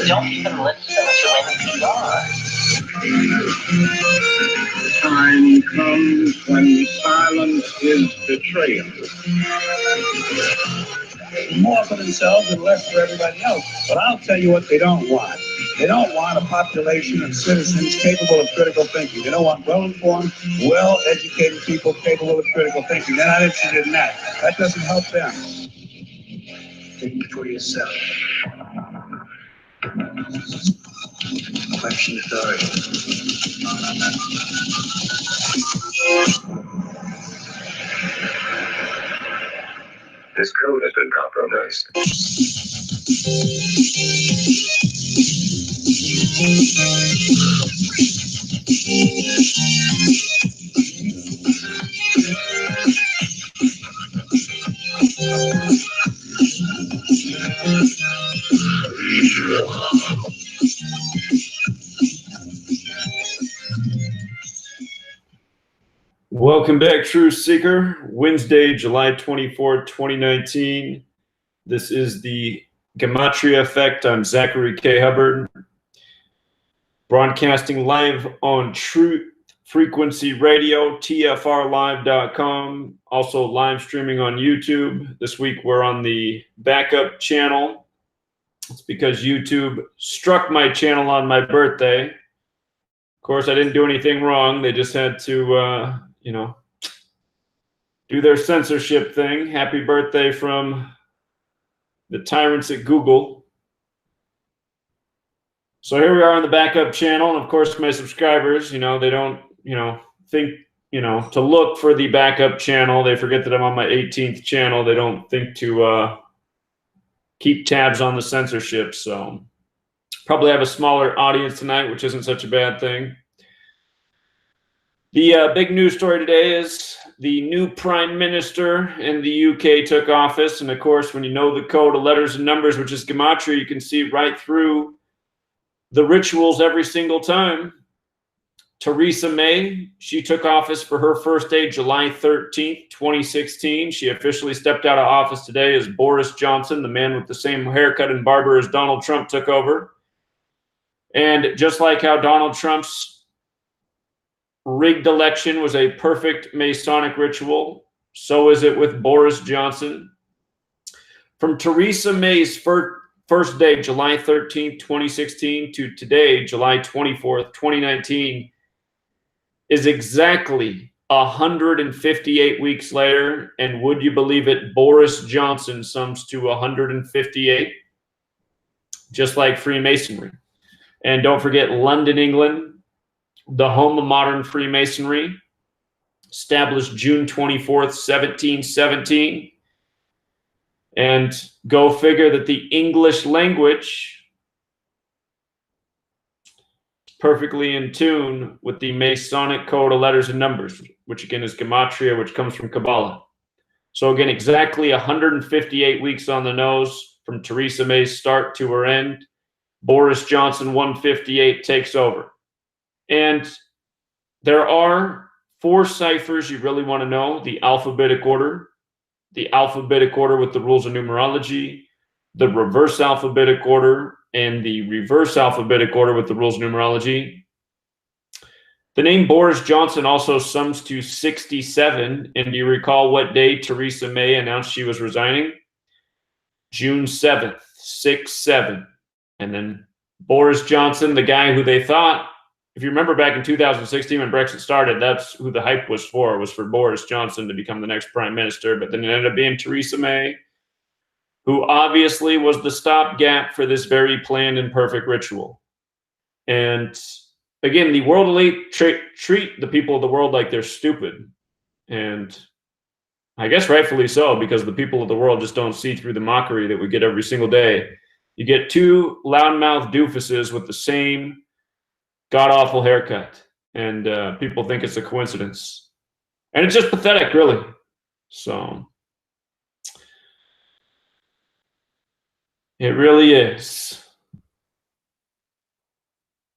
don't even listen to NPR. The time comes when silence is betrayal. More for themselves and less for everybody else. But I'll tell you what they don't want. They don't want a population of citizens capable of critical thinking. They don't want well-informed, well-educated people capable of critical thinking. They're not interested in that. That doesn't help them. Think for yourself. Question authority. This code has been compromised. Welcome back, Truth Seeker. Wednesday, July 24, 2019. This is the Gematria Effect. I'm Zachary K. Hubbard. Broadcasting live on Truth Frequency Radio, TFRlive.com. Also live streaming on YouTube. This week we're on the backup channel. It's because YouTube struck my channel on my birthday. Of course, I didn't do anything wrong. They just had to... do their censorship thing. Happy birthday from the tyrants at Google. So here we are on the backup channel. And of course, my subscribers, they don't, think, to look for the backup channel. They forget that I'm on my 18th channel. They don't think to keep tabs on the censorship. So probably have a smaller audience tonight, which isn't such a bad thing. The big news story today is the new prime minister in the UK took office. And of course, when you know the code of letters and numbers, which is Gematria, you can see right through the rituals every single time. Theresa May, she took office for her first day, July 13th, 2016. She officially stepped out of office today as Boris Johnson, the man with the same haircut and barber as Donald Trump, took over. And just like how Donald Trump's rigged election was a perfect Masonic ritual, so is it with Boris Johnson. From Theresa May's first day, July 13th, 2016, to today, July 24th, 2019, is exactly 158 weeks later. And would you believe it, Boris Johnson sums to 158, just like Freemasonry. And don't forget London, England, the home of modern Freemasonry, established June 24th, 1717. And go figure that the English language is perfectly in tune with the Masonic code of letters and numbers, which again is Gematria, which comes from Kabbalah. So again, exactly 158 weeks on the nose from Theresa May's start to her end. Boris Johnson, 158, takes over. And there are 4 ciphers you really want to know: the alphabetic order with the rules of numerology, the reverse alphabetic order, and the reverse alphabetic order with the rules of numerology. The name Boris Johnson also sums to 67. And do you recall what day Theresa May announced she was resigning? June 7th, 6-7. And then Boris Johnson, the guy who they thought, if you remember back in 2016 when Brexit started, that's who the hype was for Boris Johnson to become the next prime minister. But then it ended up being Theresa May, who obviously was the stopgap for this very planned and perfect ritual. And again, the world elite treat the people of the world like they're stupid. And I guess rightfully so, because the people of the world just don't see through the mockery that we get every single day. You get 2 loudmouth doofuses with the same god-awful haircut, and people think it's a coincidence. And it's just pathetic, really. So it really is.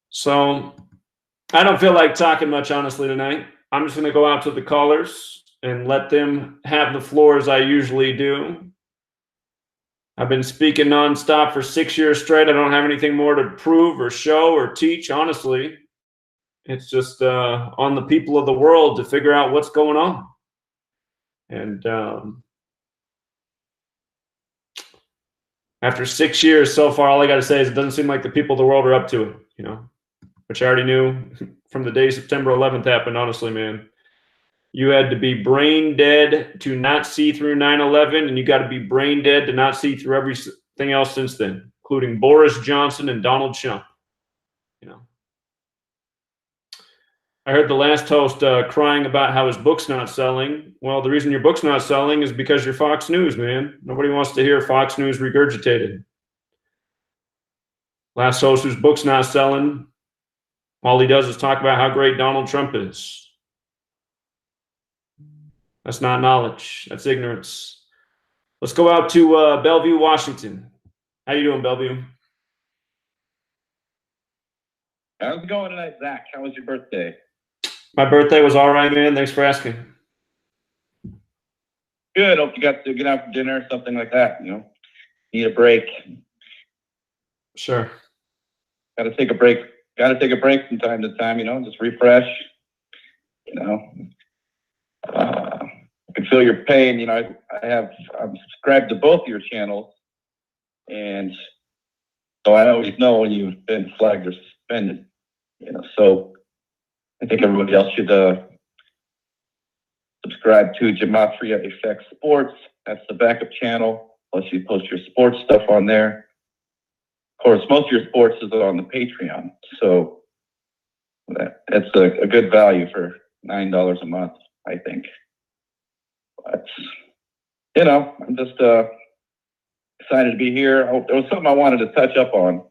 So I don't feel like talking much, honestly, tonight. I'm just going to go out to the callers and let them have the floor as I usually do. I've been speaking nonstop for 6 years straight. I don't have anything more to prove or show or teach, honestly. It's just on the people of the world to figure out what's going on. And after 6 years so far, all I got to say is it doesn't seem like the people of the world are up to it, you know, which I already knew from the day September 11th happened, honestly, man. You had to be brain dead to not see through 9/11, and you got to be brain dead to not see through everything else since then, including Boris Johnson and Donald Trump. You know, I heard the last host crying about how his book's not selling. Well, the reason your book's not selling is because you're Fox News, man. Nobody wants to hear Fox News regurgitated. Last host whose book's not selling, all he does is talk about how great Donald Trump is. That's not knowledge. That's ignorance. Let's go out to Bellevue, Washington. How you doing, Bellevue? How's it going tonight, Zach? How was your birthday? My birthday was all right, man. Thanks for asking. Good. Hope you got to get out for dinner or something like that, you know. Need a break. Sure. Got to take a break. Got to take a break from time to time, you know, just refresh, you know. I can feel your pain. You know, I'm subscribed to both your channels, and so I always know when you've been flagged or suspended. You know, so I think everybody else should subscribe to Gematria Effects Sports. That's the backup channel. Plus, you post your sports stuff on there. Of course, most of your sports is on the Patreon, so that's a good value for $9 a month, I think. But, you know, I'm just excited to be here. There was something I wanted to touch up on,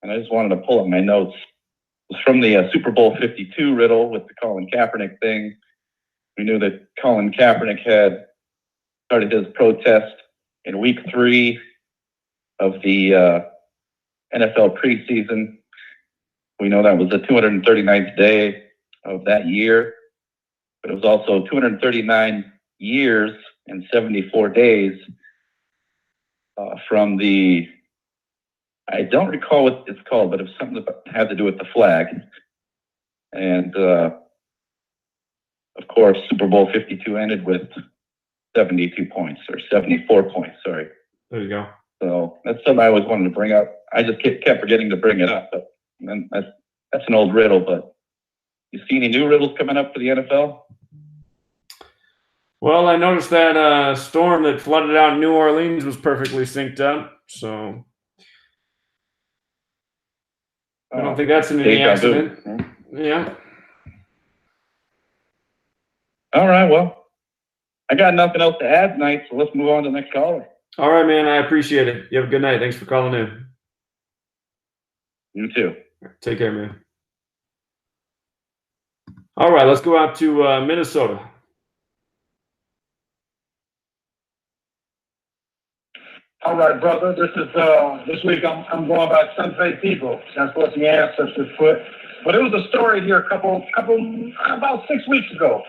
and I just wanted to pull up my notes. It was from the Super Bowl 52 riddle with the Colin Kaepernick thing. We knew that Colin Kaepernick had started his protest in week 3 of the NFL preseason. We know that was the 239th day of that year, but it was also 239 years and 74 days from the, I don't recall what it's called, but it was something that had to do with the flag. And of course, Super Bowl 52 ended with 72 points, or 74 points, sorry. There you go. So that's something I always wanted to bring up. I just kept forgetting to bring it up, but that's an old riddle. But you see any new riddles coming up for the NFL? Well, I noticed that storm that flooded out New Orleans was perfectly synced up, so I don't think that's any accident. Yeah. All right, well, I got nothing else to add tonight, so let's move on to the next caller. All right, man. I appreciate it. You have a good night. Thanks for calling in. You too. Take care, man. All right, let's go out to Minnesota. All right, brother. This is this week. I'm going about Sunday people. That's what the ancestors put. But it was a story here about 6 weeks ago.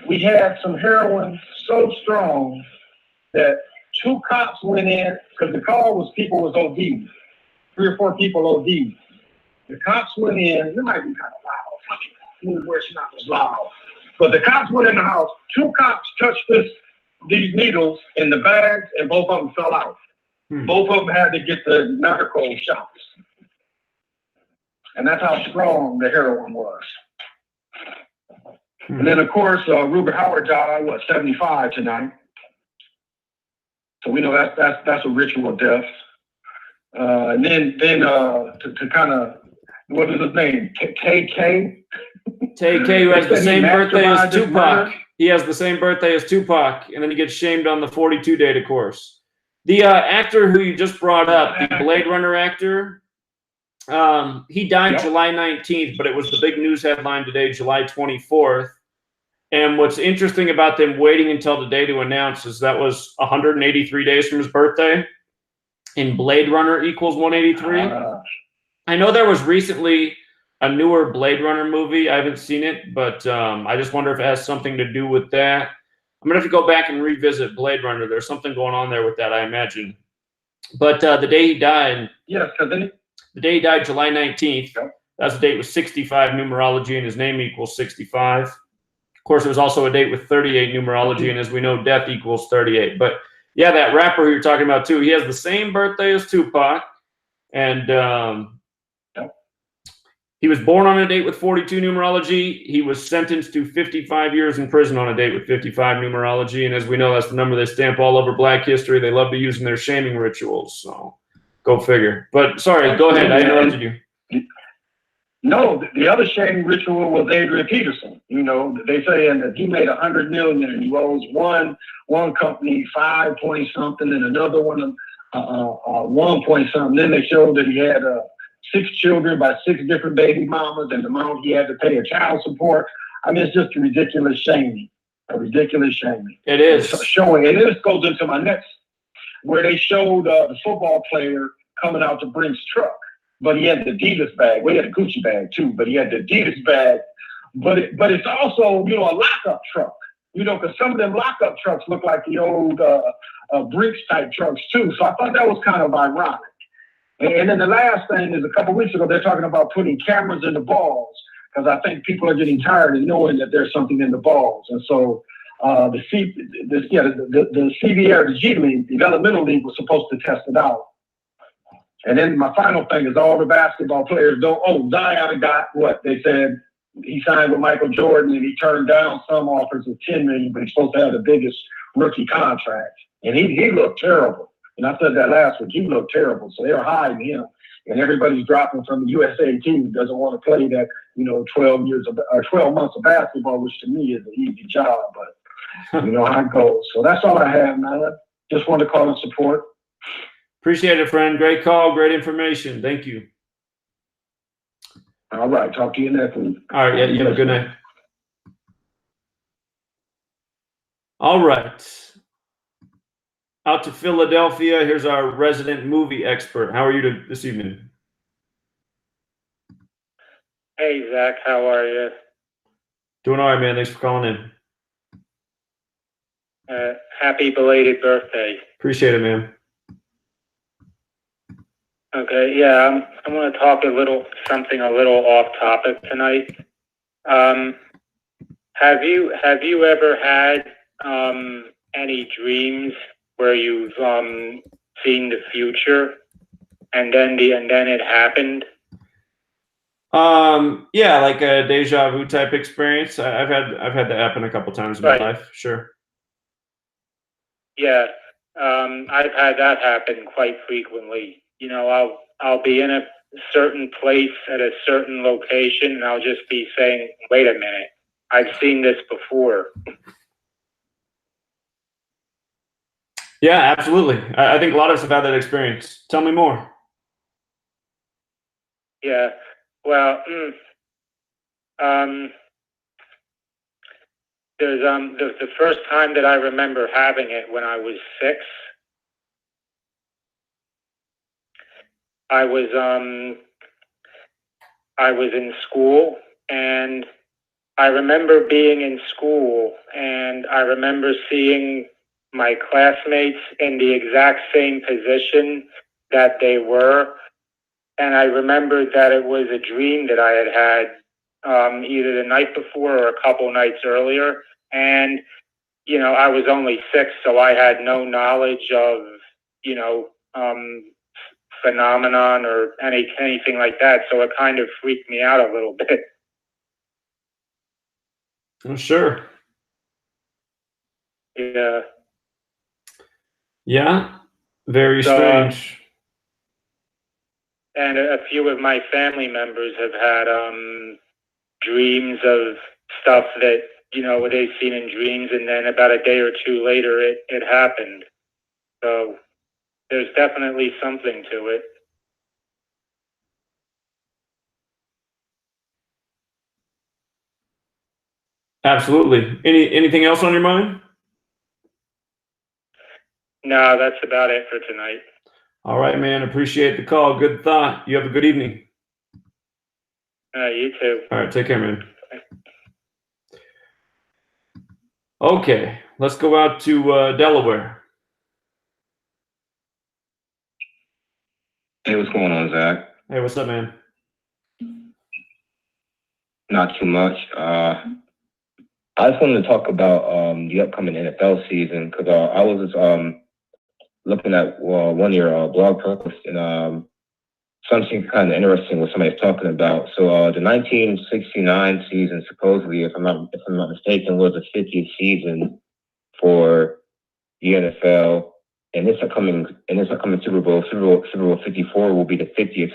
We had some heroin so strong that 2 cops went in because the call was people was OD. 3 or 4 people OD. The cops went in. It might be kind of loud. Where it's not as loud. But the cops went in the house. 2 cops touched these needles in the bags, and both of them fell out. Both of them had to get the medical shots. And that's how strong the heroin was. And then, of course, Ruger Howard died, 75 tonight. So we know that's a ritual death. And then to kind of, what is his name? KK? KK, who has the same birthday as Tupac. He has the same birthday as Tupac, and then he gets shamed on the 42 date, of course. The actor who you just brought up, the Blade Runner actor, he died July 19th, but it was the big news headline today, July 24th. And what's interesting about them waiting until the day to announce is that was 183 days from his birthday, and Blade Runner equals 183. I know there was recently a newer Blade Runner movie. I haven't seen it, but I just wonder if it has something to do with that. I'm gonna have to go back and revisit Blade Runner. There's something going on there with that, I imagine. But the day he died, Yes, because then the day he died, July 19th, Yep. that's a date with 65 numerology, and his name equals 65. Of course, it was also a date with 38 numerology, and as we know, death equals 38. But yeah, that rapper who you're talking about too, he has the same birthday as Tupac, and he was born on a date with 42 numerology. He was sentenced to 55 years in prison on a date with 55 numerology. And as we know, that's the number they stamp all over Black history. They love to use in their shaming rituals. So go figure. But sorry, go ahead. I interrupted you. No, the other shaming ritual was Adrian Peterson. You know, they saying that he made $100 million and he owes one company 5 point something and another one 1 point something. Then they showed that he had 6 children by 6 different baby mamas and the amount he had to pay a child support. I mean, it's just a ridiculous shaming. It is. It's showing, and this goes into my next, where they showed the football player coming out to Brink's truck, but he had the Adidas bag. Well, he had a Gucci bag too, but he had the Adidas bag. But it's also, you know, a lockup truck. You know, because some of them lockup trucks look like the old Brinks type trucks too. So I thought that was kind of ironic. And then the last thing is a couple of weeks ago, they're talking about putting cameras in the balls because I think people are getting tired of knowing that there's something in the balls. And so the CBR, the G League, the developmental league was supposed to test it out. And then my final thing is all the basketball players don't, Zion got what they said. He signed with Michael Jordan and he turned down some offers of $10 million, but he's supposed to have the biggest rookie contract. And he looked terrible. And I said that last week, he looked terrible. So they're hiding him. And everybody's dropping from the USA team, doesn't want to play that, 12 months of basketball, which to me is an easy job. But you know how it goes. So that's all I have, man. Just wanted to call and support. Appreciate it, friend. Great call. Great information. Thank you. All right. Talk to you next week. All right. Yeah, you have a good night. All right. Out to Philadelphia. Here's our resident movie expert. How are you this evening? Hey, Zach. How are you? Doing all right, man. Thanks for calling in. Happy belated birthday. Appreciate it, man. Okay, yeah, I'm going to talk something a little off topic tonight. Have you ever had any dreams where you've seen the future and then it happened? Yeah, like a deja vu type experience. I've had that happen a couple times in my life. Sure. Yeah, I've had that happen quite frequently. You know, I'll be in a certain place at a certain location, and I'll just be saying, "Wait a minute, I've seen this before." Yeah, absolutely. I think a lot of us have had that experience. Tell me more. Yeah, well, there's the first time that I remember having it when I was 6. I was in school, and I remember being in school, and I remember seeing my classmates in the exact same position that they were, and I remembered that it was a dream that I had either the night before or a couple nights earlier, and I was only 6, so I had no knowledge of phenomenon or anything like that, so it kind of freaked me out a little bit. Oh, sure. Yeah, very strange. And a few of my family members have had dreams of stuff that they've seen in dreams, and then about a day or two later it happened. So there's definitely something to it. Absolutely. Anything else on your mind? No, that's about it for tonight. All right, man. Appreciate the call. Good thought. You have a good evening. You too. All right. Take care, man. Okay. Let's go out to Delaware. Hey, what's going on, Zach? Hey, what's up, man? Not too much. I just wanted to talk about the upcoming NFL season because I was looking at one of your blog posts and something kind of interesting what somebody's talking about. So the 1969 season, supposedly, if I'm not mistaken, was the 50th season for the NFL. And this upcoming Super Bowl 54 will be the 50th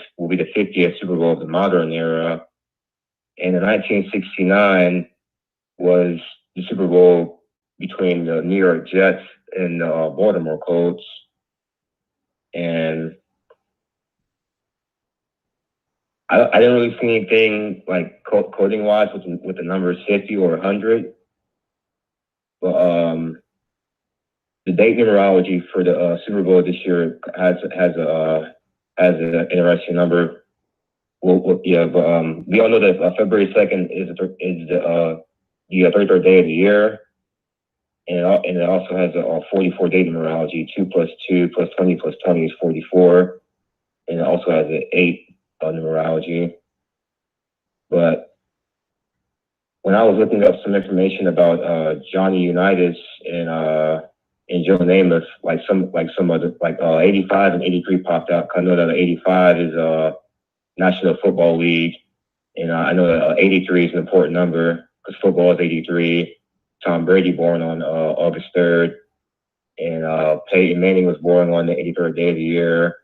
Super Bowl of the modern era. And the 1969 was the Super Bowl between the New York Jets and the Baltimore Colts. And I didn't really see anything like coding wise with the numbers 50 or 100. But the date numerology for the Super Bowl this year has an interesting number. Well, yeah, but we all know that February 2nd is the 33rd day of the year, and it also has a 44 date numerology. 2 plus 2 plus 20 plus 20 is 44, and it also has an 8 numerology. But when I was looking up some information about Johnny Unitas and Joe Namath, like some other 85 and 83 popped out. I know that 85 is National Football League, and I know that 83 is an important number because football is 83. Tom Brady born on August 3rd, and Peyton Manning was born on the 83rd day of the year.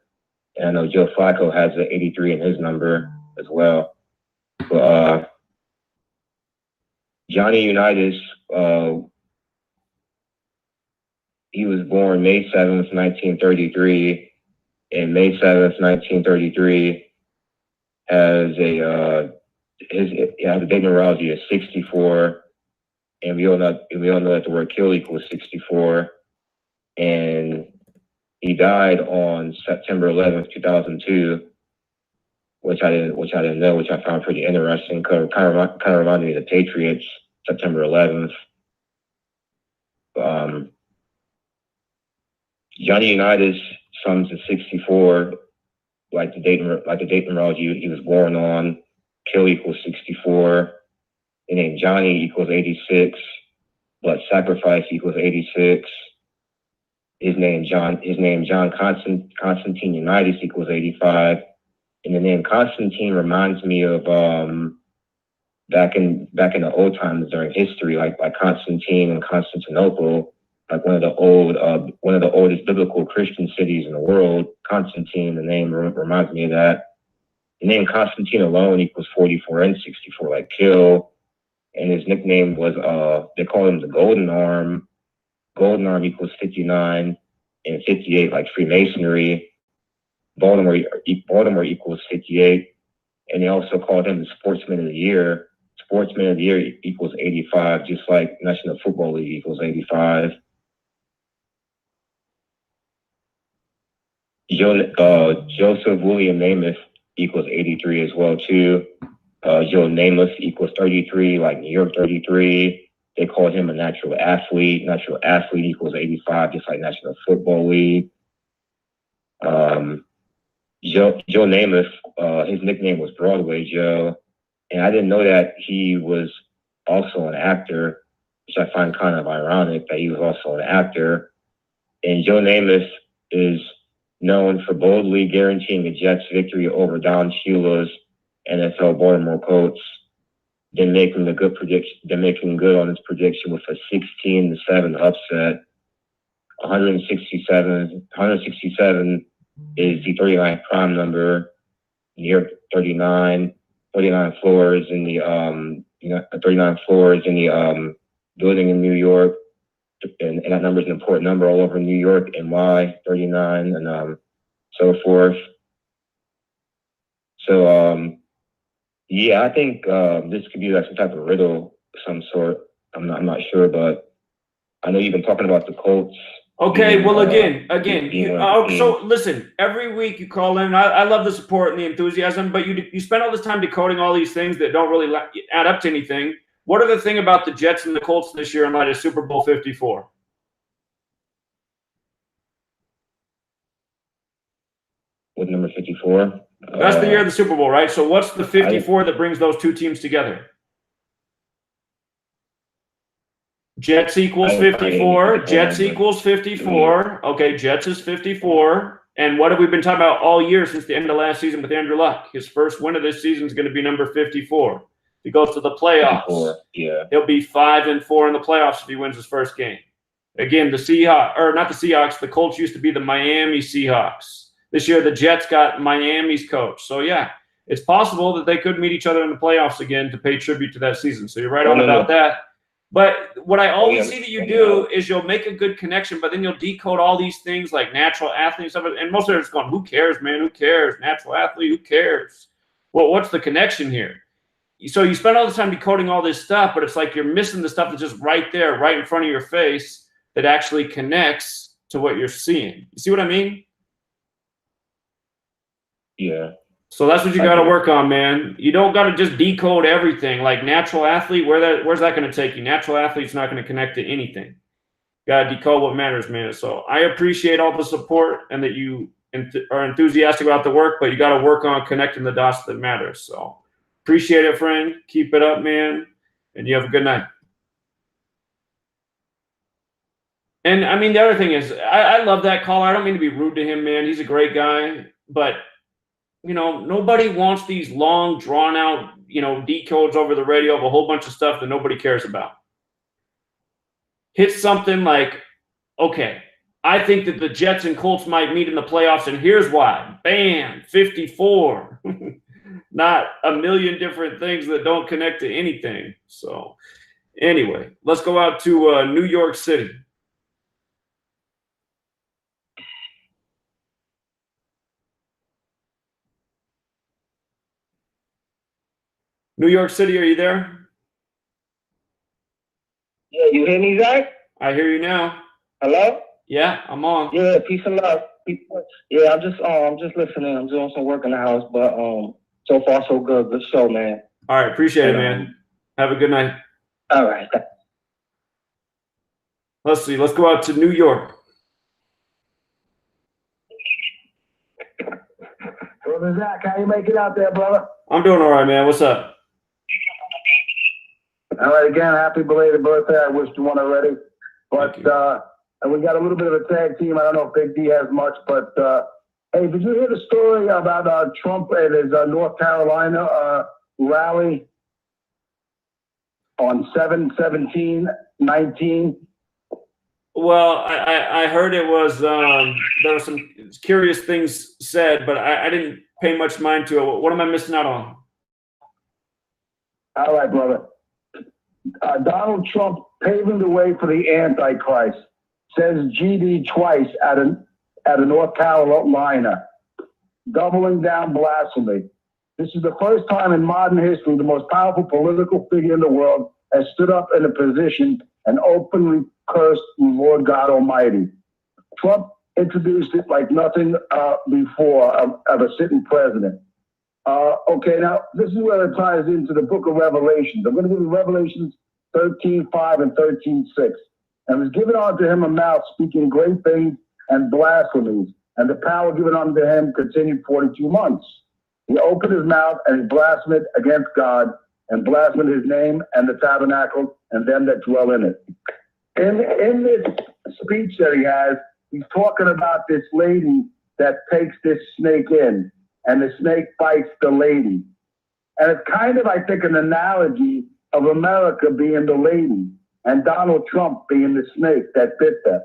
And I know Joe Flacco has the 83 in his number as well. But Johnny Unitas, he was born May 7th, 1933, and May 7th, 1933 has a the date numerology is 64, and we all know that the word kill equals 64, and he died on September 11th, 2002, which I didn't know, which I found pretty interesting. Kind of reminded me of the Patriots, September 11th. Johnny Unitas sums to 64, like the date numerology he was born on. Kill equals 64. The name Johnny equals 86. Blood sacrifice equals 86. His name John Constantine Unitas equals 85. And the name Constantine reminds me of back in the old times during history, like Constantine and Constantinople, like one of the oldest biblical Christian cities in the world. Constantine, the name reminds me of that. The name Constantine alone equals 44 and 64, like kill. And his nickname was they call him the Golden Arm. Golden Arm equals 59 and 58, like Freemasonry. Baltimore equals 58. And they also called him the Sportsman of the Year. Sportsman of the Year equals 85, just like National Football League equals 85. Joseph William Namath equals 83 as well, too. Joe Namath equals 33, like New York 33. They called him a natural athlete. Natural athlete equals 85, just like National Football League. Joe Namath, his nickname was Broadway Joe. And I didn't know that he was also an actor, which I find kind of ironic that he was also an actor. And Joe Namath is known for boldly guaranteeing the Jets' victory over Don Shula's NFL Baltimore Colts. Then making good on his prediction with a 16-7 upset. 167 is the 39th prime number. New York 39 floors in the 39 floors in the building in New York. And that number is an important number all over New York, NY 39, and so forth. So yeah, I think this could be like some type of riddle of some sort. I'm not sure, but I know you've been talking about the Colts. Okay, well, so listen, every week you call in. I love the support and the enthusiasm, but you spend all this time decoding all these things that don't really add up to anything. What are the thing about the Jets and the Colts this year in light of Super Bowl 54? With number 54. That's the year of the Super Bowl, right? So what's the 54 that brings those two teams together? Jets equals 54. Jets equals 54. Okay, Jets is 54. And what have we been talking about all year since the end of last season with Andrew Luck? His first win of this season is going to be number 54. If he goes to the playoffs, he'll be 5-4 in the playoffs if he wins his first game. Again, the Seahawks, or not the Seahawks, the Colts used to be the Miami Seahawks. This year, the Jets got Miami's coach. So, yeah, it's possible that they could meet each other in the playoffs again to pay tribute to that season. So you're right on about that. But what I always see that you do is you'll make a good connection, but then you'll decode all these things like natural athlete stuff. And most of it is going, who cares, man? Who cares? Natural athlete, who cares? Well, what's the connection here? So you spend all the time decoding all this stuff, but it's like you're missing the stuff that's just right there, right in front of your face that actually connects to what you're seeing. You see what I mean? Yeah. So that's what you got to work on, man. You don't got to just decode everything. Like natural athlete, where's that going to take you? Natural athlete's not going to connect to anything. Got to decode what matters, man. So I appreciate all the support and that you are enthusiastic about the work, but you got to work on connecting the dots that matter. So appreciate it, friend. Keep it up, man. And you have a good night. And I mean, the other thing is, I love that caller. I don't mean to be rude to him, man. He's a great guy, but you know, nobody wants these long, drawn-out, you know, decodes over the radio of a whole bunch of stuff that nobody cares about. Hit something like, okay, I think that the Jets and Colts might meet in the playoffs, and here's why. Bam, 54. Not a million different things that don't connect to anything. So anyway, let's go out to New York City. New York City, are you there? Yeah, you hear me, Zach? I hear you now. Hello? Yeah, I'm on. Yeah, peace and love. Yeah, I'm just listening. I'm doing some work in the house, but so far so good. Good show, man. All right, appreciate it, man. Have a good night. All right. Let's see. Let's go out to New York. Brother Zach, how you make it out there, brother? I'm doing all right, man. What's up? All right, again, happy belated birthday. I wished you one already. But we got a little bit of a tag team. I don't know if Big D has much, but hey, did you hear the story about Trump at his North Carolina rally on 7/17/19? Well, I heard it was there were some curious things said, but I didn't pay much mind to it. What am I missing out on? All right, brother. Donald Trump paving the way for the Antichrist, says GD twice at a North Carolina, doubling down blasphemy. This is the first time in modern history the most powerful political figure in the world has stood up in a position and openly cursed Lord God Almighty. Trump introduced it like nothing before of a sitting president. Okay, now this is where it ties into the book of Revelations. I'm going to give you Revelations 13:5 and 13:6. And it was given unto him a mouth speaking great things and blasphemies, and the power given unto him continued 42 months. He opened his mouth and he blasphemed against God and blasphemed his name and the tabernacle and them that dwell in it. In this speech that he has, he's talking about this lady that takes this snake in, and the snake bites the lady. And it's kind of, I think, an analogy of America being the lady and Donald Trump being the snake that bit them.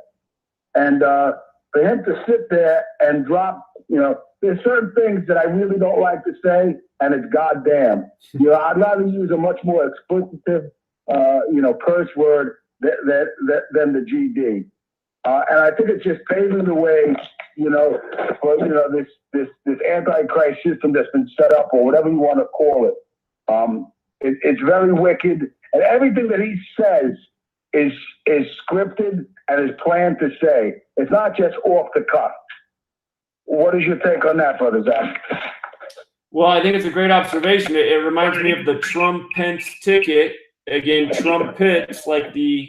And for him to sit there and drop, you know, there's certain things that I really don't like to say, and it's goddamn. You know, I'd rather use a much more expletive, curse word than the GD. And I think it's just paving the way, for this Antichrist system that's been set up, or whatever you want to call it. It's very wicked, and everything that he says is scripted and is planned to say. It's not just off the cuff. What is your take on that, Brother Zach? Well, I think it's a great observation. It reminds me of the Trump-Pence ticket again, trumpets like the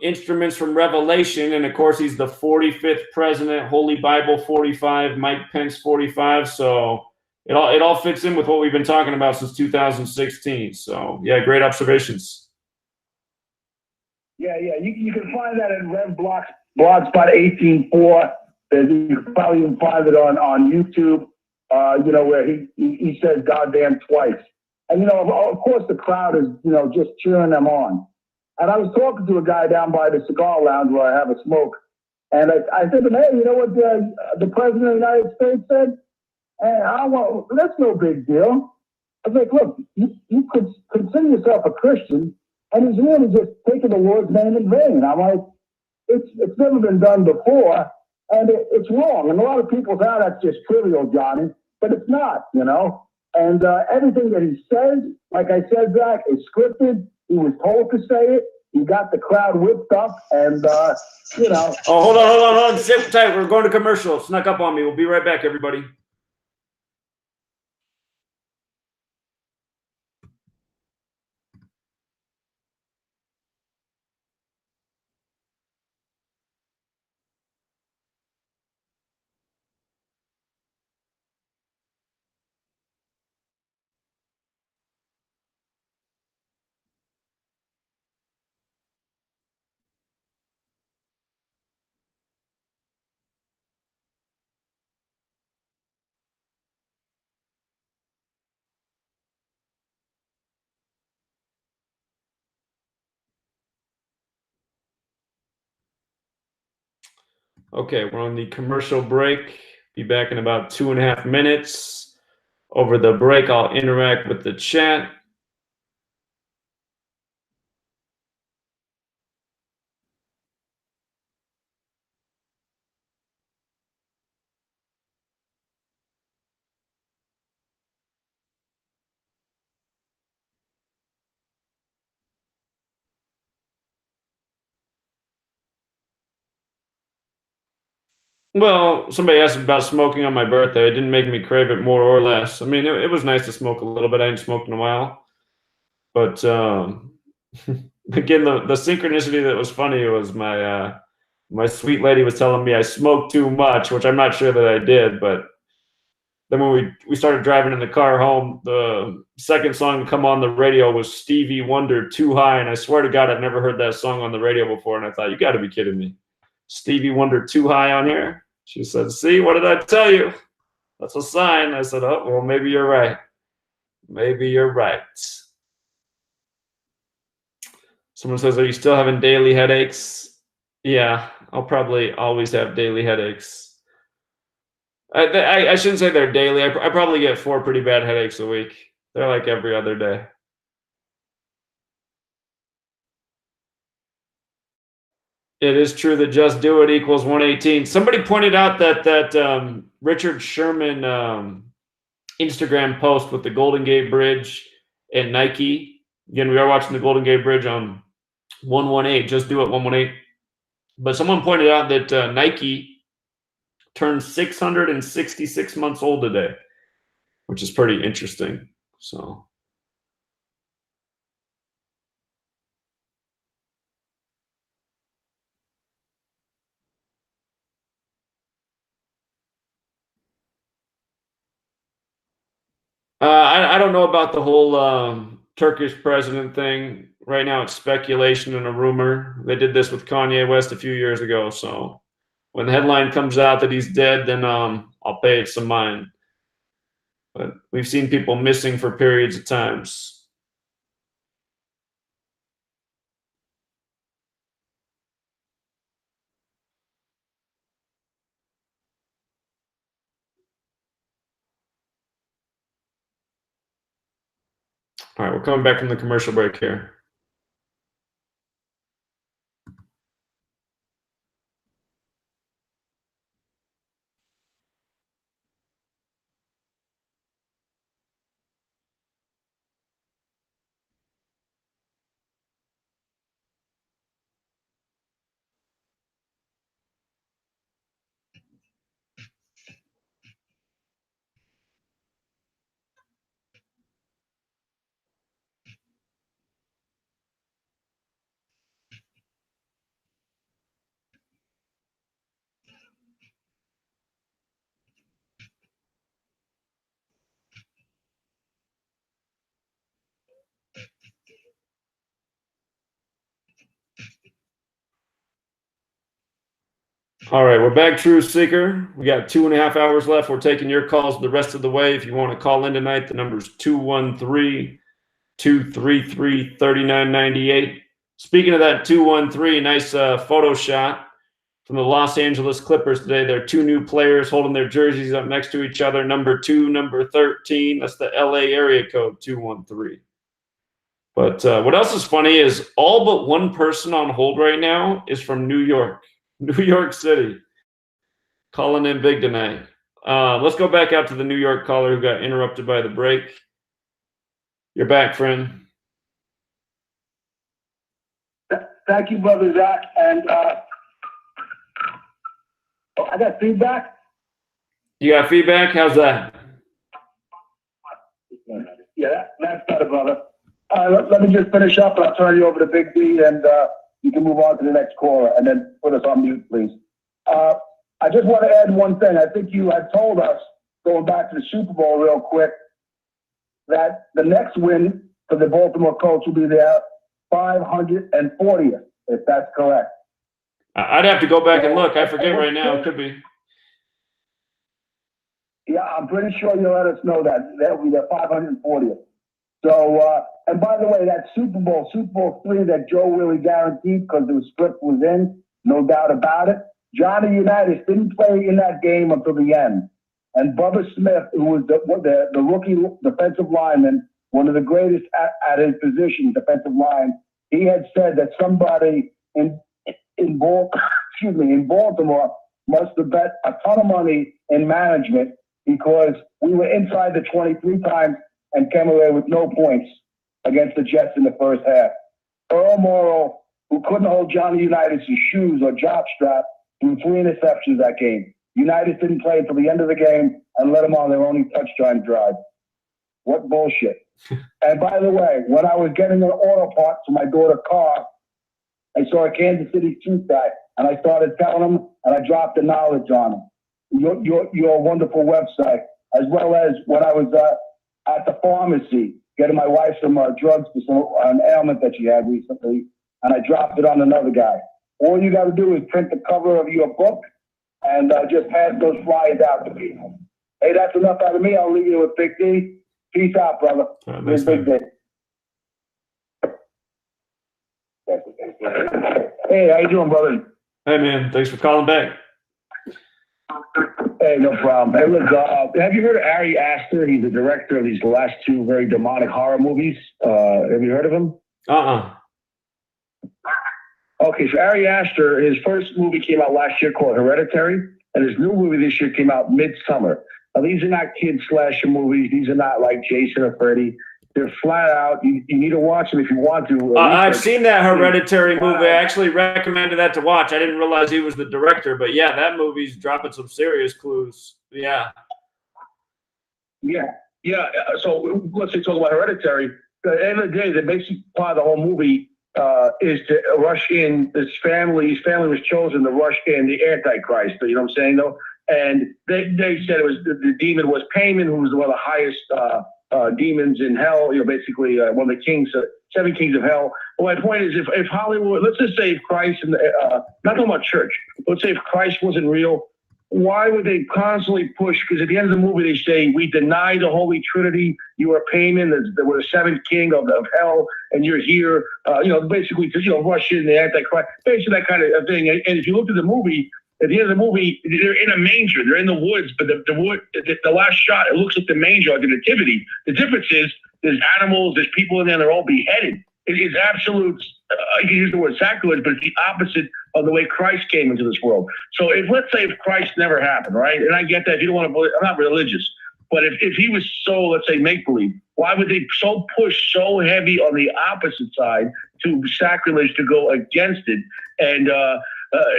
instruments from Revelation, and of course he's the 45th president, Holy Bible 45, Mike Pence 45. So it all fits in with what we've been talking about since 2016. So yeah, great observations. Yeah. You can find that in Rev Blogspot 18.4. You can probably even find it on YouTube. Where he says "goddamn" twice, and of course the crowd is just cheering them on. And I was talking to a guy down by the cigar lounge where I have a smoke. And I said to him, hey, you know what the President of the United States said? Hey, that's no big deal. I was like, look, you could consider yourself a Christian, and he's really just taking the Lord's name in vain. I'm like, it's never been done before, and it's wrong. And a lot of people say, that's just trivial, Johnny. But it's not, And everything that he says, like I said, Zach, is scripted. He was told to say it. He got the crowd whipped up, and Oh, hold on. Sit tight. We're going to commercial. Snuck up on me. We'll be right back, everybody. Okay, we're on the commercial break. Be back in about 2.5 minutes. Over the break, I'll interact with the chat. Well, somebody asked about smoking on my birthday. It didn't make me crave it more or less. I mean, it was nice to smoke a little bit. I hadn't smoked in a while. But again, the synchronicity that was funny was my sweet lady was telling me I smoked too much, which I'm not sure that I did. But then when we started driving in the car home, the second song to come on the radio was Stevie Wonder, Too High. And I swear to God, I've never heard that song on the radio before. And I thought, you got to be kidding me. Stevie Wonder, Too High on here? She said, see, what did I tell you? That's a sign. I said, oh, well, maybe you're right. Maybe you're right. Someone says, are you still having daily headaches? Yeah, I'll probably always have daily headaches. I shouldn't say they're daily. I probably get 4 pretty bad headaches a week. They're like every other day. It is true that just do it equals 118. Somebody pointed out that Richard Sherman Instagram post with the Golden Gate Bridge and Nike. Again, we are watching the Golden Gate Bridge on 118. Just do it 118. But someone pointed out that Nike turned 666 months old today, which is pretty interesting. So. I don't know about the whole Turkish president thing. Right now, it's speculation and a rumor. They did this with Kanye West a few years ago. So when the headline comes out that he's dead, then I'll pay it some mind. But we've seen people missing for periods of times. All right, we're coming back from the commercial break here. All right, we're back, Truth Seeker. We got 2.5 hours left. We're taking your calls the rest of the way. If you want to call in tonight, the number is 213-233-3998. Speaking of that 213, nice photo shot from the Los Angeles Clippers today. There are two new players holding their jerseys up next to each other. Number 2, number 13. That's the LA area code, 213. But what else is funny is all but one person on hold right now is from New York. New York City, calling in big tonight. Let's go back out to the New York caller who got interrupted by the break. You're back, friend. Thank you, brother Zach. And I got feedback. You got feedback? How's that? Yeah, that's better, brother. Let me just finish up, and I'll turn you over to Big D, and you can move on to the next caller, and then put us on mute, please. I just want to add one thing. I think you had told us, going back to the Super Bowl real quick, that the next win for the Baltimore Colts will be their 540th, if that's correct. I'd have to go back and look. I forget right now. It could be. Yeah, I'm pretty sure you'll let us know that. That will be their 540th. So, and by the way, that Super Bowl 3 that Joe really guaranteed because the script was in, no doubt about it. Johnny Unitas didn't play in that game until the end. And Bubba Smith, who was the rookie defensive lineman, one of the greatest at his position, defensive line, he had said that somebody in Baltimore must have bet a ton of money in management because we were inside the 23 times and came away with no points against the Jets in the first half. Earl Morrow, who couldn't hold Johnny Unitas' shoes or jockstrap, threw 3 interceptions that game. Unitas didn't play until the end of the game and let them on their only touchdown drive. What bullshit. And by the way, when I was getting an auto part for my daughter's car, I saw a Kansas City Truth guy, and I started telling him, and I dropped the knowledge on him. Your wonderful website, as well as when I was at the pharmacy getting my wife some drugs for an ailment that she had recently, and I dropped it on another guy. All you got to do is print the cover of your book and just pass those flyers out to people. Hey, that's enough out of me. I'll leave you with Big D. Peace out, brother. Nice, Big D. Hey, how you doing, brother? Hey, man. Thanks for calling back. Hey, no problem. Hey, look, have you heard of Ari Aster? He's the director of these last 2 very demonic horror movies. Have you heard of him? Okay, so Ari Aster, his first movie came out last year called Hereditary, and his new movie this year came out Midsummer. Now, these are not kid slasher movies. These are not like Jason or Freddy. They're flat out. You need to watch them if you want to. I've seen that Hereditary movie. I actually recommended that to watch. I didn't realize he was the director, but yeah, that movie's dropping some serious clues. Yeah. So let's say talk about Hereditary. At the end of the day, the basic part of the whole movie is to rush in this family. His family was chosen to rush in the Antichrist. You know what I'm saying, though? And they said it was the demon was Payman, who was one of the highest demons in hell. You know, basically one of the kings, 7 kings of hell. Well, my point is, if Hollywood, let's just say if Christ and not talking about church, let's say if Christ wasn't real, why would they constantly push? Because at the end of the movie, they say, we deny the Holy Trinity. You are Payman, we're the 7th king of hell, and you're here, basically to, rush in the Antichrist, basically that kind of thing. And if you look at the movie, at the end of the movie, they're in a manger. They're in the woods, but the last shot, it looks like the manger, like the nativity. The difference is there's animals, there's people in there, they're all beheaded. It is absolute, you can use the word sacrilege, but it's the opposite of the way Christ came into this world. So let's say if Christ never happened, right? And I get that if you don't want to believe, I'm not religious, but if he was so, let's say, make-believe, why would they push so heavy on the opposite side to sacrilege to go against it? And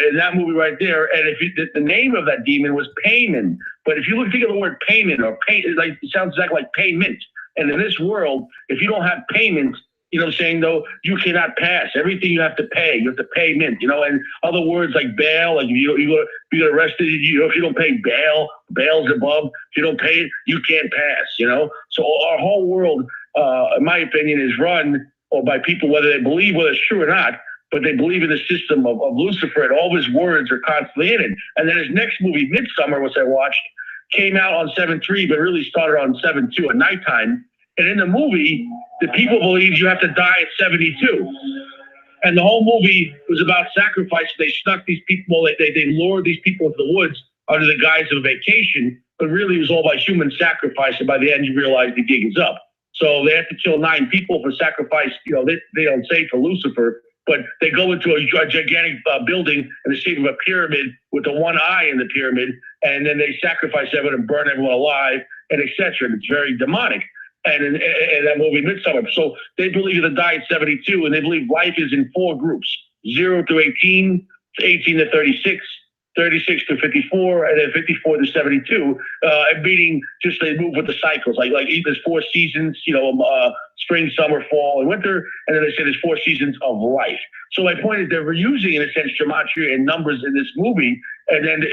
in that movie right there, and the name of that demon was Payman. But if you think of the word payment or it sounds exactly like payment. And in this world, if you don't have payment, you know what I'm saying, though, you cannot pass. Everything you have to pay. You have to pay mint, and other words like bail, like you get arrested, if you don't pay bail's above. If you don't pay it, you can't pass, So our whole world, in my opinion, is run by people, whether they believe whether it's true or not, but they believe in the system of Lucifer, and all his words are constantly in it. And then his next movie, Midsummer, which I watched, came out on 7/3, but really started on 7/2 at nighttime. And in the movie, the people believe you have to die at 72. And the whole movie was about sacrifice. They snuck these people, they lured these people into the woods under the guise of a vacation, but really it was all by human sacrifice. And by the end, you realize the gig is up. So they have to kill 9 people for sacrifice. They don't say to Lucifer, but they go into a gigantic building in the shape of a pyramid with the one eye in the pyramid, and then they sacrifice everyone and burn everyone alive, and etc. And it's very demonic. And in that movie, Midsummer. So they believe you die at 72, and they believe life is in 4 groups: 0 to 18, 18 to 36, 36 to 54, and then 54 to 72. Meaning just they move with the cycles. Like there's 4 seasons, spring, summer, fall, and winter, and then they say there's 4 seasons of life. So my point is they're using, in a sense, gematria and numbers in this movie, and then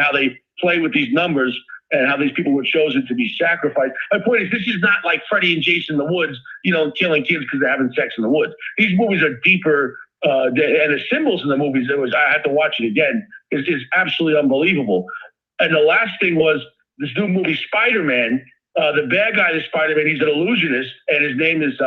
how they play with these numbers and how these people were chosen to be sacrificed. My point is, this is not like Freddy and Jason in the woods, killing kids because they're having sex in the woods. These movies are deeper, and the symbols in the movies, I had to watch it again, is absolutely unbelievable. And the last thing was this new movie, Spider-Man. The bad guy is Spider-Man. He's an illusionist, and his name is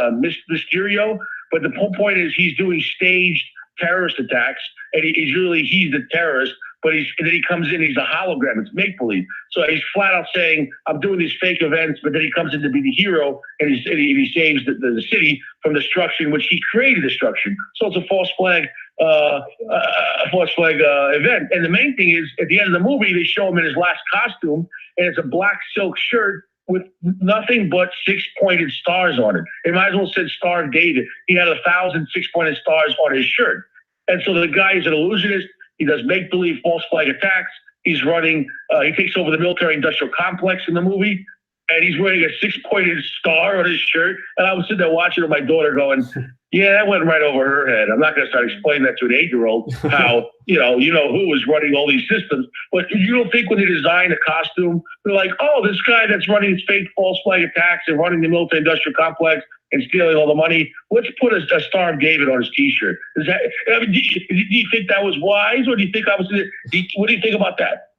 Mysterio. But the whole point is he's doing staged terrorist attacks, and he's the terrorist. But then he comes in, he's a hologram. It's make-believe. So he's flat out saying, I'm doing these fake events, but then he comes in to be the hero, and he saves the city from destruction, which he created destruction. So it's a false flag event. And the main thing is, at the end of the movie, they show him in his last costume, and it's a black silk shirt with nothing but 6-pointed stars on it. It might as well said Star of David. He had 1,000 6-pointed stars on his shirt. And so the guy is an illusionist. He does make-believe false flag attacks. He's running, he takes over the military-industrial complex in the movie, and he's wearing a 6-pointed star on his shirt. And I was sitting there watching with my daughter going, yeah, that went right over her head. I'm not going to start explaining that to an 8-year-old, how, who is running all these systems. But you don't think when they design a costume, they're like, oh, this guy that's running these fake false flag attacks and running the military-industrial complex and stealing all the money, let's put a Star of David on his T-shirt. Do you think that was wise, or do you think what do you think about that?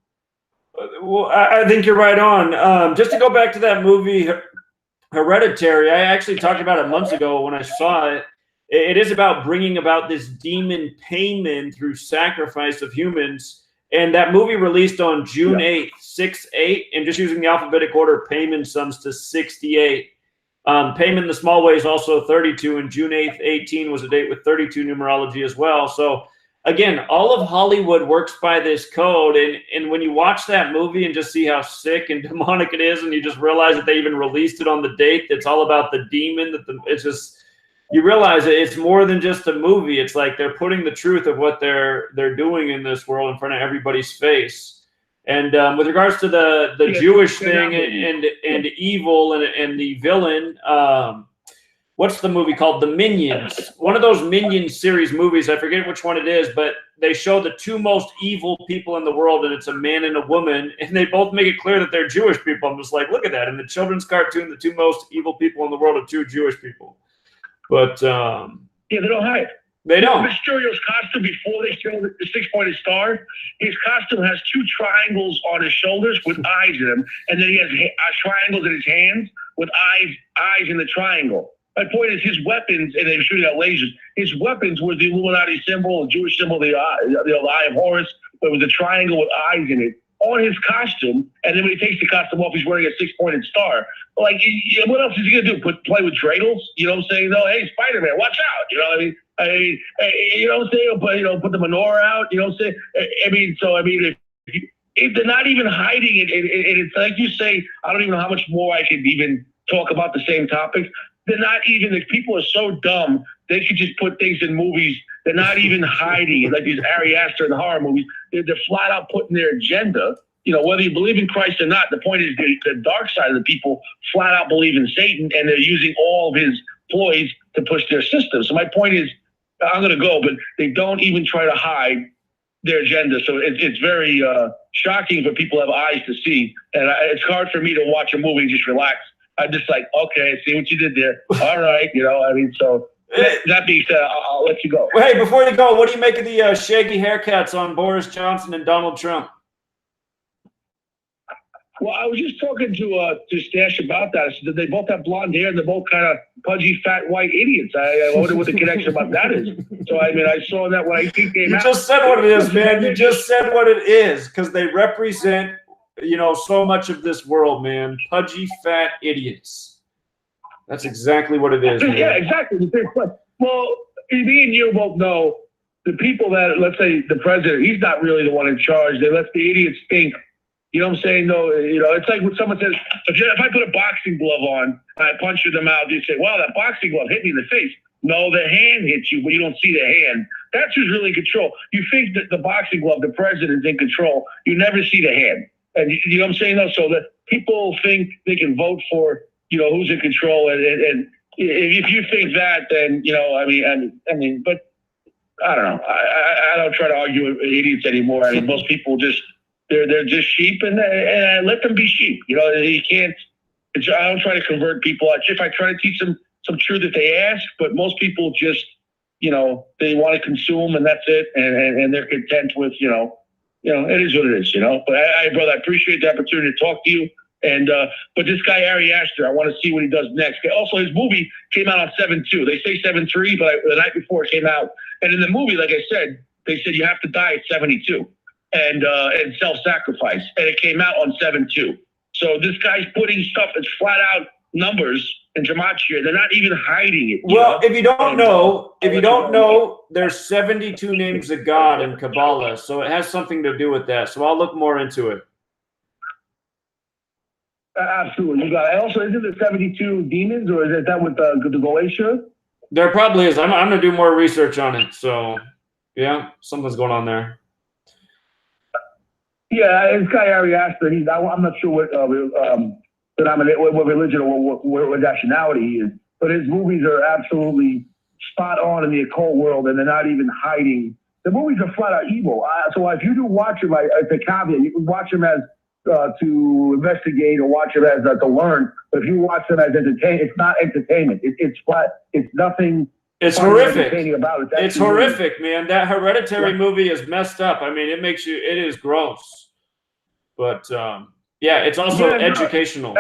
Well, I think you're right on. Just to go back to that movie, Hereditary, I actually talked about it months ago when I saw it. It is about bringing about this demon payment through sacrifice of humans. And that movie released on June 8th, 6-8, and just using the alphabetic order, payment sums to 68. Payment in the small way is also 32, and June 8th, 18 was a date with 32 numerology as well. So again, all of Hollywood works by this code. And when you watch that movie and just see how sick and demonic it is, and you just realize that they even released it on the date that's all about the demon, it's just, you realize it's more than just a movie. It's like they're putting the truth of what they're doing in this world in front of everybody's face. And with regards to the Jewish thing and evil and the villain, what's the movie called? The Minions. One of those Minions series movies, I forget which one it is, but they show the 2 most evil people in the world, and it's a man and a woman, and they both make it clear that they're Jewish people. I'm just like, look at that. In the children's cartoon, the 2 most evil people in the world are 2 Jewish people. But yeah, they don't hide. They don't. Mysterio's costume, before they show the 6-pointed star, his costume has 2 triangles on his shoulders with eyes in them, and then he has triangles in his hands with eyes in the triangle. My point is, his weapons, and they're shooting out lasers, his weapons were the Illuminati symbol, the Jewish symbol, the Eye of Horus, but with a triangle with eyes in it on his costume. And then when he takes the costume off, he's wearing a 6-pointed star. Like, what else is he going to do? Play with dreidels? You know what I'm saying? No, hey, Spider-Man, watch out. You know what I mean? You know what I'm saying? Put the menorah out. You know what I'm saying? If they're not even hiding it, and it's like you say, I don't even know how much more I could even talk about the same topics. They're not even, if people are so dumb, they could just put things in movies. They're not even hiding it, like these Ari Aster and the horror movies. They're flat out putting their agenda. Whether you believe in Christ or not, the point is the dark side of the people flat out believe in Satan, and they're using all of his ploys to push their system. So my point is, I'm going to go, but they don't even try to hide their agenda. So it's very shocking for people to have eyes to see. And it's hard for me to watch a movie and just relax. I'm just like, okay, I see what you did there. All right. So That being said, I'll let you go. Hey, before you go, what do you make of the shaggy haircuts on Boris Johnson and Donald Trump? Well, I was just talking to Stash about that. I said that they both have blonde hair and they're both kind of pudgy, fat, white idiots. I wonder what the connection about that is. So, I mean, I saw that when I came out. You just said what it is, man. You just said what it is, because they represent, you know, so much of this world, man. Pudgy, fat idiots. That's exactly what it is, man. Yeah, exactly. Well, me and you both know the people that, let's say, the president, he's not really the one in charge. They let the idiots think. You know what I'm saying? No, you know, it's like when someone says, if I put a boxing glove on and I punch you in the mouth, you say, wow, that boxing glove hit me in the face. No, the hand hits you, but you don't see the hand. That's who's really in control. You think that the boxing glove, the president's in control. You never see the hand. And you know what I'm saying? No, so that people think they can vote for, you know, who's in control. And if you think that, then, you know, I mean, but I don't know. I don't try to argue with idiots anymore. I mean, most people just, they're just sheep, and I let them be sheep. You know, you can't. I don't try to convert people. If I try to teach them some truth that they ask, but most people just, you know, they want to consume, and that's it, and they're content with, you know, it is what it is, you know. But brother, I appreciate the opportunity to talk to you. And but this guy Ari Aster, I want to see what he does next. Also, his movie came out on 7/2. They say 7/3, but the night before it came out, and in the movie, like I said, they said you have to die at 72. And self-sacrifice, and it came out on 7/2. So this guy's putting stuff that's flat out numbers in Gematria. They're not even hiding it. Well, if you don't know, there's 72 names of God in Kabbalah, so it has something to do with that. So I'll look more into it. Absolutely, you got it. Also, isn't it 72 demons, or is that with the Galatia? There probably is. I'm gonna do more research on it. So yeah, something's going on there. Yeah, this guy Ari Aster, I'm not sure what what religion or what nationality he is, but his movies are absolutely spot on in the occult world, and they're not even hiding. The movies are flat out evil. So if you do watch them, it's a caveat. You can watch them as to investigate or watch them as to learn. But if you watch them as entertainment, it's not entertainment. It's flat. It's nothing. It's horrific. About it. It's horrific, man. That Hereditary movie is messed up. I mean, it is gross. But yeah, it's also educational.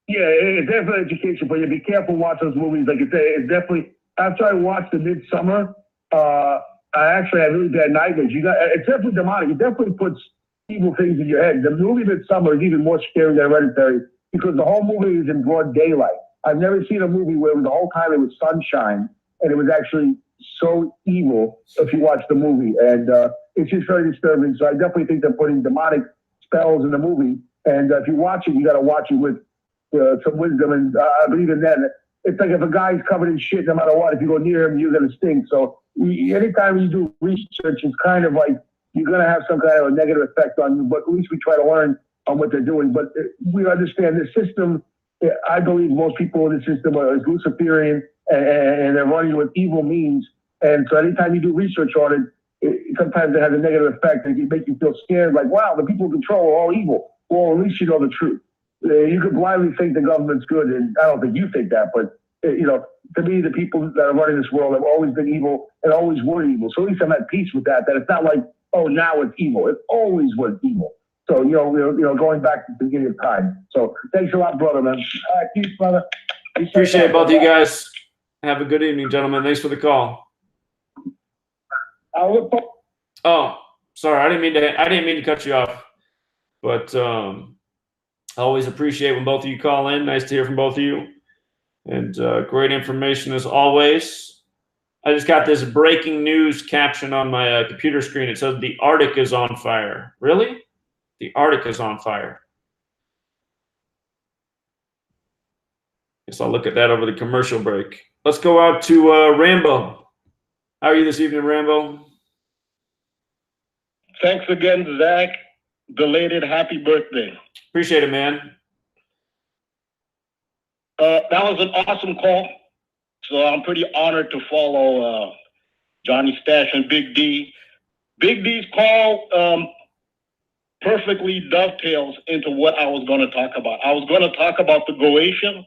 Yeah, it's definitely education, but you be careful watching those movies. Like I say, it's definitely. After I watched the Midsummer, I actually had really bad nightmares. It's definitely demonic. It definitely puts evil things in your head. The movie Midsummer is even more scary than Hereditary because the whole movie is in broad daylight. I've never seen a movie where the whole time it was sunshine and it was actually so evil if you watch the movie. And it's just very disturbing. So I definitely think they're putting demonic spells in the movie. And if you watch it, you got to watch it with some wisdom. And I believe in that. It's like if a guy's covered in shit, no matter what, if you go near him, you're going to stink. So anytime you do research, it's kind of like you're going to have some kind of a negative effect on you. But at least we try to learn on what they're doing. But we understand the system. I believe most people in the system are Luciferian and they're running with evil means. And so anytime you do research on it, sometimes it has a negative effect and it makes you feel scared, like, wow, the people in control are all evil. Well, at least you know the truth. You could blindly think the government's good, and I don't think you think that, but, you know, to me, the people that are running this world have always been evil and always were evil. So at least I'm at peace with that it's not like, oh, now it's evil. It always was evil. So, you know, going back to the beginning of time. So thanks a lot, brother, man. All right, peace, brother. Appreciate both of you guys. Have a good evening, gentlemen. Thanks for the call. Oh, sorry. I didn't mean to cut you off. But I always appreciate when both of you call in. Nice to hear from both of you. And great information as always. I just got this breaking news caption on my computer screen. It says the Arctic is on fire. Really? The Arctic is on fire. Guess I'll look at that over the commercial break. Let's go out to Rambo. How are you this evening, Rambo? Thanks again, Zach. Belated happy birthday. Appreciate it, man. That was an awesome call. So I'm pretty honored to follow Johnny Stash and Big D. Big D's call perfectly dovetails into what I was going to talk about. I was going to talk about the Goetia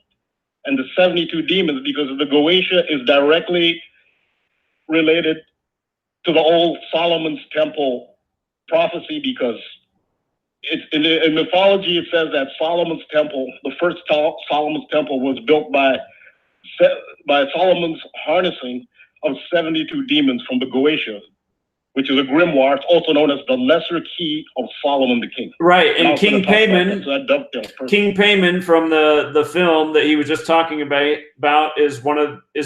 and the 72 demons, because the Goetia is directly related to the old Solomon's Temple prophecy, because it's in mythology, it says that Solomon's Temple, the first Solomon's Temple, was built by Solomon's harnessing of 72 demons from the Goetia, which is a grimoire. It's also known as the Lesser Key of Solomon the King. Right, and King Payman, King Payman from the film that he was just talking about is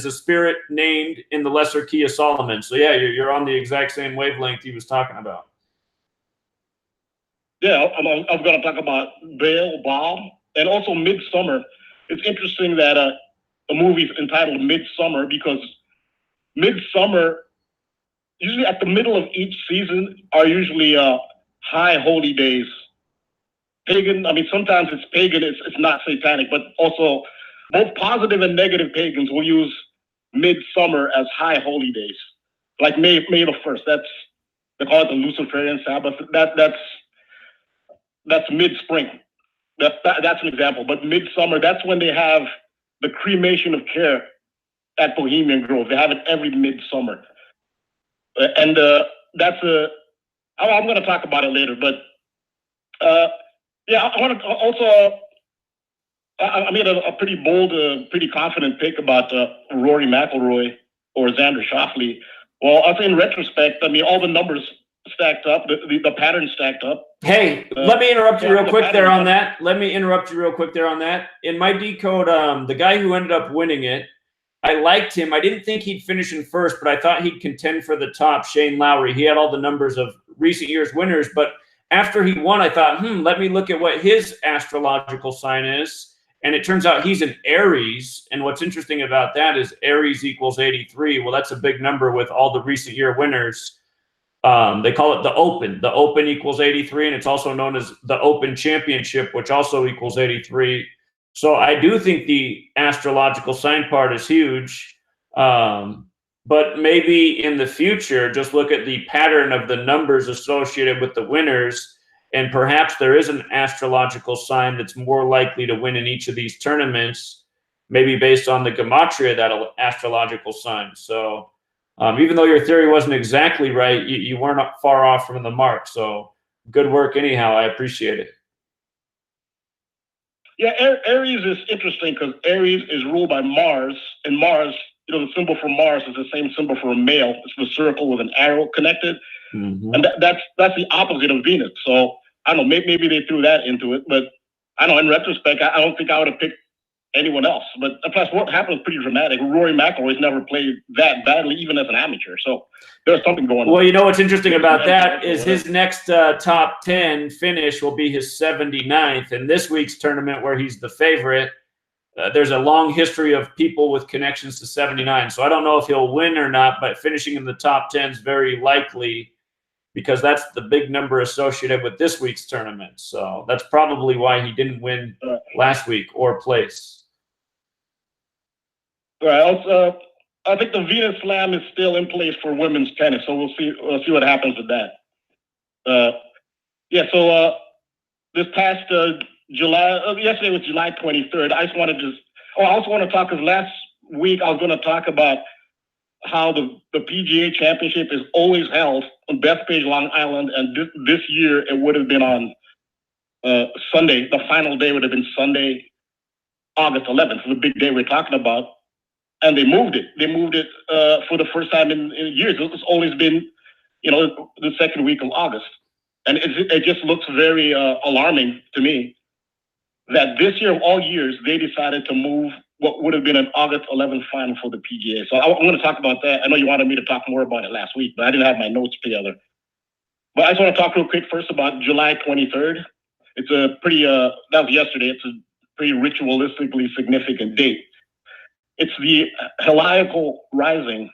a spirit named in the Lesser Key of Solomon. So yeah, you're on the exact same wavelength he was talking about. Yeah, I'm going to talk about Baal, and also Midsummer. It's interesting that the movie is entitled Midsummer, because Midsummer, usually at the middle of each season, are usually high holy days. Pagan, I mean, sometimes it's pagan, it's not satanic, but also both positive and negative pagans will use Midsummer as high holy days. Like May the 1st, they call it the Luciferian Sabbath. That's mid-spring. That's an example. But Midsummer, that's when they have the cremation of care at Bohemian Grove. They have it every midsummer. And I'm going to talk about it later. But yeah, I want to also, I made a pretty bold, pretty confident pick about Rory McIlroy or Xander Schauffele. Well, I'll say in retrospect, I mean, all the numbers stacked up, the pattern stacked up. Hey, let me interrupt you real quick there on that. In my decode, the guy who ended up winning it, I liked him. I didn't think he'd finish in first, but I thought he'd contend for the top. Shane Lowry. He had all the numbers of recent years winners, but after he won, I thought, let me look at what his astrological sign is. And it turns out he's an Aries. And what's interesting about that is Aries equals 83. Well, that's a big number with all the recent year winners. They call it the Open. The Open equals 83, and it's also known as the Open Championship, which also equals 83. So I do think the astrological sign part is huge. But maybe in the future, just look at the pattern of the numbers associated with the winners, and perhaps there is an astrological sign that's more likely to win in each of these tournaments, maybe based on the Gematria, that astrological sign. So even though your theory wasn't exactly right, you weren't far off from the mark. So good work anyhow. I appreciate it. Yeah, Aries is interesting because Aries is ruled by Mars, and Mars, the symbol for Mars is the same symbol for a male. It's the circle with an arrow connected. Mm-hmm. And that's the opposite of Venus. So I don't know, maybe they threw that into it, but I don't know, in retrospect, I don't think I would have picked anyone else. But plus, what happened was pretty dramatic. Rory McIlroy's never played that badly, even as an amateur. So there's something going on. Well, you know what's interesting about that is his next top 10 finish will be his 79th. In this week's tournament, where he's the favorite, there's a long history of people with connections to 79. So I don't know if he'll win or not, but finishing in the top 10 is very likely, because that's the big number associated with this week's tournament. So that's probably why he didn't win last week or place. Right. Also, I think the Venus Slam is still in place for women's tennis, so we'll see what happens with that. So this past July, yesterday was July 23rd. I also want to talk, because last week I was going to talk about how the PGA Championship is always held on Bethpage, Long Island, and this year it would have been on Sunday. The final day would have been Sunday, August 11th, the big day we're talking about. And they moved it. They moved it for the first time in years. It's always been, the second week of August. And it just looks very alarming to me that this year of all years, they decided to move what would have been an August 11th final for the PGA. So I'm going to talk about that. I know you wanted me to talk more about it last week, but I didn't have my notes together. But I just want to talk real quick first about July 23rd. It's a pretty, that was yesterday. It's a pretty ritualistically significant date. It's the heliacal rising,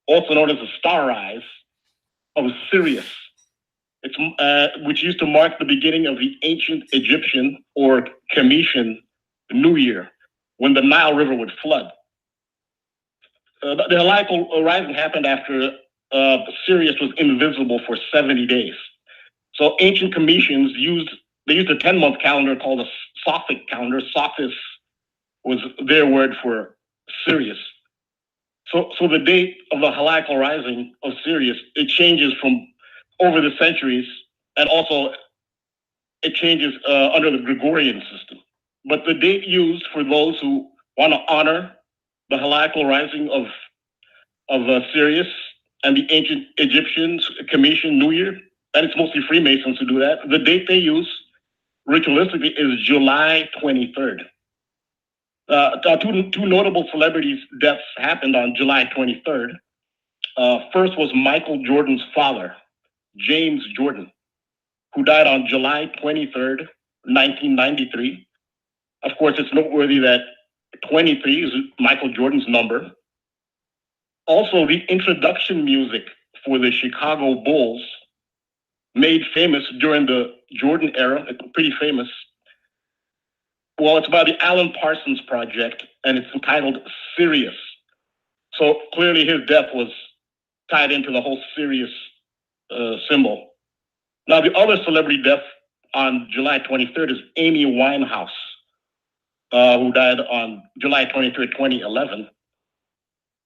also known as the star rise, of Sirius. It's which used to mark the beginning of the ancient Egyptian or Cometian New Year, when the Nile River would flood. The heliacal rising happened after Sirius was invisible for 70 days. So ancient Cometians used a 10-month calendar called a Sophic calendar, Sophis was their word for Sirius. So the date of the heliacal rising of Sirius, it changes from over the centuries, and also it changes under the Gregorian system. But the date used for those who want to honor the heliacal rising of Sirius and the ancient Egyptians commission New Year, and it's mostly Freemasons who do that. The date they use ritualistically is July 23rd. Two notable celebrities' deaths happened on July 23rd. First was Michael Jordan's father, James Jordan, who died on July 23rd, 1993. Of course, it's noteworthy that 23 is Michael Jordan's number. Also, the introduction music for the Chicago Bulls, made famous during the Jordan era, it's pretty famous. Well, it's by the Alan Parsons Project, and it's entitled Sirius. So clearly his death was tied into the whole Sirius symbol. Now, the other celebrity death on July 23rd is Amy Winehouse, who died on July 23rd, 2011.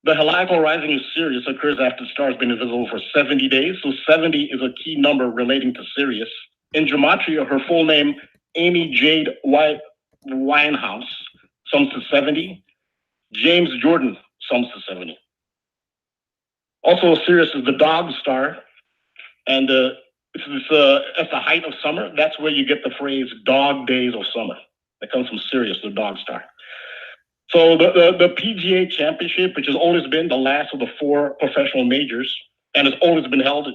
The heliacal rising of Sirius occurs after the star has been invisible for 70 days. So 70 is a key number relating to Sirius. In Gematria, her full name, Amy Jade Winehouse, sums to 70. James Jordan sums to 70. Also, Sirius is the dog star. And at the height of summer, that's where you get the phrase dog days of summer. That comes from Sirius, the dog star. So the PGA Championship, which has always been the last of the 4 professional majors, and has always been held,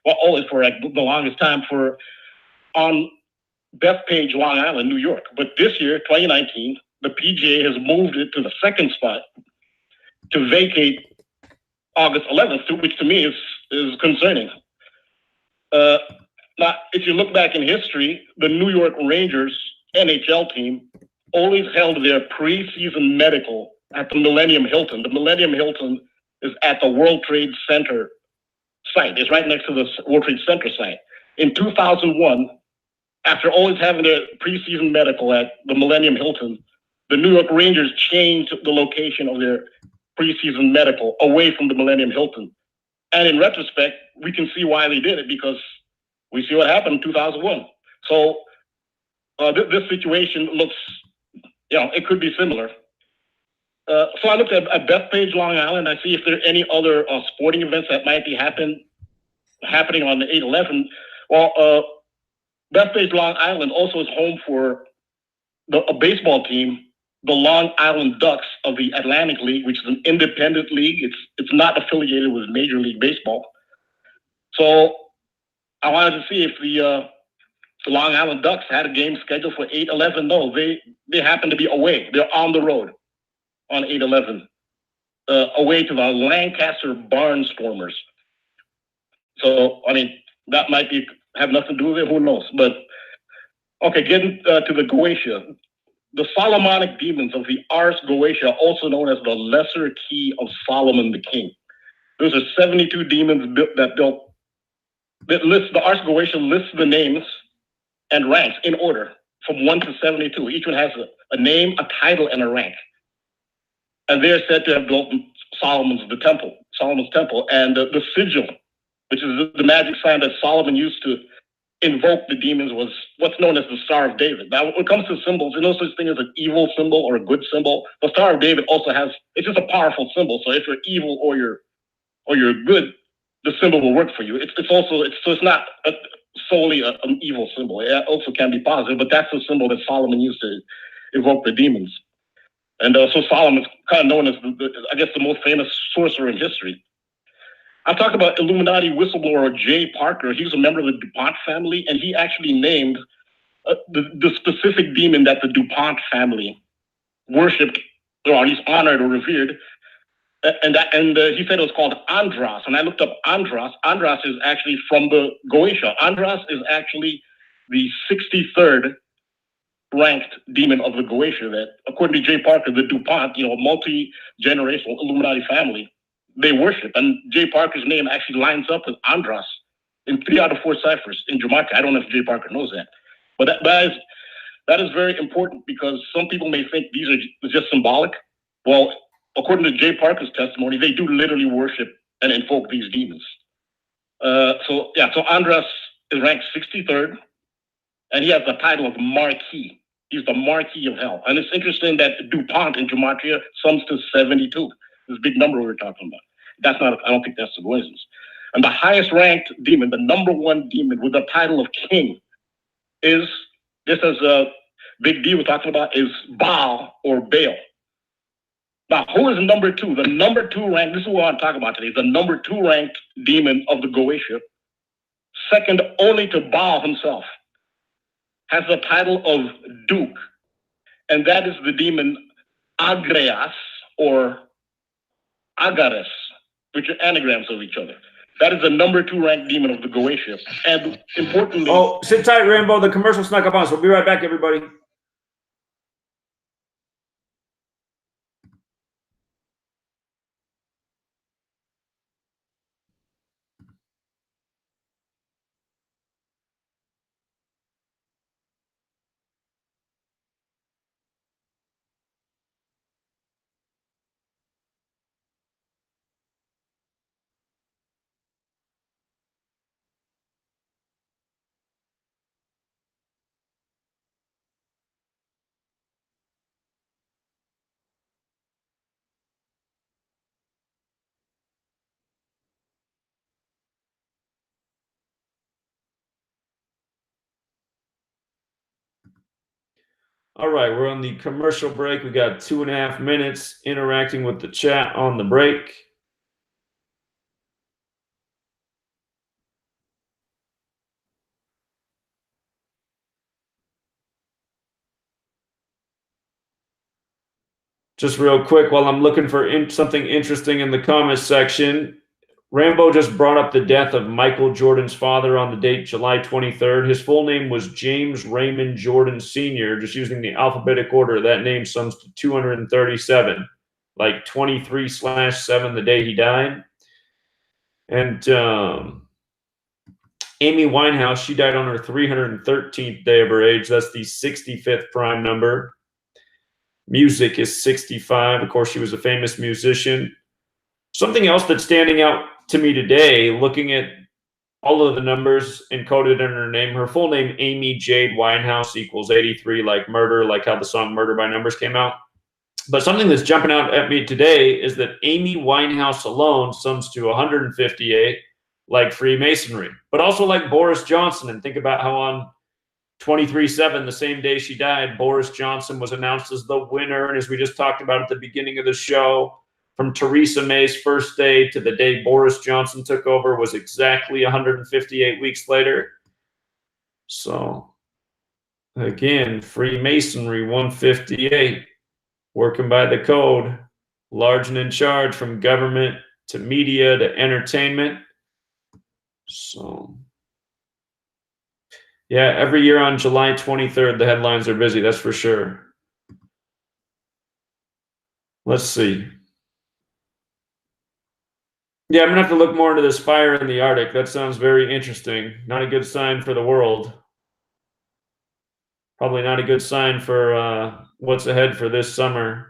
always for like the longest time, on Bethpage, Long Island, New York. But this year, 2019, the PGA has moved it to the second spot to vacate August 11th, which to me is concerning. Now, if you look back in history, the New York Rangers NHL team always held their preseason medical at the Millennium Hilton. The Millennium Hilton is at the World Trade Center site. It's right next to the World Trade Center site. In 2001, after always having their preseason medical at the Millennium Hilton, the New York Rangers changed the location of their preseason medical away from the Millennium Hilton. And in retrospect, we can see why they did it, because we see what happened in 2001. So this situation looks, it could be similar. So I looked at Bethpage, Long Island. I see if there are any other sporting events that might be happening on the 8/11. Well, Bethpage, Long Island also is home for a baseball team, the Long Island Ducks of the Atlantic League, which is an independent league. It's not affiliated with Major League Baseball. So I wanted to see if the Long Island Ducks had a game scheduled for 8/11. No, they happen to be away. They're on the road on 8/11, away to the Lancaster Barnstormers. So, I mean, that might have nothing to do with it. Who knows? But, okay, getting to the Goetia. The Solomonic demons of the Ars Goetia, also known as the Lesser Key of Solomon the King. Those are 72 demons the Ars Goetia lists the names and ranks in order from 1 to 72. Each one has a name, a title, and a rank. And they're said to have built Solomon's temple, and the sigil, which is the magic sign that Solomon used to invoke the demons, was what's known as the Star of David. Now, when it comes to symbols, there's no such thing as an evil symbol or a good symbol. The Star of David also it's just a powerful symbol. So if you're evil or you're good, the symbol will work for you. It's not solely an evil symbol. It also can be positive, but that's the symbol that Solomon used to evoke the demons. And so Solomon's kind of known as, the most famous sorcerer in history. I'll talk about Illuminati whistleblower Jay Parker. He was a member of the DuPont family, and he actually named the specific demon that the DuPont family worshipped, or at least honored or revered. And he said it was called Andros. And I looked up Andros. Andros is actually from the Goetia. Andros is actually the 63rd ranked demon of the Goetia, that, according to Jay Parker, the DuPont, a multi-generational Illuminati family, they worship. And Jay Parker's name actually lines up with Andros in 3 out of 4 ciphers in Gematria. I don't know if Jay Parker knows that. But that That is very important because some people may think these are just symbolic. Well, according to Jay Parker's testimony, they do literally worship and invoke these demons. So Andras is ranked 63rd, and he has the title of Marquis. He's the Marquis of Hell. And it's interesting that DuPont in Gematria sums to 72. This big number we were talking about. I don't think that's a coincidence. And the highest ranked demon, the number one demon with the title of king, is, just as Big D was talking about, is Baal or Baal. Now, who is number two? The number two ranked, this is what I'm talking about today, the number two ranked demon of the Goetia, second only to Baal himself, has the title of Duke, and that is the demon Agreas or Agares, which are anagrams of each other. That is the number two ranked demon of the Goetia. And importantly... Oh, sit tight, Rambo. The commercial snuck up on us. We'll be right back, everybody. All right, we're on the commercial break. We got 2.5 minutes interacting with the chat on the break. Just real quick, while I'm looking for something interesting in the comments section, Rambo just brought up the death of Michael Jordan's father on the date July 23rd. His full name was James Raymond Jordan Sr., just using the alphabetic order. That name sums to 237, like 23/7 the day he died. And Amy Winehouse, she died on her 313th day of her age. That's the 65th prime number. Music is 65. Of course, she was a famous musician. Something else that's standing out to me today, looking at all of the numbers encoded in her name, her full name, Amy Jade Winehouse, equals 83, like murder, like how the song Murder by Numbers came out. But something that's jumping out at me today is that Amy Winehouse alone sums to 158, like Freemasonry, but also like Boris Johnson. And think about how on 23/7, the same day she died, Boris Johnson was announced as the winner. And as we just talked about at the beginning of the show, from Theresa May's first day to the day Boris Johnson took over was exactly 158 weeks later. So, again, Freemasonry 158, working by the code, large and in charge, from government to media to entertainment. So, yeah, every year on July 23rd, the headlines are busy, that's for sure. Let's see. Yeah, I'm going to have to look more into this fire in the Arctic. That sounds very interesting. Not a good sign for the world. Probably not a good sign for what's ahead for this summer.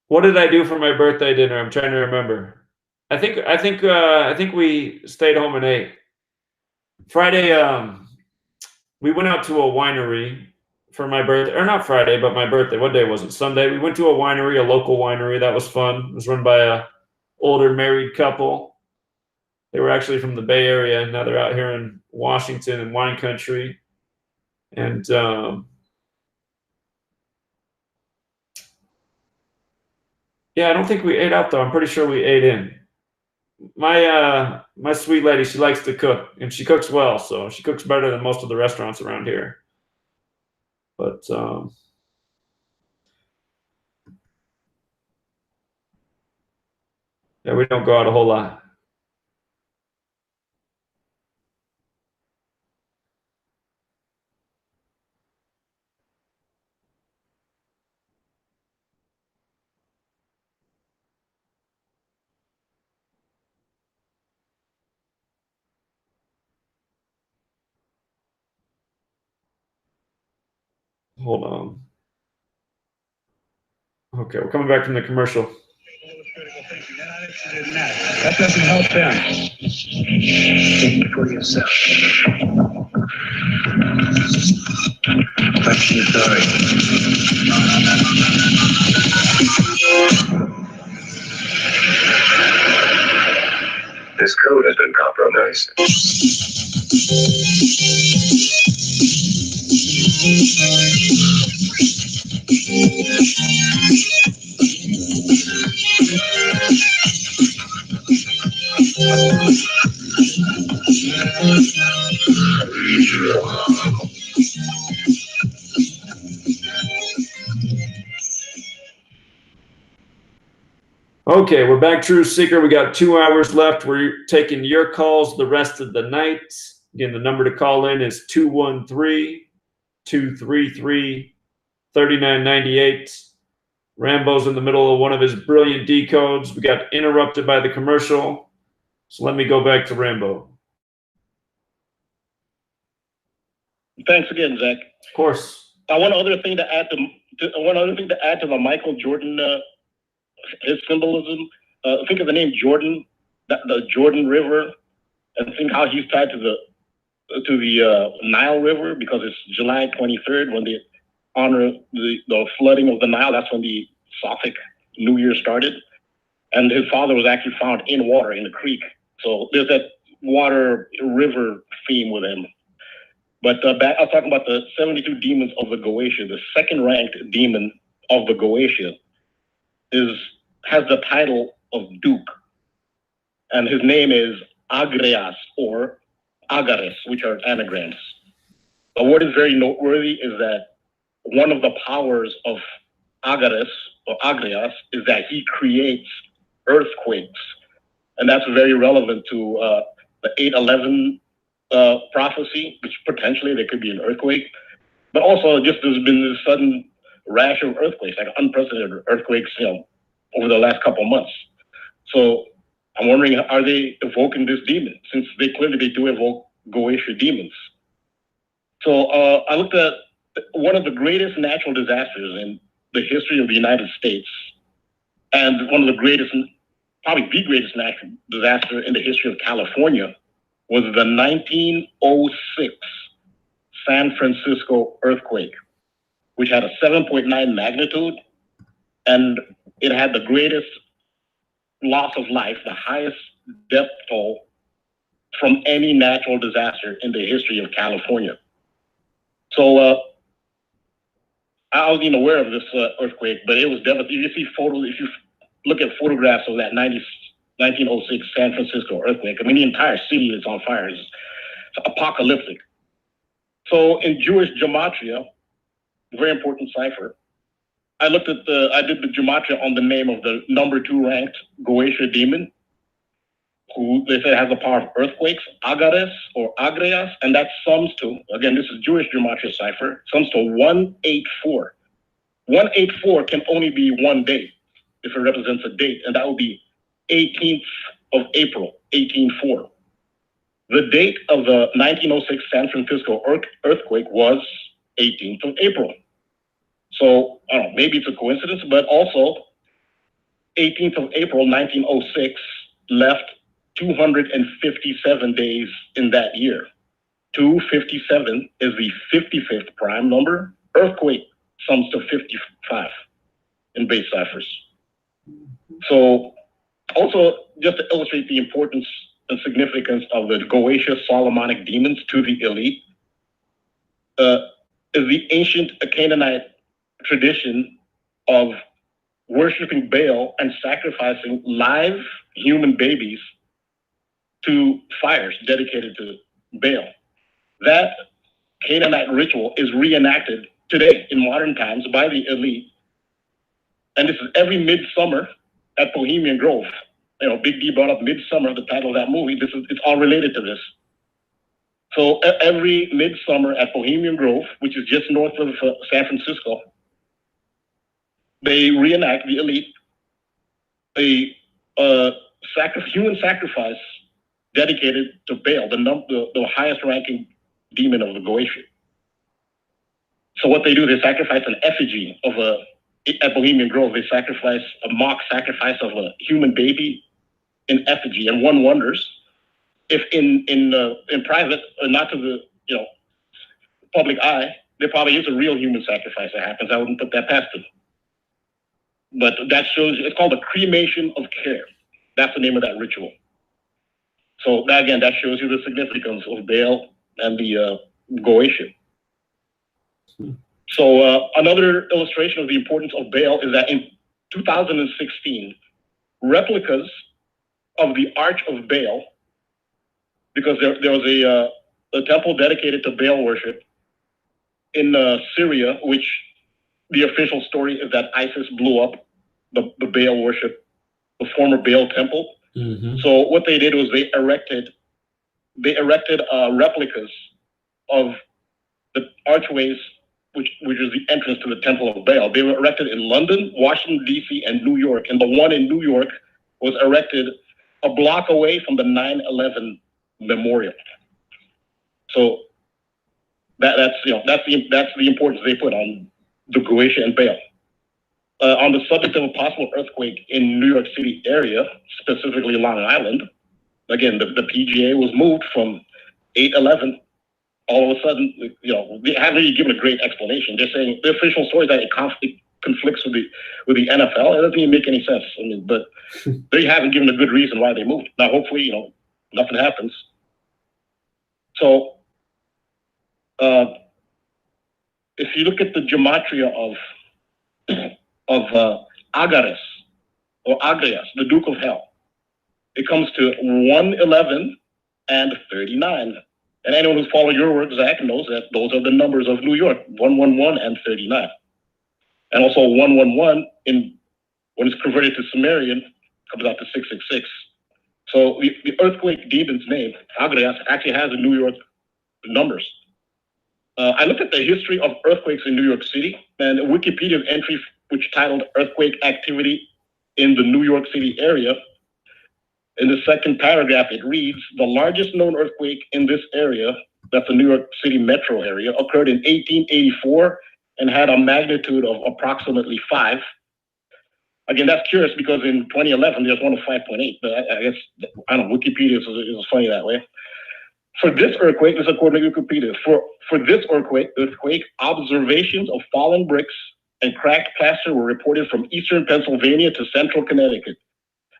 What did I do for my birthday dinner? I'm trying to remember. I think we stayed home and ate. Friday, we went out to a winery for my birthday, or not Friday, but my birthday. What day was it? Sunday. We went to a winery, a local winery. That was fun. It was run by a older married couple. They were actually from the Bay Area. Now they're out here in Washington and wine country. And yeah, I don't think we ate out though. I'm pretty sure we ate in. My sweet lady, she likes to cook, and she cooks well, so she cooks better than most of the restaurants around here. But yeah, we don't go out a whole lot. Hold on. Okay, we're coming back from the commercial. That doesn't help them. Think for yourself. But you're sorry. This code has been compromised. Okay, we're back, True Seeker. We got 2 hours left. We're taking your calls the rest of the night. Again, the number to call in is 213-233-3998. Rambo's in the middle of one of his brilliant decodes. We got interrupted by the commercial. So let me go back to Rambo. Thanks again, Zach. Of course. One other thing to add to the Michael Jordan his symbolism. Think of the name Jordan, the Jordan River, and think how he's tied to the Nile River, because it's July 23rd when they honor the flooding of the Nile. That's when the Sothic New Year started, and his father was actually found in water in the creek. So there's that water river theme with him. But I was talking about the 72 demons of the Goetia. The second ranked demon of the Goetia has the title of Duke, and his name is Agreas or Agares, which are anagrams. But what is very noteworthy is that one of the powers of Agares or Agreas is that he creates earthquakes, and that's very relevant to the 8/11 prophecy, which potentially there could be an earthquake, but also just there's been this sudden rash of earthquakes, like unprecedented earthquakes, over the last couple of months. So I'm wondering, are they evoking this demon, since they clearly do evoke Goetia demons? So I looked at one of the greatest natural disasters in the history of the United States, and one of the greatest, probably the greatest natural disaster in the history of California, was the 1906 San Francisco earthquake, which had a 7.9 magnitude, and it had the greatest loss of life, the highest death toll from any natural disaster in the history of California. So I wasn't even aware of this earthquake, but it was devastating. If you look at photographs of that 1906 San Francisco earthquake, I mean, the entire city is on fire. It's apocalyptic. So in Jewish Gematria, very important cipher, I did the Gematria on the name of the number 2 ranked Goetia demon, who they said has the power of earthquakes, Agares or Agreas, and that sums to, again, this is Jewish Gematria cipher, sums to 184. 184 can only be one date if it represents a date, and that would be 18th of April, 1804. The date of the 1906 San Francisco earthquake was 18th of April. So, I don't know, maybe it's a coincidence, but also 18th of April, 1906 left 257 days in that year. 257 is the 55th prime number. Earthquake sums to 55 in base ciphers. So, also, just to illustrate the importance and significance of the Goetia Solomonic demons to the elite, is the ancient Canaanite tradition of worshiping Baal and sacrificing live human babies to fires dedicated to Baal. That Canaanite ritual is reenacted today in modern times by the elite, and this is every midsummer at Bohemian Grove. Big D brought up Midsummer, the title of that movie. It's all related to this. So every midsummer at Bohemian Grove, which is just north of San Francisco, they reenact, the elite, a human sacrifice dedicated, to Baal, the highest ranking demon of the Goetia. So what they do, they sacrifice an effigy of at Bohemian Grove. They sacrifice a mock sacrifice of a human baby in effigy, and one wonders if in private, not to the public eye, there probably is a real human sacrifice that happens. I wouldn't put that past them. But that shows it's called a cremation of care. That's the name of that ritual. So that, again, that shows you the significance of Baal and the Goetia. So another illustration of the importance of Baal is that in 2016, replicas of the Arch of Baal, because there was a temple dedicated to Baal worship in Syria, which the official story is that ISIS blew up the Baal worship, the former Baal temple. Mm-hmm. So what they did was they erected replicas of the archways, which is the entrance to the Temple of Baal. They were erected in London, Washington, D.C., and New York. And the one in New York was erected a block away from the 9/11 memorial. So that's the importance they put on the Goetia and Baal. On the subject of a possible earthquake in New York City area, specifically Long Island, again, the PGA was moved from 8/11. All of a sudden, they haven't really given a great explanation. They're saying the official story is that it conflicts with the NFL. It doesn't even make any sense. I mean, but they haven't given a good reason why they moved. Now, hopefully, nothing happens. So, if you look at the gematria of Agares or Agrias, the Duke of Hell, it comes to 111 and 39. And anyone who's followed your work, Zach, knows that those are the numbers of New York, 111 and 39. And also 111 when it's converted to Sumerian comes out to 666. So the earthquake demon's name, Agrias, actually has the New York numbers. I looked at the history of earthquakes in New York City, and a Wikipedia entry which titled Earthquake Activity in the New York City Area. In the second paragraph, it reads, the largest known earthquake in this area, that's the New York City metro area, occurred in 1884 and had a magnitude of approximately 5. Again, that's curious because in 2011, there's one of 5.8, but I guess, I don't know, Wikipedia is funny that way. For this earthquake, this is according to Wikipedia, for this earthquake, observations of fallen bricks and cracked plaster were reported from eastern Pennsylvania to central Connecticut.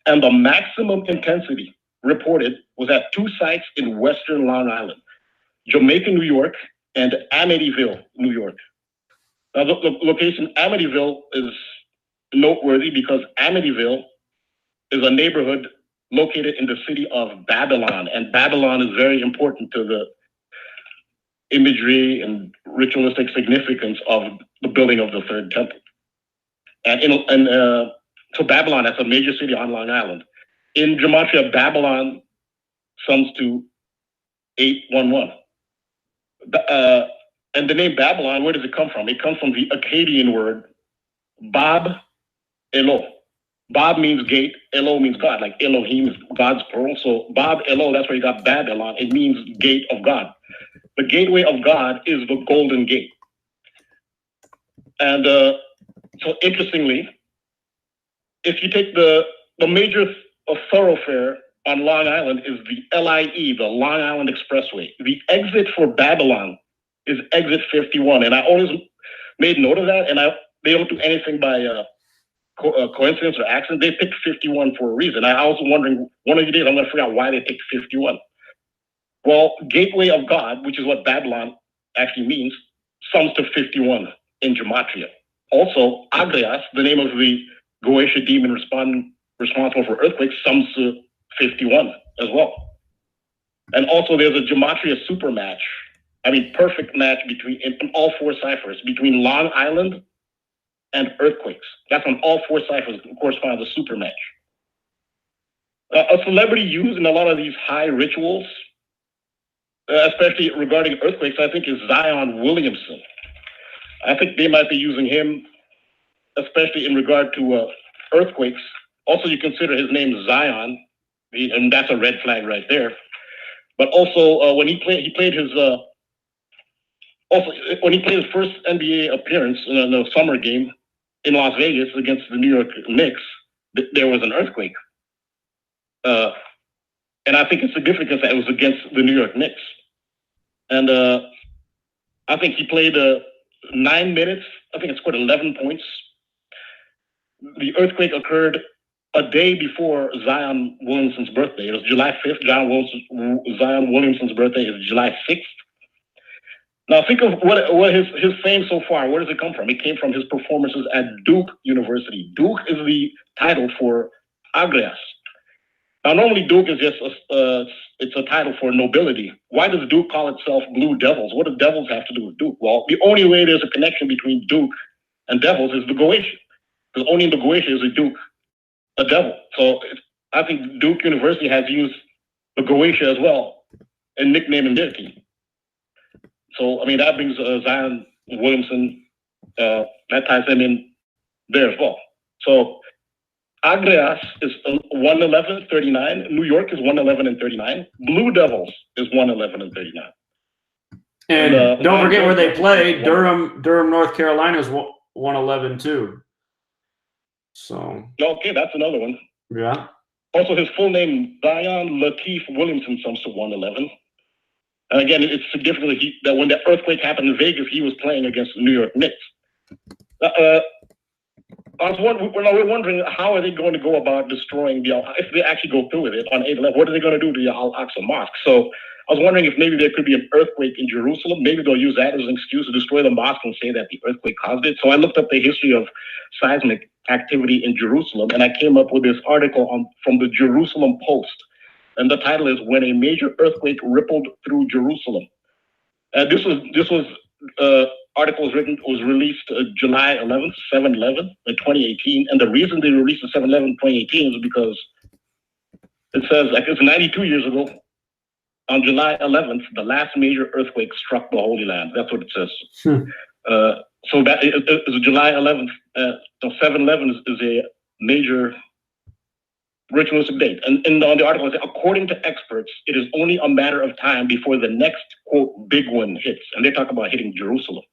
And the maximum intensity reported was at 2 sites in western Long Island, Jamaica, New York, and Amityville, New York. Now, the location Amityville is noteworthy because Amityville is a neighborhood located in the city of Babylon, and Babylon is very important to the imagery and ritualistic significance of the building of the Third Temple. And so Babylon, that's a major city on Long Island. In Gematria, Babylon sums to 811. And the name Babylon, where does it come from? It comes from the Akkadian word Bab Elo. Bab means gate, Elo means God, like Elohim is God's plural. So Bab Elo, that's where you got Babylon. It means gate of God. The gateway of God is the Golden Gate. And so interestingly, if you take the major thoroughfare on Long Island is the LIE, the Long Island Expressway. The exit for Babylon is exit 51. And I always made note of that. And they don't do anything by coincidence or accident. They picked 51 for a reason. I was wondering, one of these days, I'm going to figure out why they picked 51. Well, Gateway of God, which is what Babylon actually means, sums to 51 in Gematria. Also, Agrias, the name of the Goetia demon responsible for earthquakes, sums to 51 as well. And also there's a Gematria super match. I mean, perfect match in all 4 ciphers between Long Island and earthquakes. That's on all 4 ciphers correspond to super match. A celebrity used in a lot of these high rituals, especially regarding earthquakes, I think is Zion Williamson. I think they might be using him, especially in regard to earthquakes. Also, you consider his name Zion, and that's a red flag right there. But also, when he played his Also, when he played his first NBA appearance in a summer game in Las Vegas against the New York Knicks, there was an earthquake. And I think it's significant that it was against the New York Knicks. And I think he played 9 minutes. I think it scored 11 points. The earthquake occurred a day before Zion Williamson's birthday. It was July 5th. Zion Williamson's birthday is July 6th. Now think of what his fame so far. Where does it come from? It came from his performances at Duke University. Duke is the title for Agrias. Now normally Duke is just it's a title for nobility. Why does Duke call itself Blue Devils? What do Devils have to do with Duke? Well, the only way there's a connection between Duke and Devils is the Goetia, because only in the Goetia is a Duke a devil. So I think Duke University has used the Goetia as well in nicknaming their team. So, I mean, that brings Zion Williamson, that ties him in there as well. So, Agrias is 111-39. New York is 111-39. Blue Devils is 111-39. And don't forget where they play. Durham, North Carolina is 111 too. So. Okay, that's another one. Yeah. Also, his full name, Zion Lakeith Williamson, sums to 111. And again, it's significant that when the earthquake happened in Vegas, he was playing against the New York Knicks. We're wondering how are they going to go about destroying if they actually go through with it on 8/11, what are they going to do to the Al-Aqsa Mosque? So I was wondering if maybe there could be an earthquake in Jerusalem. Maybe they'll use that as an excuse to destroy the mosque and say that the earthquake caused it. So I looked up the history of seismic activity in Jerusalem, and I came up with this article from the Jerusalem Post. And the title is "When a Major Earthquake Rippled Through Jerusalem." This article was released July 11th, 7/11, in 2018. And the reason they released the 7/11 2018 is because it says, like, it's 92 years ago. On July 11th, the last major earthquake struck the Holy Land. That's what it says. So that is July 11th. So 7/11 is a major ritualistic date. And on the article, it says, according to experts, it is only a matter of time before the next, quote, big one hits. And they talk about hitting Jerusalem.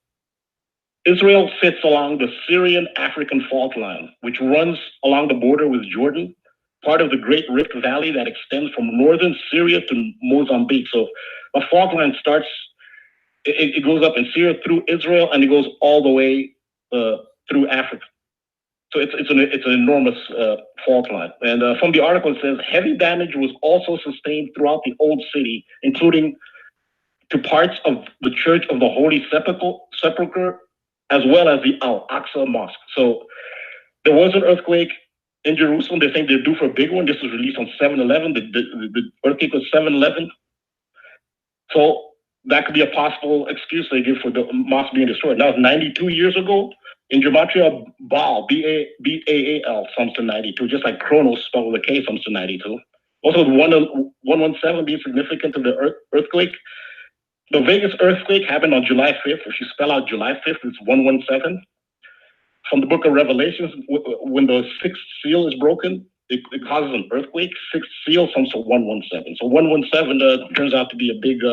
Israel sits along the Syrian-African fault line, which runs along the border with Jordan, part of the Great Rift Valley that extends from northern Syria to Mozambique. So the fault line starts, it goes up in Syria through Israel, and it goes all the way through Africa. So it's an enormous fault line. And from the article, it says heavy damage was also sustained throughout the Old City, including to parts of the Church of the Holy Sepulchre, as well as the Al-Aqsa Mosque. So there was an earthquake in Jerusalem. They think they're due for a big one. This was released on 7/11. The earthquake was 7/11. So that could be a possible excuse they give for the mosque being destroyed. Now, 92 years ago, in Gematria, Baal, B-A-A-L, sums to 92, just like Chronos, spelled with a K, sums to 92. Also, 117 being significant to the earthquake. The Vegas earthquake happened on July 5th. If you spell out July 5th, it's 117. From the book of Revelations, when the sixth seal is broken, it causes an earthquake. Sixth seal sums to 117. So 117 turns out to be a big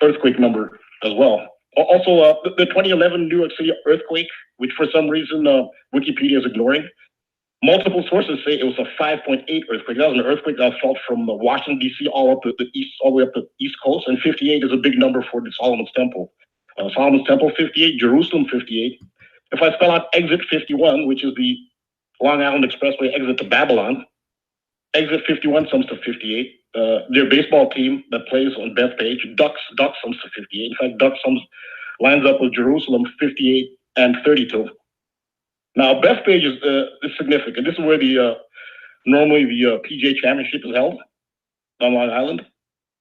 earthquake number as well. Also, the 2011 New York City earthquake, which for some reason Wikipedia is ignoring. Multiple sources say it was a 5.8 earthquake. That was an earthquake that felt from Washington, D.C. all the way up the East Coast. And 58 is a big number for the Solomon's Temple. Solomon's Temple, 58, Jerusalem, 58. If I spell out exit 51, which is the Long Island Expressway exit to Babylon, exit 51 sums to 58. Their baseball team that plays on Bethpage, Ducks sums to 58. In fact, Ducks lines up with Jerusalem, 58 and 32. Now, Bethpage is significant. This is where normally the PGA Championship is held on Long Island.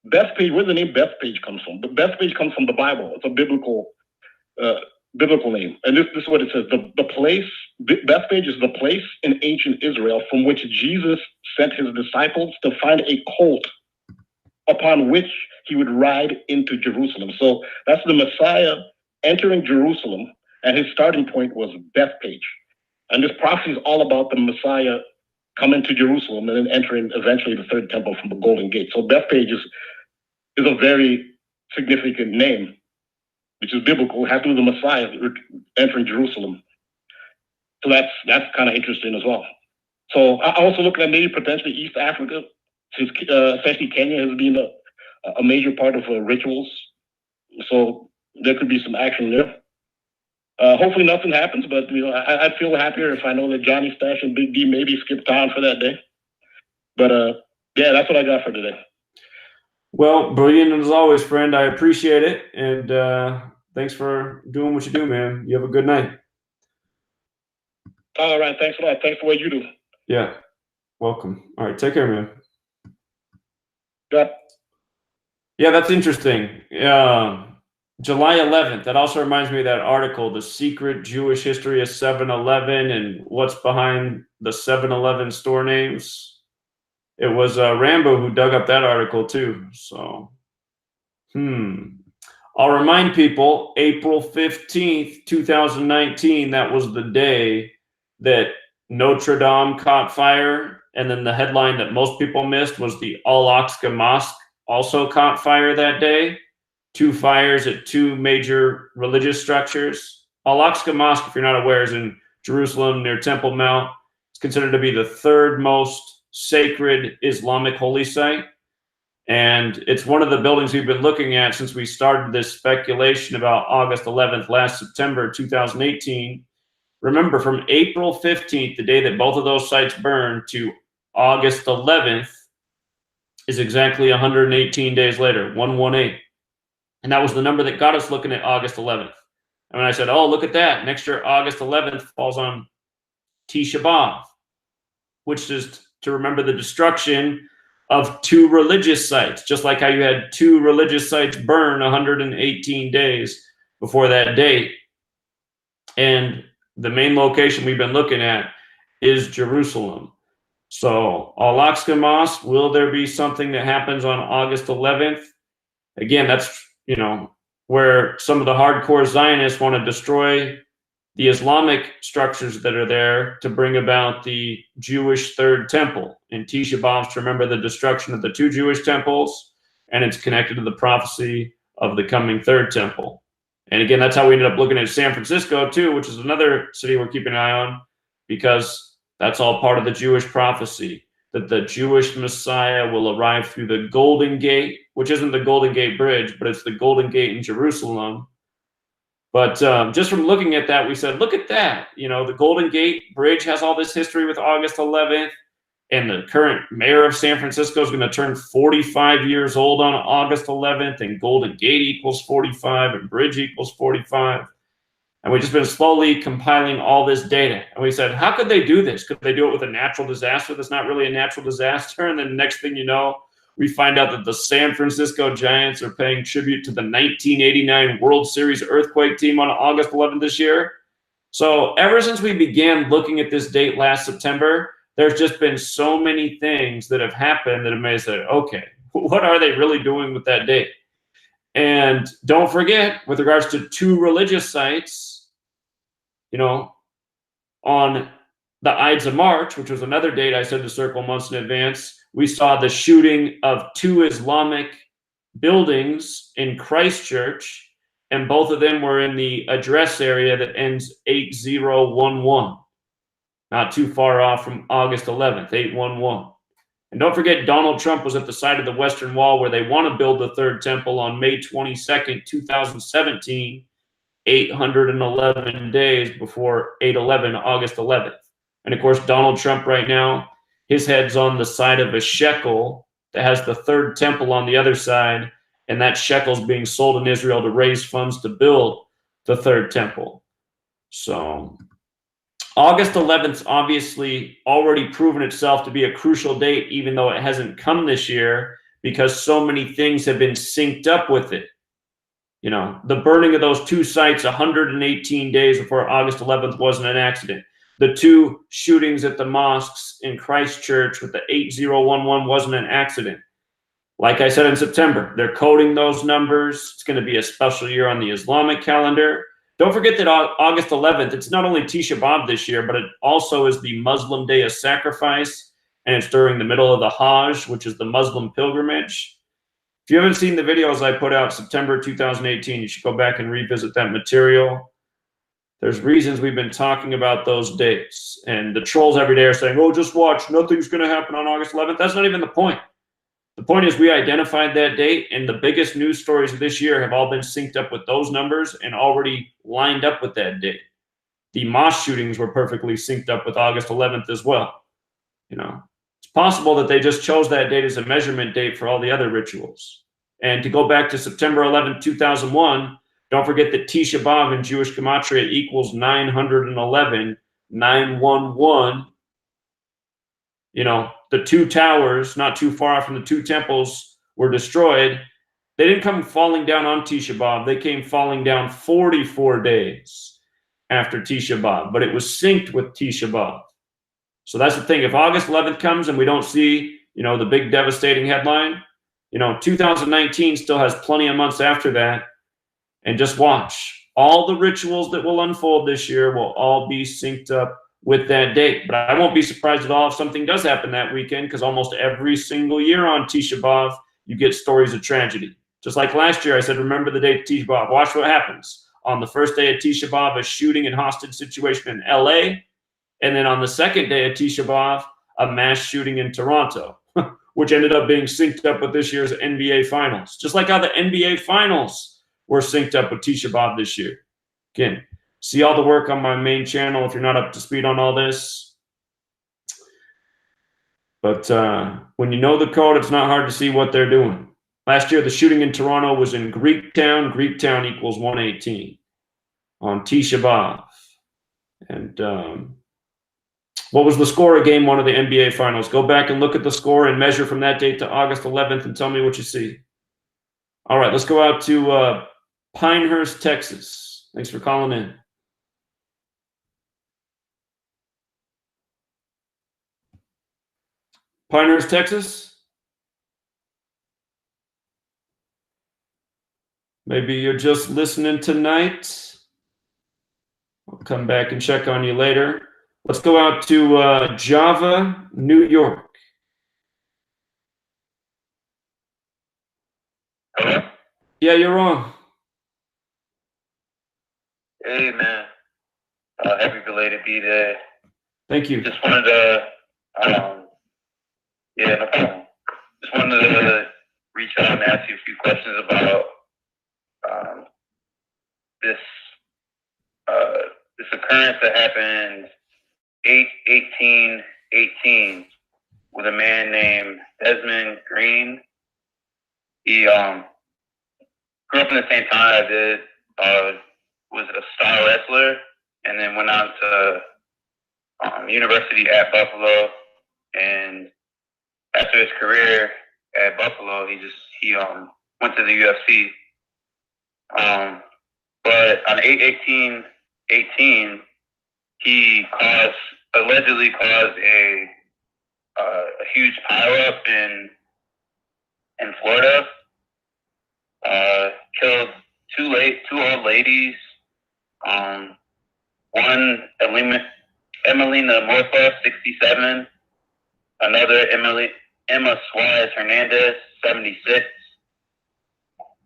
Bethpage, where the name Bethpage comes from? The Bethpage comes from the Bible. It's a biblical name. And this is what it says. The place, Bethpage is the place in ancient Israel from which Jesus sent his disciples to find a colt upon which he would ride into Jerusalem. So that's the Messiah entering Jerusalem, and his starting point was Bethpage. And this prophecy is all about the Messiah coming to Jerusalem and then entering eventually the third temple from the Golden Gate. So Bethpage is a very significant name. which is biblical, had to do with the Messiah entering Jerusalem. So that's kind of interesting as well. So I also look at maybe potentially East Africa, since especially Kenya has been a major part of rituals. So there could be some action there. Hopefully nothing happens, but I'd feel happier if I know that Johnny Stash and Big D maybe skipped town for that day. But yeah, that's what I got for today. Well, brilliant as always, friend. I appreciate it, and thanks for doing what you do, man. You have a good night. All right, thanks a lot. Thanks for what you do. Yeah, welcome. All right, take care, man. Yeah. Yeah, that's interesting. July 11th. That also reminds me of that article, The Secret Jewish History of 7-Eleven and What's Behind the 7-Eleven Store Names. It was Rambo who dug up that article too. So, I'll remind people, April 15th, 2019, that was the day that Notre Dame caught fire. And then the headline that most people missed was the Al-Aqsa Mosque also caught fire that day. 2 fires at 2 major religious structures. Al-Aqsa Mosque, if you're not aware, is in Jerusalem near Temple Mount. It's considered to be the 3rd most sacred Islamic holy site. And it's one of the buildings we've been looking at since we started this speculation about August 11th, last September 2018. Remember, from April 15th, the day that both of those sites burned, to August 11th is exactly 118 days later, 118. And that was the number that got us looking at August 11th. And when I said, oh, look at that, next year, August 11th falls on Tisha B'Av, which is to remember the destruction of 2 religious sites, just like how you had 2 religious sites burn 118 days before that date. And the main location we've been looking at is Jerusalem. So Al-Aqsa Mosque, will there be something that happens on August 11th? Again, that's, where some of the hardcore Zionists want to destroy the Islamic structures that are there to bring about the Jewish 3rd temple. And Tisha B'Av to remember the destruction of the 2 Jewish temples, and it's connected to the prophecy of the coming 3rd temple. And again, that's how we ended up looking at San Francisco too, which is another city we're keeping an eye on, because that's all part of the Jewish prophecy, that the Jewish Messiah will arrive through the Golden Gate, which isn't the Golden Gate Bridge, but it's the Golden Gate in Jerusalem. But just from looking at that, we said, look at that. The Golden Gate Bridge has all this history with August 11th, and the current mayor of San Francisco is going to turn 45 years old on August 11th, and Golden Gate equals 45, and Bridge equals 45. And we've just been slowly compiling all this data. And we said, how could they do this? Could they do it with a natural disaster that's not really a natural disaster? And then the next thing you know, we find out that the San Francisco Giants are paying tribute to the 1989 World Series earthquake team on August 11th this year. So ever since we began looking at this date last September, there's just been so many things that have happened that have made us say, okay, what are they really doing with that date? And don't forget, with regards to 2 religious sites, on the Ides of March, which was another date I said to circle months in advance, we saw the shooting of 2 Islamic buildings in Christchurch, and both of them were in the address area that ends 8011. Not too far off from August 11th, 811. And don't forget, Donald Trump was at the site of the Western Wall where they want to build the 3rd temple on May 22nd, 2017, 811 days before 8/11, August 11th. And of course, Donald Trump right now, his head's on the side of a shekel that has the 3rd temple on the other side, and that shekel's being sold in Israel to raise funds to build the 3rd temple. So August 11th's obviously already proven itself to be a crucial date, even though it hasn't come this year, because so many things have been synced up with it. The burning of those 2 sites 118 days before August 11th wasn't an accident. The 2 shootings at the mosques in Christchurch with the 8011 wasn't an accident. Like I said in September, they're coding those numbers. It's going to be a special year on the Islamic calendar. Don't forget that August 11th, it's not only Tisha B'Av this year, but it also is the Muslim Day of Sacrifice, and it's during the middle of the Hajj, which is the Muslim pilgrimage. If you haven't seen the videos I put out September 2018, you should go back and revisit that material. There's reasons we've been talking about those dates. And the trolls every day are saying, oh, just watch, nothing's going to happen on August 11th. That's not even the point. The point is we identified that date, and the biggest news stories of this year have all been synced up with those numbers and already lined up with that date. The mosque shootings were perfectly synced up with August 11th as well. You know, it's possible that they just chose that date as a measurement date for all the other rituals. And to go back to September 11th, 2001, don't forget that Tisha B'Av in Jewish Gematria equals 911, 911. You know, the two towers, not too far from the two temples, were destroyed. They didn't come falling down on Tisha B'Av. They came falling down 44 days after Tisha B'Av, but it was synced with Tisha B'Av. So that's the thing. If August 11th comes and we don't see, you know, the big devastating headline, you know, 2019 still has plenty of months after that. And just watch. All the rituals that will unfold this year will all be synced up with that date. But I won't be surprised at all if something does happen that weekend, because almost every single year on Tisha B'Av, you get stories of tragedy. Just like last year, I said, remember the date of Tisha B'Av. Watch what happens. On the first day of Tisha B'Av, a shooting and hostage situation in LA. And then on the second day of Tisha B'Av, a mass shooting in Toronto, which ended up being synced up with this year's NBA Finals. Just like how the NBA Finals were synced up with Tisha B'Av this year. Again, see all the work on my main channel if you're not up to speed on all this. But when you know the code, it's not hard to see what they're doing. Last year, the shooting in Toronto was in Greektown. Greektown equals 118 on Tisha B'Av. And what was the score of game one of the NBA Finals? Go back and look at the score and measure from that date to August 11th and tell me what you see. All right, let's go out to Pinehurst, Texas. Thanks for calling in. Pinehurst, Texas? Maybe you're just listening tonight. I'll come back and check on you later. Let's go out to Java, New York. Hello? Yeah, you're wrong. Hey, man. Happy belated B-Day. Thank you. Just wanted to, yeah, no problem. Just wanted to reach out and ask you a few questions about this occurrence that happened 8/18/18 with a man named Desmond Green. He grew up in the same time I did. Was a star wrestler, and then went on to university at Buffalo. And after his career at Buffalo, he went to the UFC. But on 8/18/18, he allegedly caused a huge pileup in Florida. Killed two old ladies. One, Emelina Morfa, 67. Another, Emma Suarez Hernandez, 76.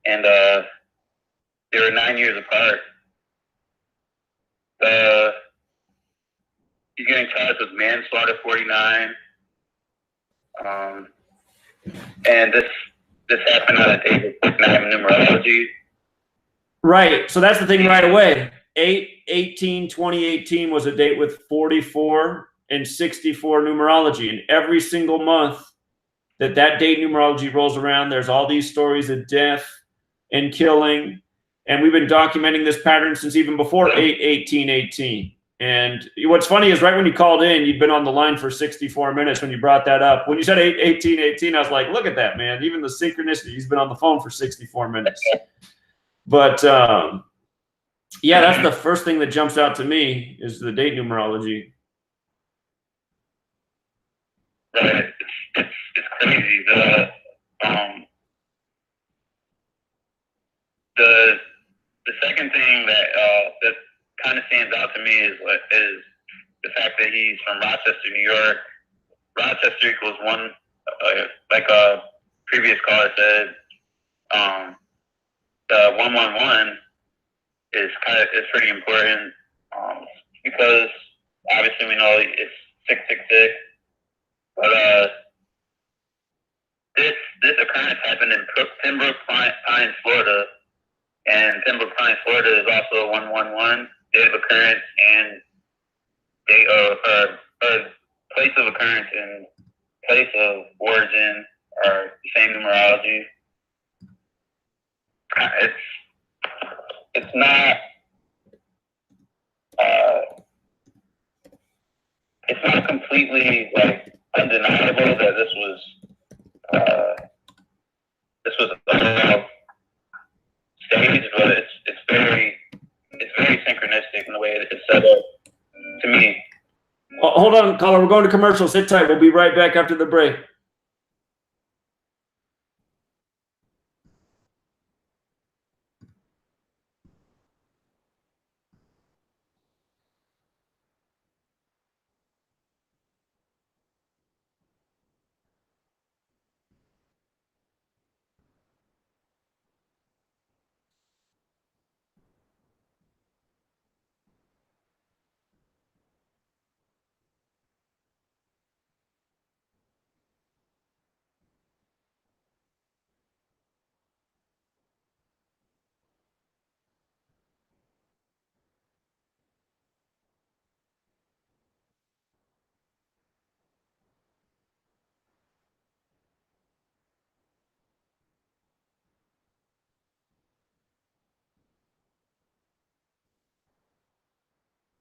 And they were 9 years apart. He's getting charged with manslaughter, 49. And this happened on a day with 9 numerology. Right. So that's the thing right away. 8/18/2018 was a date with 44 and 64 numerology. And every single month that date numerology rolls around, there's all these stories of death and killing. And we've been documenting this pattern since even before 8/18/18. And what's funny is right when you called in, you'd been on the line for 64 minutes when you brought that up. When you said 8/18/18, I was like, look at that, man. Even the synchronicity, he's been on the phone for 64 minutes. But yeah, that's the first thing that jumps out to me is the date numerology. Right. It's crazy. The second thing that kind of stands out to me is the fact that he's from Rochester, New York. Rochester equals 1, like a previous caller said. The 111 is pretty important because obviously we know it's 666, but this occurrence happened in Pembroke Pines, Florida, and Pembroke Pines, Florida is also a 111 date of occurrence and date of place of occurrence and place of origin are the same numerology. It's not it's not completely like undeniable that this was staged, but it's very synchronistic in the way it's set up to me. Oh, hold on, caller. We're going to commercial. Sit tight. We'll be right back after the break.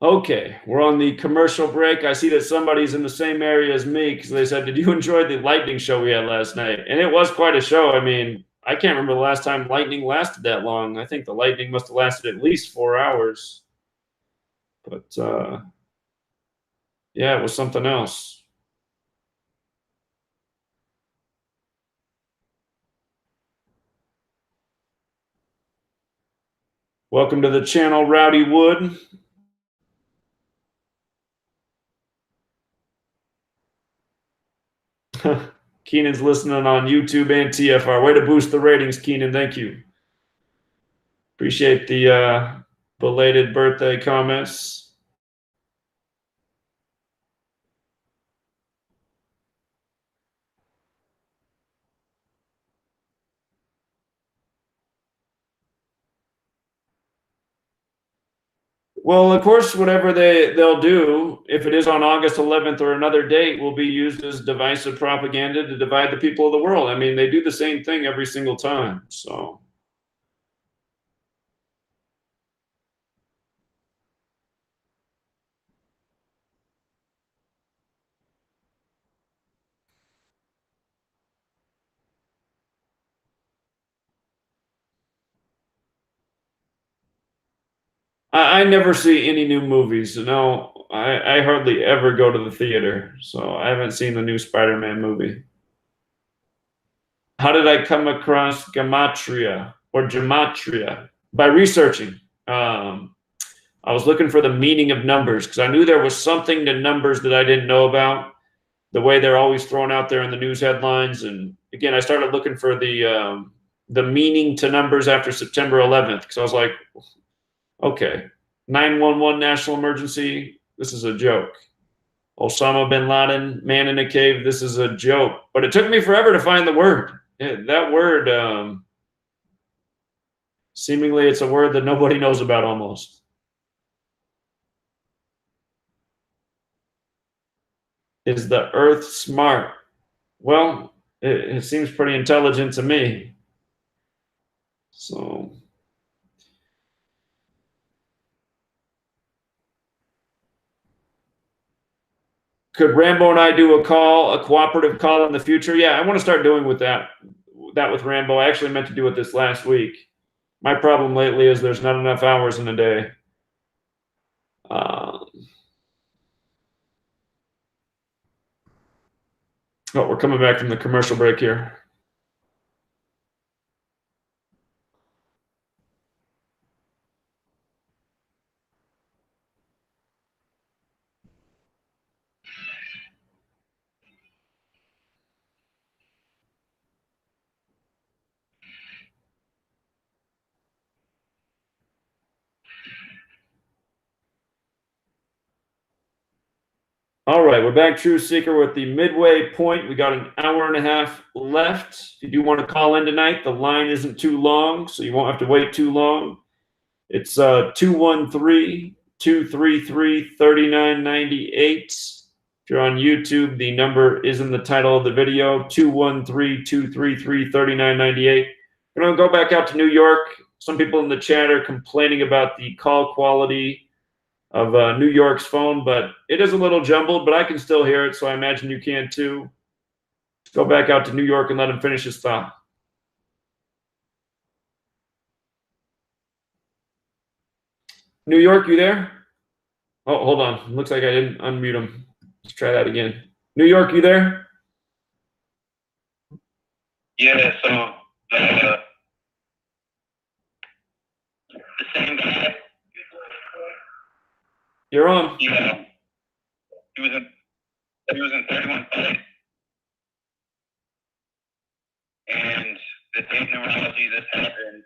Okay, we're on the commercial break. I see that somebody's in the same area as me because they said, "Did you enjoy the lightning show we had last night?" And it was quite a show. I mean, I can't remember the last time lightning lasted that long. I think the lightning must have lasted at least 4 hours. But yeah, it was something else. Welcome to the channel, Rowdy Wood. Keenan's listening on YouTube and TFR. Way to boost the ratings, Keenan. Thank you. Appreciate the belated birthday comments. Well, of course, whatever they'll do, if it is on August 11th or another date, will be used as divisive propaganda to divide the people of the world. I mean, they do the same thing every single time. So I never see any new movies. No, I hardly ever go to the theater. So I haven't seen the new Spider-Man movie. How did I come across Gematria or Gematria? By researching. I was looking for the meaning of numbers because I knew there was something to numbers that I didn't know about, the way they're always thrown out there in the news headlines. And again, I started looking for the meaning to numbers after September 11th because I was like, okay, 911 national emergency, this is a joke. Osama bin Laden, man in a cave, this is a joke. But it took me forever to find the word. That word, seemingly it's a word that nobody knows about almost. Is the Earth smart? Well, it seems pretty intelligent to me. So could Rambo and I do a cooperative call in the future? Yeah, I want to start doing with that with Rambo. I actually meant to do it this last week. My problem lately is there's not enough hours in a day. Oh, we're coming back from the commercial break here. All right, we're back, Truth Seeker, with the midway point. We got an hour and a half left. If you do want to call in tonight, the line isn't too long, so you won't have to wait too long. It's 213-233-3998. If you're on YouTube, the number is in the title of the video, 213-233-3998. We're going to go back out to New York. Some people in the chat are complaining about the call quality of New York's phone, but it is a little jumbled, but I can still hear it, so I imagine you can too. Let's go back out to New York and let him finish his thought. New York, you there? Oh, hold on. Looks like I didn't unmute him. Let's try that again. New York, you there? Yeah, so the same guy. You're on. Yeah, he was in 31 fights, and the date numerology this happened.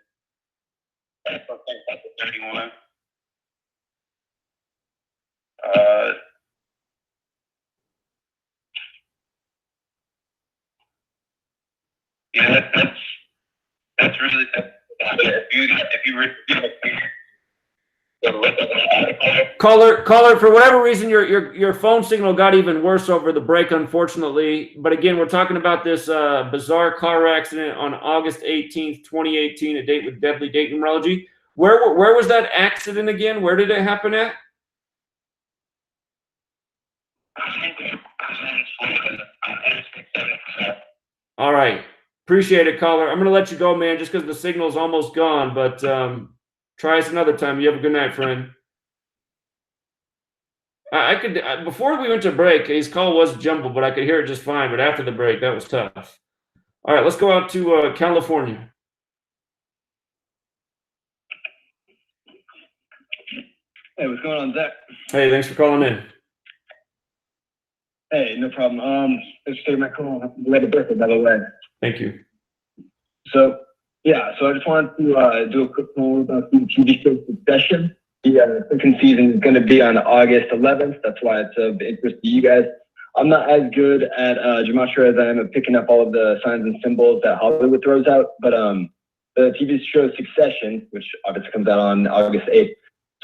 That's something like the 31. Yeah, that's really if you Caller, for whatever reason, your phone signal got even worse over the break, unfortunately. But again, we're talking about this bizarre car accident on August 18th, 2018, a date with deadly date numerology. Where was that accident again? Where did it happen at? All right. Appreciate it, caller. I'm going to let you go, man, just because the signal's almost gone. But try us another time. You have a good night, friend. I could before we went to break, his call was jumbled, but I could hear it just fine. But after the break, that was tough. All right, let's go out to California. Hey, what's going on, Zach? Hey, thanks for calling in. Hey, no problem. Thanks for taking my call. Happy birthday, by the way. Thank you. So, yeah, I just wanted to do a quick call about the TV show Succession. The second season is going to be on August 11th. That's why it's of interest to you guys. I'm not as good at Gematria as I am at picking up all of the signs and symbols that Hollywood throws out. But the TV show Succession, which obviously comes out on August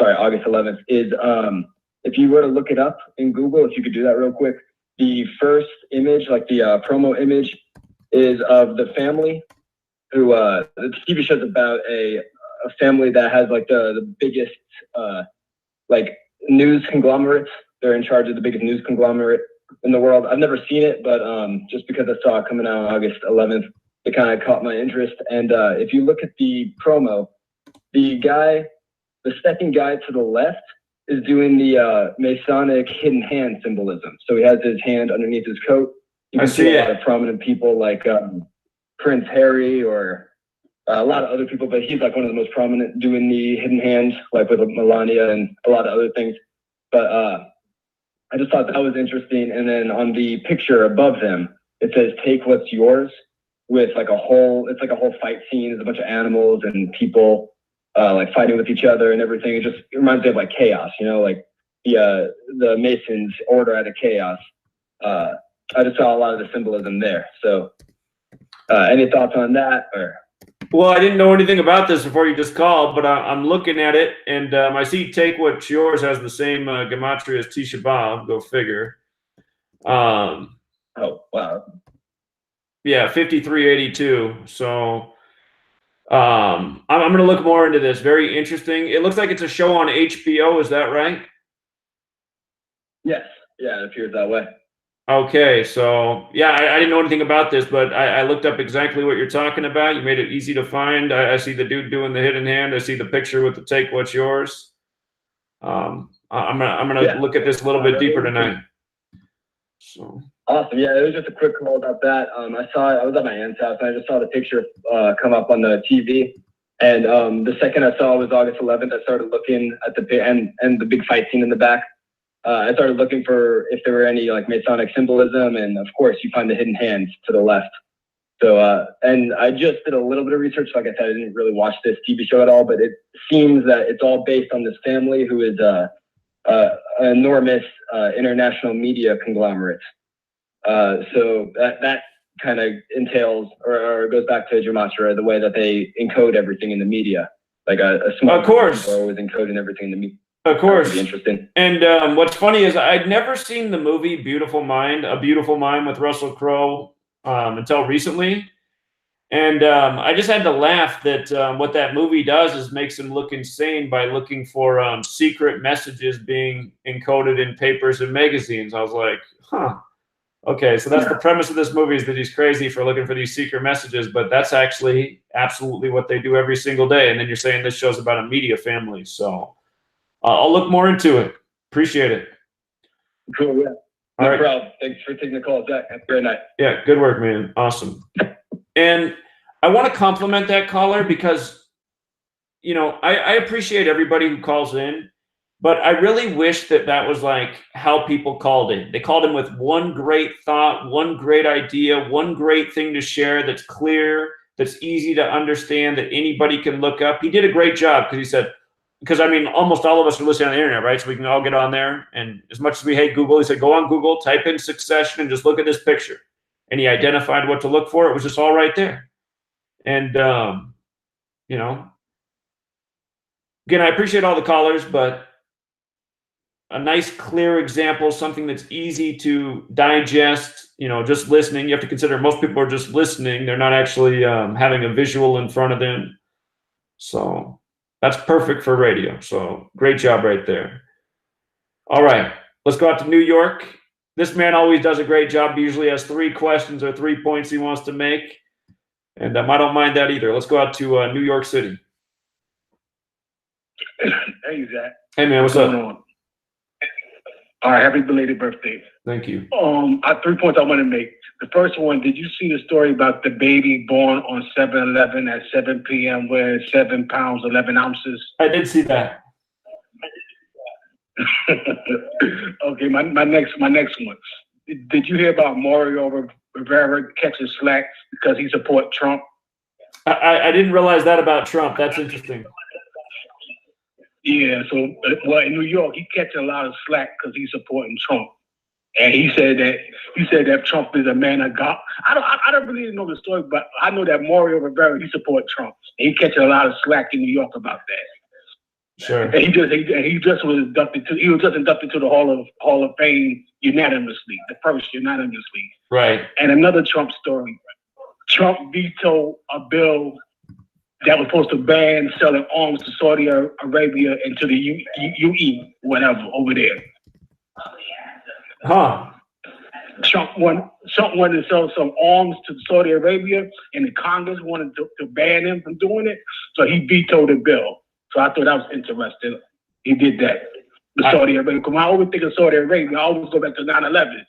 11th, is if you were to look it up in Google, if you could do that real quick, the first image, like the promo image, is of the family who the TV show's about a family that has like the biggest like news conglomerates. They're in charge of the biggest news conglomerate in the world. I've never seen it, but just because I saw it coming out on August 11th, it kind of caught my interest. And if you look at the promo, the second guy to the left is doing the Masonic hidden hand symbolism. So he has his hand underneath his coat. You can see a lot of prominent people like Prince Harry or a lot of other people, but he's like one of the most prominent doing the hidden hand, like with Melania and a lot of other things. But I just thought that was interesting. And then on the picture above them, it says "Take what's yours," with like it's like a whole fight scene. There's a bunch of animals and people like fighting with each other and everything. It reminds me of like chaos, you know, like the Masons order out of chaos. I just saw a lot of the symbolism there. So any thoughts on that? Or well, I didn't know anything about this before you just called, but I'm looking at it, and I see "Take What's Yours" has the same gematria as Tisha B'Av. Go figure. Oh wow. Yeah, 5382. So I'm going to look more into this. Very interesting. It looks like it's a show on HBO. Is that right? Yes. Yeah, it appears that way. Okay, so yeah, I didn't know anything about this, but I looked up exactly what you're talking about. You made it easy to find. I see the dude doing the hidden hand. I see the picture with the "Take What's Yours." I'm gonna look at this a little bit deeper tonight. So awesome. Yeah, it was just a quick call about that. I was at my aunt's house and I just saw the picture come up on the TV. And the second I saw was August 11th. I started looking at the big fight scene in the back. I started looking for if there were any like Masonic symbolism, and of course you find the hidden hands to the left. So, and I just did a little bit of research. Like I said, I didn't really watch this TV show at all, but it seems that it's all based on this family who is an enormous international media conglomerates. So that kind of entails or goes back to Gematria, the way that they encode everything in the media. Like a small of course, are always encoding everything in the media. Of course. Interesting. And what's funny is I'd never seen the movie A Beautiful Mind with Russell Crowe until recently. And I just had to laugh that what that movie does is makes him look insane by looking for secret messages being encoded in papers and magazines. I was like, huh. Okay, so that's the premise of this movie, is that he's crazy for looking for these secret messages, but that's actually absolutely what they do every single day. And then you're saying this show's about a media family. So I'll look more into it. Appreciate it. Cool, yeah. All No right. problem. Thanks for taking the call, Zach. Have a great night. Yeah, good work, man. Awesome. And I want to compliment that caller because, you know, I appreciate everybody who calls in, but I really wish that that was like how people called in. They called in with one great thought, one great idea, one great thing to share that's clear, that's easy to understand, that anybody can look up. He did a great job because he said, because I mean, almost all of us are listening on the internet, right? So we can all get on there. And as much as we hate Google, he said, go on Google, type in succession, and just look at this picture. And he identified what to look for. It was just all right there. And, you know, again, I appreciate all the callers, but a nice, clear example, something that's easy to digest, you know, just listening. You have to consider most people are just listening. They're not actually having a visual in front of them. So that's perfect for radio. So great job right there. All right, let's go out to New York. This man always does a great job. He usually has 3 questions or 3 points he wants to make. And I don't mind that either. Let's go out to New York City. Hey, Zach. Hey, man, what's up? On? All right, happy belated birthday. Thank you. I have 3 points I want to make. The first one, did you see the story about the baby born on 7/11 at 7 p.m. weighing 7 pounds, 11 ounces? I did see that. Okay, my next one. Did you hear about Mario Rivera catching slack because he support Trump? I didn't realize that about Trump. That's interesting. Yeah, so well, in New York, he catching a lot of slack because he's supporting Trump, and he said that Trump is a man of God. I don't really know the story, but I know that Mario Rivera, he supports Trump, and he catching a lot of slack in New York about that. Sure. And he just was inducted to the Hall of Fame unanimously, the first unanimously. Right. And another Trump story. Trump vetoed a bill that was supposed to ban selling arms to Saudi Arabia and to the UAE, whatever, over there. Huh. Trump wanted to sell some arms to Saudi Arabia, and the Congress wanted to ban him from doing it, so he vetoed the bill. So I thought that was interesting. He did that. Saudi Arabia. Because when I always think of Saudi Arabia, I always go back to 9/11.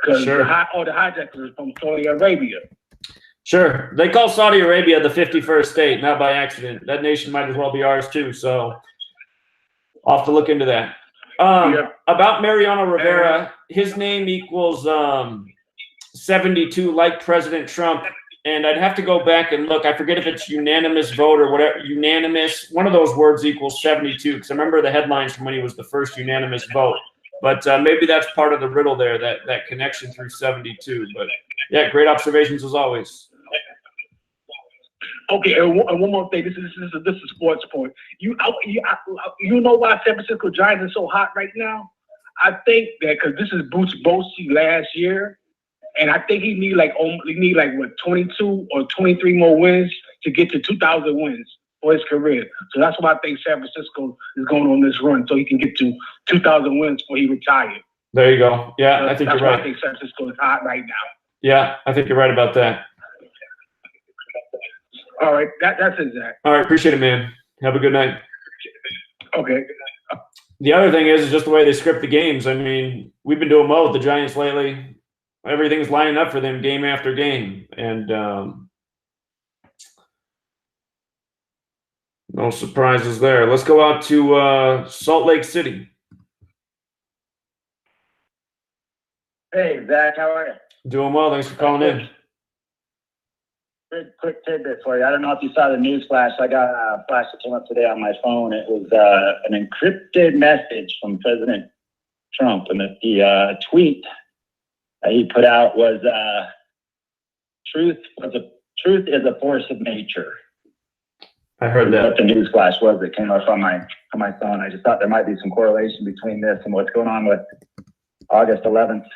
Because all the hijackers are from Saudi Arabia. Sure. They call Saudi Arabia the 51st state, not by accident. That nation might as well be ours too. So I'll have to look into that. About Mariano Rivera, his name equals 72, like President Trump. And I'd have to go back and look. I forget if it's unanimous vote or whatever. Unanimous. One of those words equals 72. Because I remember the headlines from when he was the first unanimous vote. But maybe that's part of the riddle there, that connection through 72. But yeah, great observations as always. Okay, and one more thing. This is a sports point. You know why San Francisco Giants are so hot right now? I think that because this is Bruce Bochy last year, and I think he need like 22 or 23 more wins to get to 2,000 wins for his career. So that's why I think San Francisco is going on this run, so he can get to 2,000 wins before he retires. There you go. Yeah, I think you're right. I think San Francisco is hot right now. Yeah, I think you're right about that. All right, that's it, Zach. All right, appreciate it, man. Have a good night. Okay. The other thing is just the way they script the games. I mean, we've been doing well with the Giants lately. Everything's lining up for them game after game. And no surprises there. Let's go out to Salt Lake City. Hey, Zach, how are you? Doing well. Thanks for calling in. Quick tidbit for you. I don't know if you saw the news flash. I got a flash that came up today on my phone. It was an encrypted message from President Trump, and the tweet that he put out was truth is a force of nature. I heard that. What the news flash was that came up on my phone. I just thought there might be some correlation between this and what's going on with August 11th.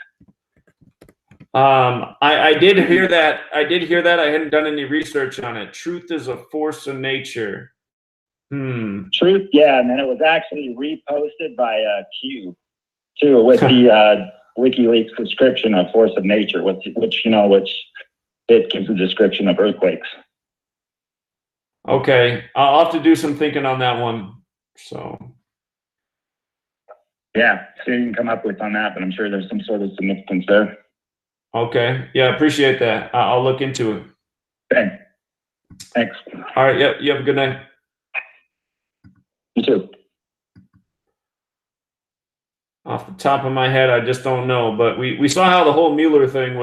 I did hear that. I hadn't done any research on it. Truth is a force of nature. Truth, yeah, and then it was actually reposted by Q too, with the WikiLeaks description of force of nature, which it gives a description of earthquakes. Okay, I'll have to do some thinking on that one. So. Yeah, see what you can come up with on that, but I'm sure there's some sort of significance there. Okay, yeah, appreciate that. I'll look into it. Okay, thanks. All right, yeah, you have a good night. You too. Off the top of my head, I just don't know, but we saw how the whole Mueller thing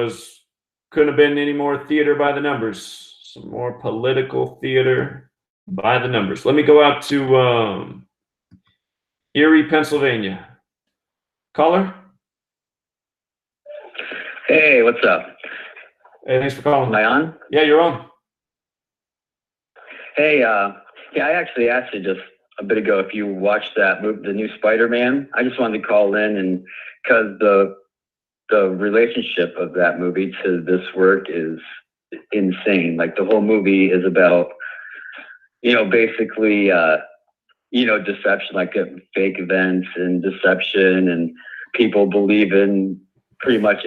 couldn't have been any more theater by the numbers. Some more political theater by the numbers. Let me go out to Erie, Pennsylvania. Caller? Hey, what's up? Hey, thanks for calling. Am I on? Yeah, you're on. Hey, yeah, I actually asked you just a bit ago if you watched that movie, the new Spider-Man. I just wanted to call in, and because the relationship of that movie to this work is insane. Like, the whole movie is about, basically, deception, like fake events and deception, and people believing pretty much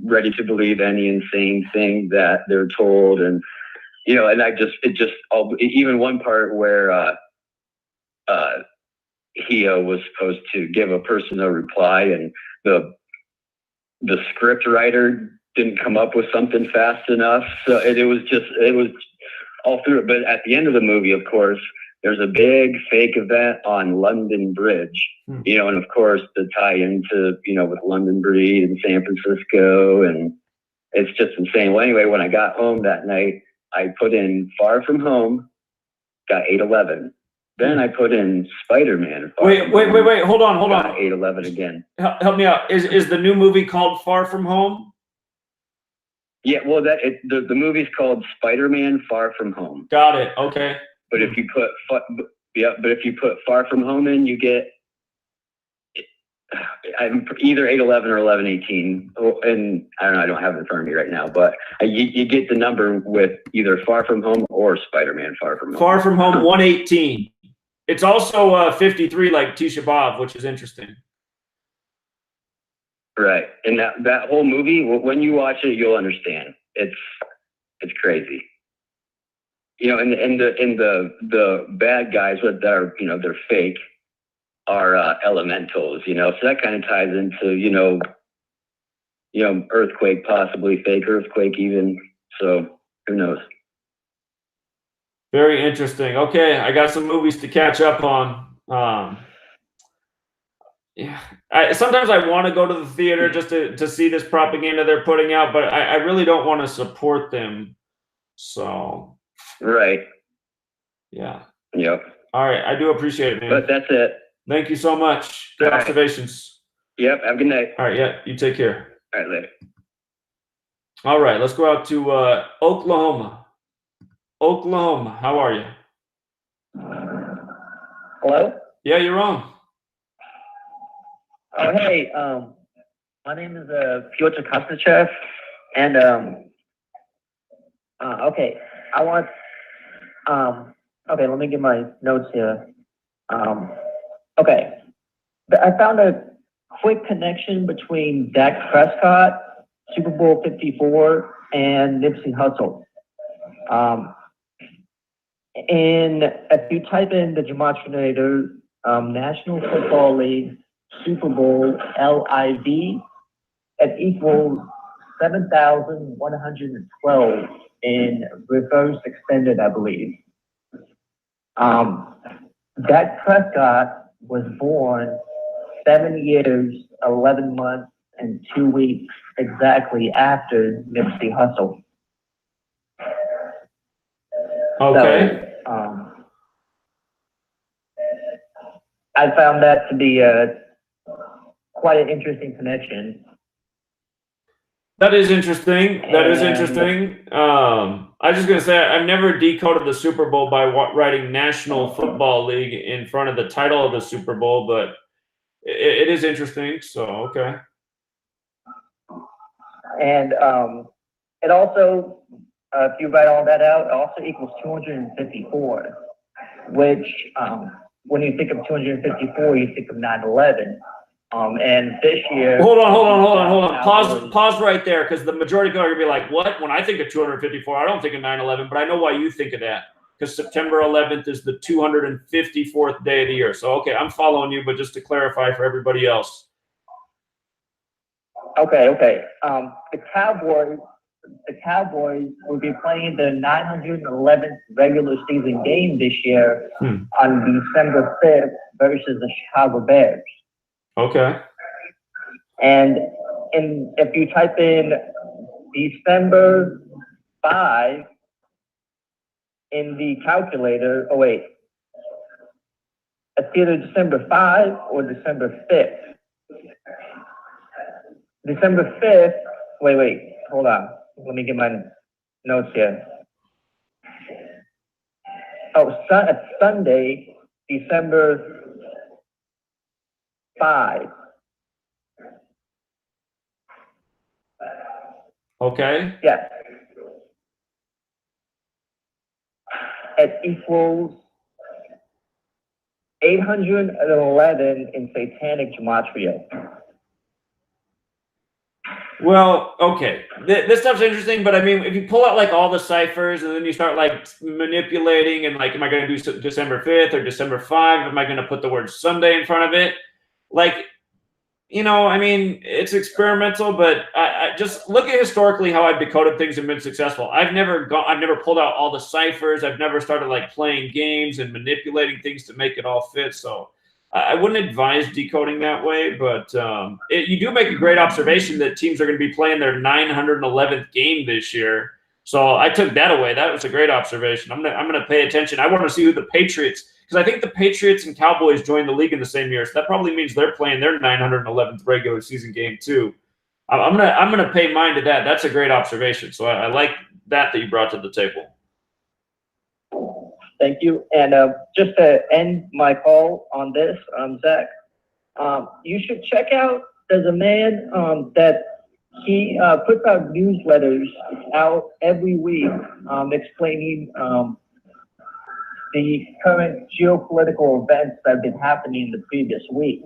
ready to believe any insane thing that they're told. And, and even one part where he was supposed to give a person a reply, and the script writer didn't come up with something fast enough. So it was all through it. But at the end of the movie, of course, there's a big fake event on London Bridge, and of course the tie into, with London Bridge and San Francisco, and it's just insane. Well, anyway, when I got home that night, I put in Far From Home, got 811. Then I put in Spider-Man. Wait, hold on. 811 again. Help me out. Is the new movie called Far From Home? Yeah, well, the movie's called Spider-Man: Far From Home. Got it. Okay. But if you put Far From Home in, you get either 811 or 1118. And I don't know, I don't have it in front of me right now, but you get the number with either Far From Home or Spider-Man: Far From Home. Far From Home 118. It's also 53, like Tisha B'Av, which is interesting. Right, and that whole movie, when you watch it, you'll understand. It's crazy. And the bad guys that are, they're fake, are elementals. So that kind of ties into earthquake, possibly fake earthquake even. So who knows? Very interesting. Okay, I got some movies to catch up on. Yeah, sometimes I want to go to the theater just to see this propaganda they're putting out, but I really don't want to support them. So. Right. Yeah. Yep. All right, I do appreciate it, man. But that's it. Thank you so much. Good observations. Yep. Have a good night. All right. Yeah. You take care. All right. Later. All right. Let's go out to Oklahoma. Oklahoma. How are you? Hello? Yeah, you're on. Oh, hey. My name is Pyotr Kosnichev, and okay. I want. Okay. Let me get my notes here. Okay. I found a quick connection between Dak Prescott, Super Bowl 54, and Nipsey Hussle. And if you type in the Gematria National Football League Super Bowl LIV, it equals 7,112 in reverse extended, I believe. Dak Prescott was born 7 years, 11 months, and 2 weeks exactly after Nipsey Hussle. Okay. So, I found that to be quite an interesting connection. That is interesting. That is And- interesting. I was just gonna say I've never decoded the Super Bowl by writing National Football League in front of the title of the Super Bowl, but it is interesting. So okay. And it also, if you write all that out, it also equals 254, which when you think of 254, you think of 9/11. And this year. Hold on. Pause right there, because the majority of people are gonna be like, "What?" When I think of 254, I don't think of 9/11, but I know why you think of that, because September 11th is the 254th day of the year. So okay, I'm following you, but just to clarify for everybody else. Okay. The Cowboys will be playing their 911th regular season game this year on December 5th versus the Chicago Bears. Okay. And if you type in December 5 in the calculator, oh wait, it's either December 5 or December 5th. December 5th, wait, hold on. Let me get my notes here. Oh, it's Sunday, December 5. Okay. Yes. It equals 811 in satanic gematria. Well, okay. This stuff's interesting, but I mean, if you pull out like all the ciphers and then you start like manipulating and like, am I going to do December 5th or December 5? Am I going to put the word Sunday in front of it? Like, you know, I mean, it's experimental, but I just look at historically how I've decoded things and been successful. I've never pulled out all the ciphers. I've never started like playing games and manipulating things to make it all fit. So I wouldn't advise decoding that way, but you do make a great observation that teams are going to be playing their 911th game this year. So I took that away. That was a great observation. I'm gonna pay attention. I want to see who the Patriots, because I think the Patriots and Cowboys joined the league in the same year, so that probably means they're playing their 911th regular season game too. I'm gonna pay mind to that. That's a great observation. So I like that you brought to the table. Thank you. And just to end my call on this, Zach, you should check out, there's a man that he puts out newsletters out every week explaining the current geopolitical events that have been happening the previous week.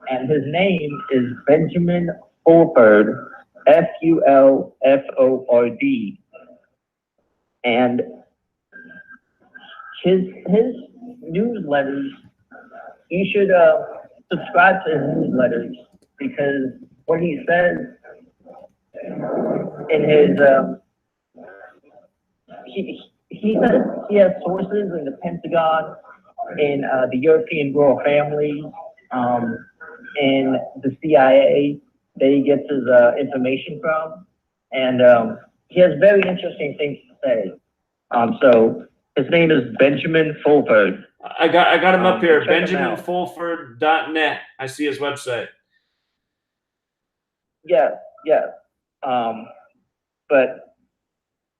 And his name is Benjamin Fulford, Fulford. And his newsletters, you should subscribe to his newsletters, because what he says in his he says he has sources in the Pentagon, in the European royal family, in the CIA that he gets his information from, and he has very interesting things to say. So his name is Benjamin Fulford. I got him up here, benjaminfulford.net. I see his website. Yes. But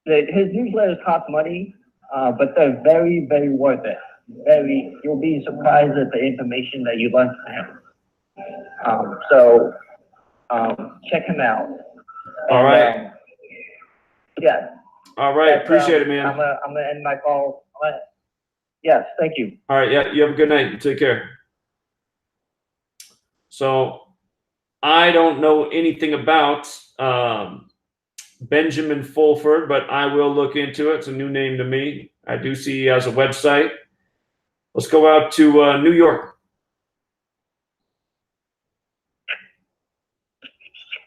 his newsletters cost money, but they're very, very worth it. You'll be surprised at the information that you learn from him. So check him out. All right. Yes. All right. Appreciate it, man. I'm gonna end my call. Yes, thank you. All right. Yeah. You have a good night. Take care. So I don't know anything about Benjamin Fulford, but I will look into it. It's a new name to me. I do see he has a website. Let's go out to New York.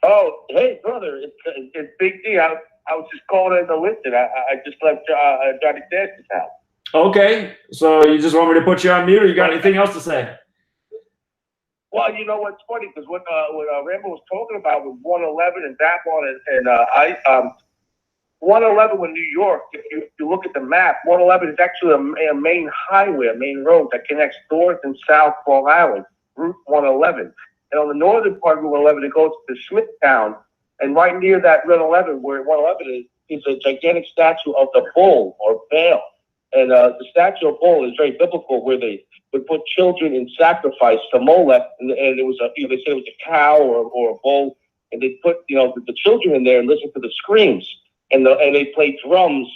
Oh, hey, brother, it's Big D. I was just calling in to listen. I just left Johnny Dash's house. Okay, so you just want me to put you on mute, or you got anything else to say? Well, you know what's funny, because what Rambo was talking about was 111 and that one, and 111 in New York. If you look at the map, 111 is actually a main highway, a main road that connects North and South Long Island, Route 111. And on the northern part of Route 111, it goes to Smithtown. And right near that Route 11, where 111 is a gigantic statue of the bull or Baal. And the statue of bull is very biblical, where they would put children in sacrifice to Molech, and it was they said it was a cow or a bull, and they put the children in there and listen to the screams, and they played drums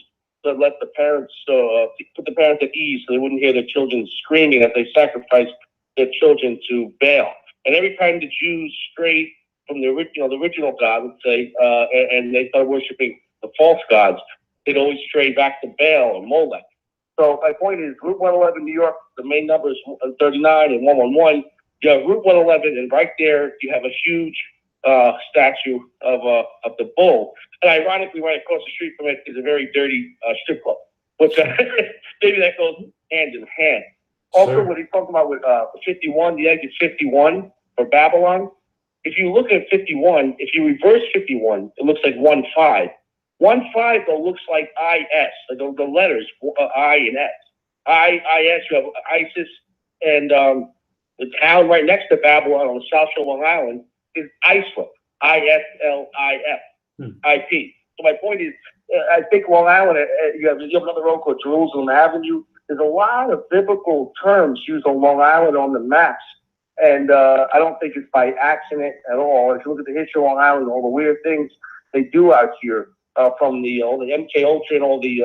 to let the parents put the parents at ease, so they wouldn't hear their children screaming as they sacrificed their children to Baal. And every time the Jews strayed from the original God, let's say, and they started worshiping the false gods, they'd always stray back to Baal or Molech. So my point is, Route 111, New York, the main number is 39 and 111. You have Route 111, and right there you have a huge statue of the bull. And ironically, right across the street from it is a very dirty strip club, which maybe that goes hand in hand. Also, what he's talking about with 51, the exit 51 for Babylon. If you look at 51, if you reverse 51, it looks like 15. 15 though looks like IS, like the letters I and S. IS, you have ISIS, and the town right next to Babylon on the South Shore of Long Island is Islip, ISLIF, IP. So my point is, I think Long Island, you have another road called Jerusalem Avenue. There's a lot of biblical terms used on Long Island on the maps, and I don't think it's by accident at all. If you look at the history of Long Island, all the weird things they do out here, from all the MK Ultra and all the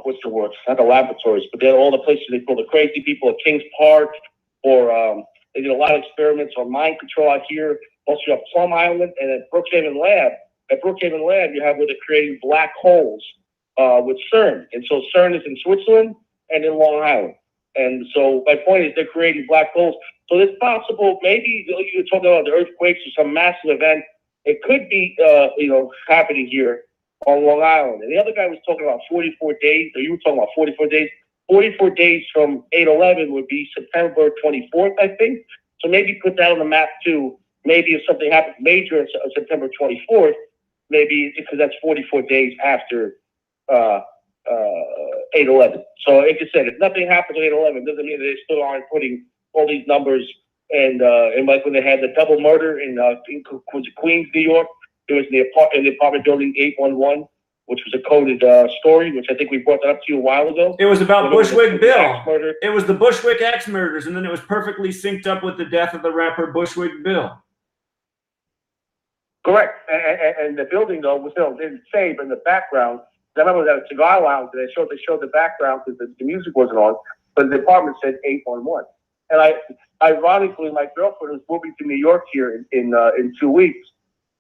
what's the word? Not the laboratories, but they're all the places they pull the crazy people at Kings Park, or they did a lot of experiments on mind control out here. Also, you have Plum Island and at Brookhaven Lab. At Brookhaven Lab, you have where they're creating black holes with CERN. And so CERN is in Switzerland and in Long Island. And so my point is they're creating black holes. So it's possible, maybe you're talking about the earthquakes or some massive event. It could be, happening here on Long Island. And the other guy was talking about 44 days, or you were talking about 44 days. 44 days from 8/11 would be September 24th, I think. So maybe put that on the map too. Maybe if something happens major on September 24th, maybe because that's 44 days after 8/11. So like I said, if nothing happens on 8/11, doesn't mean that they still aren't putting all these numbers. And like when they had the double murder in Queens, New York, it was in the apartment building 811, which was a coded story, which I think we brought that up to you a while ago. It was about Bushwick Bill. It was the Bushwick axe murders, and then it was perfectly synced up with the death of the rapper Bushwick Bill. Correct. And the building, though, was didn't say, but in the background, I remember that cigar lounge, and they showed the background because the music wasn't on, but the apartment said 811. And ironically, my girlfriend is moving to New York here in 2 weeks.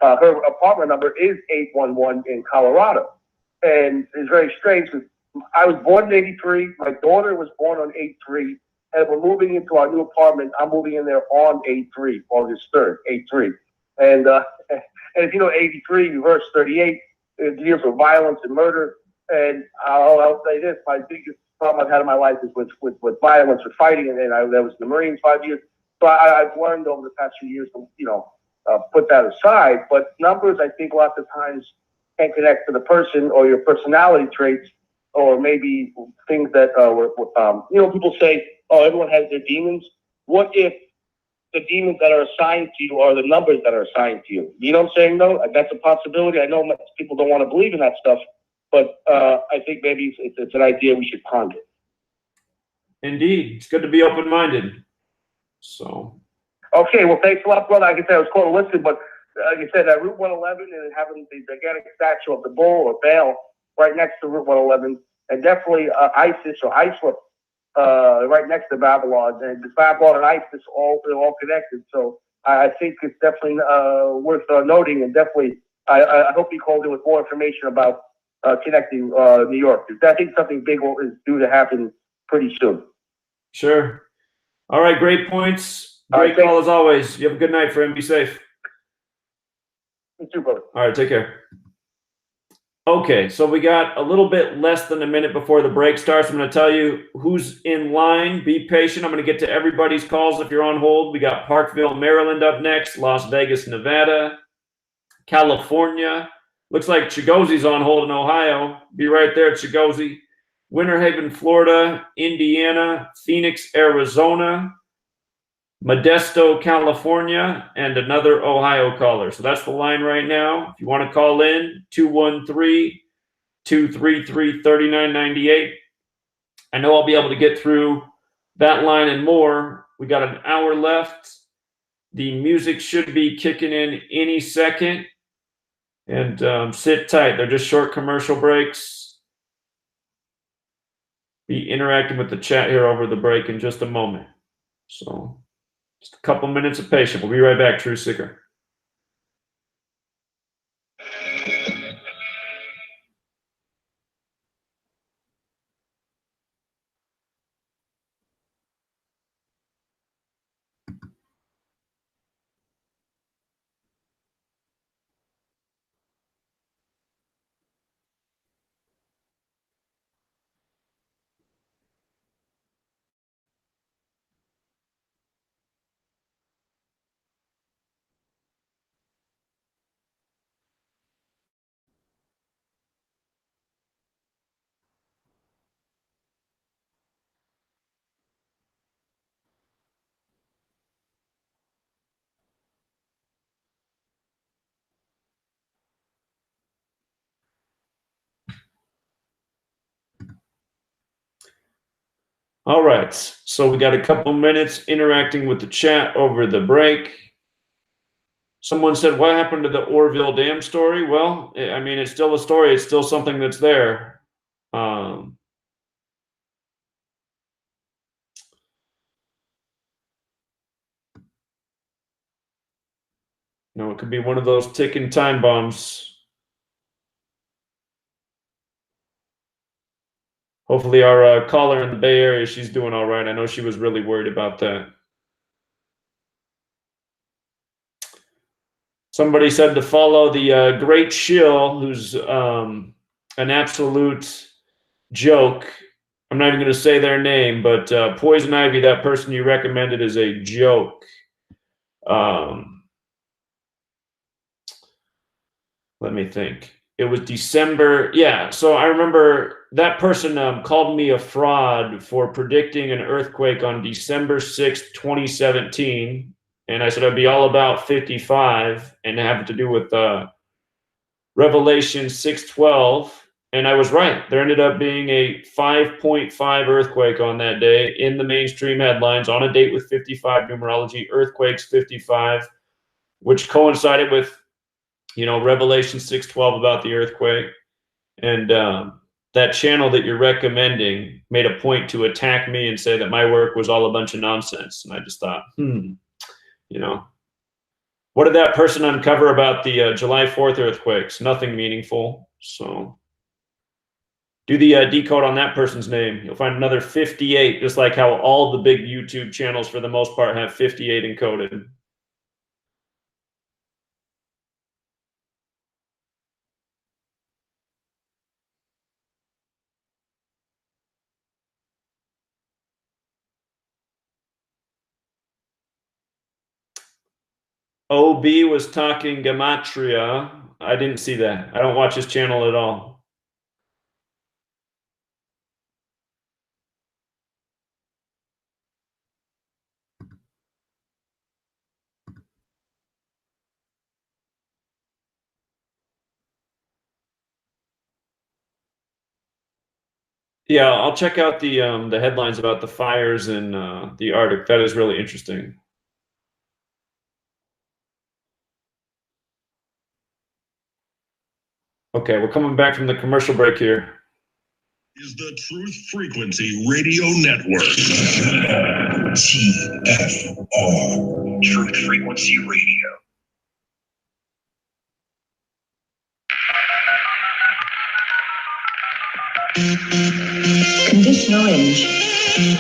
Her apartment number is 811 in Colorado. And it's very strange because I was born in 83. My daughter was born on 8/3. And we're moving into our new apartment. I'm moving in there on 8/3, August 3rd, 8/3. And if you know 83, verse 38, it deals with violence and murder. And I'll say this, my biggest problem I've had in my life is with violence, with fighting, and I was in the Marines 5 years. So I've learned over the past few years to, put that aside. But numbers, I think, lots of times can connect to the person or your personality traits, or maybe things that people say, oh, everyone has their demons. What if the demons that are assigned to you are the numbers that are assigned to you? You know what I'm saying? No, that's a possibility. I know people don't want to believe in that stuff, but I think maybe it's an idea we should ponder. Indeed. It's good to be open-minded. So. Okay, well, thanks a lot, brother. Like I said, I was called to listen, but like I said, Route 111 and having the gigantic statue of the bull or Baal right next to Route 111, and definitely ISIS or Islip right next to Babylon. And the Babylon and ISIS they're all connected. So I think it's definitely worth noting, and definitely I hope he calls in with more information about connecting New York. I think something big is due to happen pretty soon. Sure. All right, great points. Great call as always. You have a good night, friend. Be safe. You too, brother. All right, take care. Okay, so we got a little bit less than a minute before the break starts. I'm going to tell you who's in line. Be patient. I'm going to get to everybody's calls if you're on hold. We got Parkville, Maryland up next, Las Vegas, Nevada, California. Looks like Chigozie's on hold in Ohio. Be right there, Chigozie. Winter Haven, Florida, Indiana, Phoenix, Arizona, Modesto, California, and another Ohio caller. So that's the line right now. If you want to call in, 213-233-3998. I know I'll be able to get through that line and more. We got an hour left. The music should be kicking in any second. And sit tight. They're just short commercial breaks. Be interacting with the chat here over the break in just a moment. So just a couple minutes of patience. We'll be right back, True Seeker. All right, so we got a couple minutes interacting with the chat over the break. Someone said, what happened to the Orville Dam story? Well, I mean, it's still a story. It's still something that's there. It could be one of those ticking time bombs. Hopefully our caller in the Bay Area, she's doing all right. I know she was really worried about that. Somebody said to follow the Great Shill, who's an absolute joke. I'm not even going to say their name, but Poison Ivy, that person you recommended, is a joke. Let me think. It was December. Yeah, so I remember that person called me a fraud for predicting an earthquake on December 6th, 2017. And I said I'd be all about 55 and have to do with Revelation 6:12. And I was right. There ended up being a 5.5 earthquake on that day in the mainstream headlines on a date with 55 numerology, earthquakes 55, which coincided with, Revelation 6:12 about the earthquake. And that channel that you're recommending made a point to attack me and say that my work was all a bunch of nonsense. And I just thought, what did that person uncover about the July 4th earthquakes? Nothing meaningful. So do the decode on that person's name. You'll find another 58, just like how all the big YouTube channels for the most part have 58 encoded. OB was talking Gematria. I didn't see that. I don't watch his channel at all. Yeah, I'll check out the headlines about the fires in the Arctic. That is really interesting. Okay, we're coming back from the commercial break here. Is the Truth Frequency Radio Network. TFR. Truth Frequency Radio. Condition orange.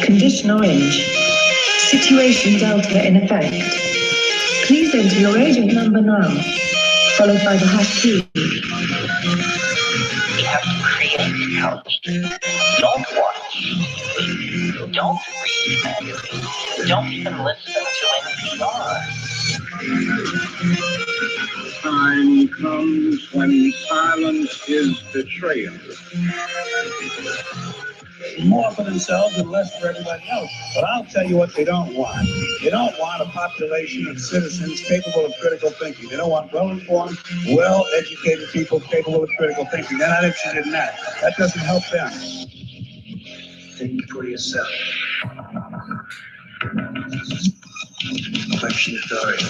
Condition orange. Situation delta in effect. Please enter your agent number now, followed by the hash key. You have to create couch. Don't watch. Don't read magazines. Don't even listen to NPR. Time comes when silence is betrayal. more for themselves and less for everybody else. But I'll tell you what they don't want. They don't want a population of citizens capable of critical thinking. They don't want well-informed, well-educated people capable of critical thinking. They're not interested in that. That doesn't help them. Think for yourself. Question authority.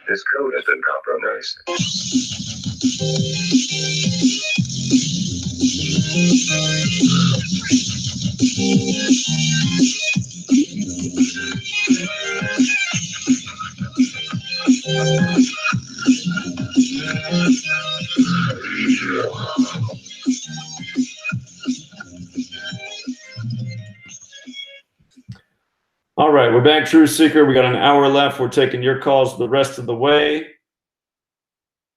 This code has been compromised. All right, we're back, Truth Seeker. We got an hour left. We're taking your calls the rest of the way.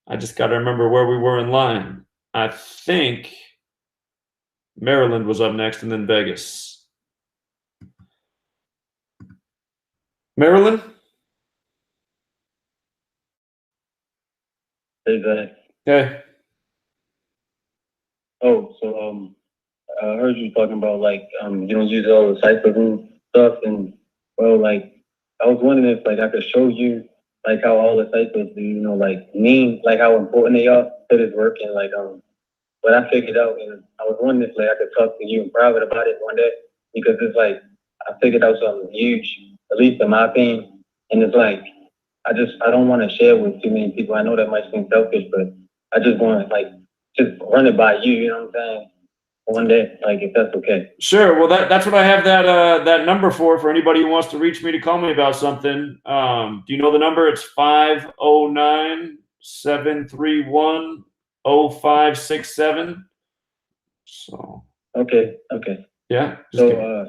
I just got to remember where we were in line. I think Maryland was up next and then Vegas. Maryland? Hey, Zach. Hey. Oh, so I heard you talking about like you don't use all the ciphers and stuff, and well, like I was wondering if like I could show you like how all the ciphers do, you know, like mean, like how important they are to this work, and like what I figured out, and I was wondering if like I could talk to you in private about it one day, because it's like I figured out something huge, at least in my opinion, and it's like I don't want to share with too many people. I know that might seem selfish, but I just want to like just run it by you. You know what I'm saying? One day, like if that's okay. Sure. Well, that's what I have that number for anybody who wants to reach me to call me about something. Do you know the number? It's 509-731-0567. So. Okay. Yeah. So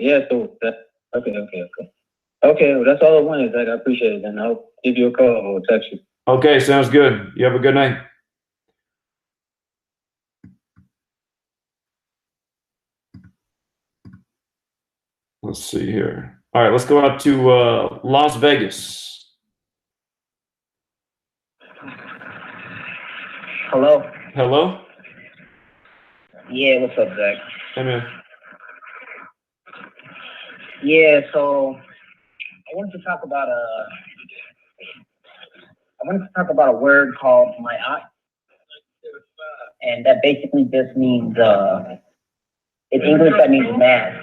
Okay, well, that's all I wanted, Zach. I appreciate it, and I'll give you a call or text you. Okay, sounds good. You have a good night. Let's see here. All right, let's go out to Las Vegas. Hello? Hello? Yeah, what's up, Zach? Hey, man. Yeah, so I wanted to talk about a word called mayat, and that basically just means in English that means math.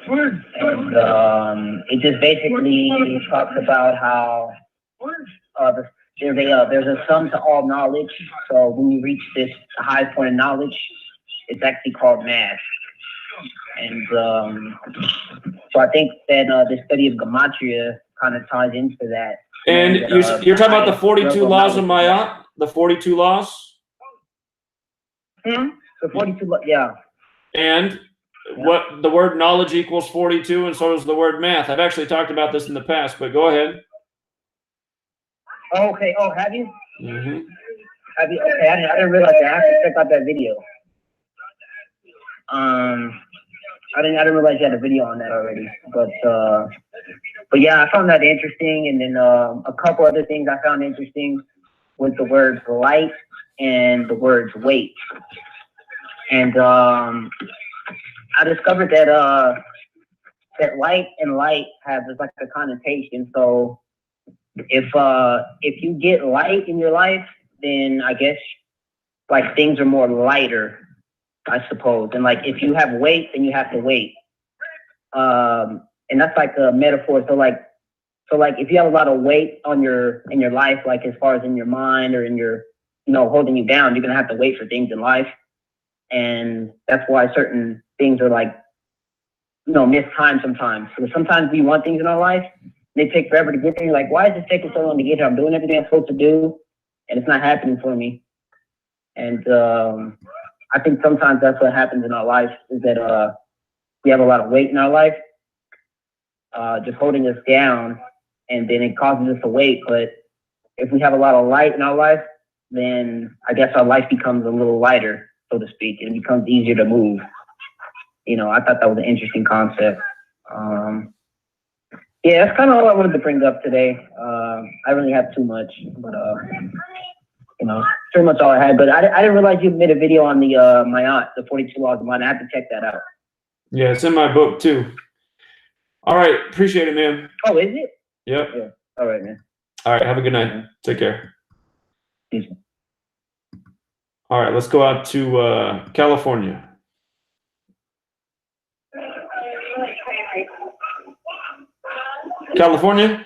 And it just basically talks about how there's a sum to all knowledge. So when you reach this high point of knowledge, it's actually called math. And so I think that the study of Gematria kind of ties into that. And you're talking about the 42 laws of mayat? The 42 laws? The 42, yeah. And what the word knowledge equals 42, and so does the word math. I've actually talked about this in the past, but go ahead. Okay. Oh, have you? Mm-hmm. Have you? Okay, I didn't realize that. I have to check out that video. I didn't realize you had a video on that already. But yeah, I found that interesting. And then a couple other things I found interesting was the words light and the words weight. And I discovered that that light and light have like a connotation. So if you get light in your life, then I guess like things are more lighter, I suppose. And like if you have weight, then you have to wait. And that's like a metaphor. So like if you have a lot of weight on in your life, like as far as in your mind or in your, holding you down, you're gonna have to wait for things in life. And that's why certain things are like, mistimed sometimes. So sometimes we want things in our life, they take forever to get there. You're like, why is this taking so long to get here? I'm doing everything I'm supposed to do, and it's not happening for me. And I think sometimes that's what happens in our life, is that we have a lot of weight in our life, just holding us down, and then it causes us to wait. But if we have a lot of light in our life, then I guess our life becomes a little lighter, so to speak, and it becomes easier to move. I thought that was an interesting concept. Yeah, that's kind of all I wanted to bring up today. I really have too much, but you know, pretty much all I had. But I didn't realize you made a video on the my aunt, the 42 laws of mine. I have to check that out. Yeah, it's in my book too. All right, appreciate it, man. Oh, is it? Yep. Yeah. All right, man. All right, have a good night. Take care. All right, let's go out to California. California?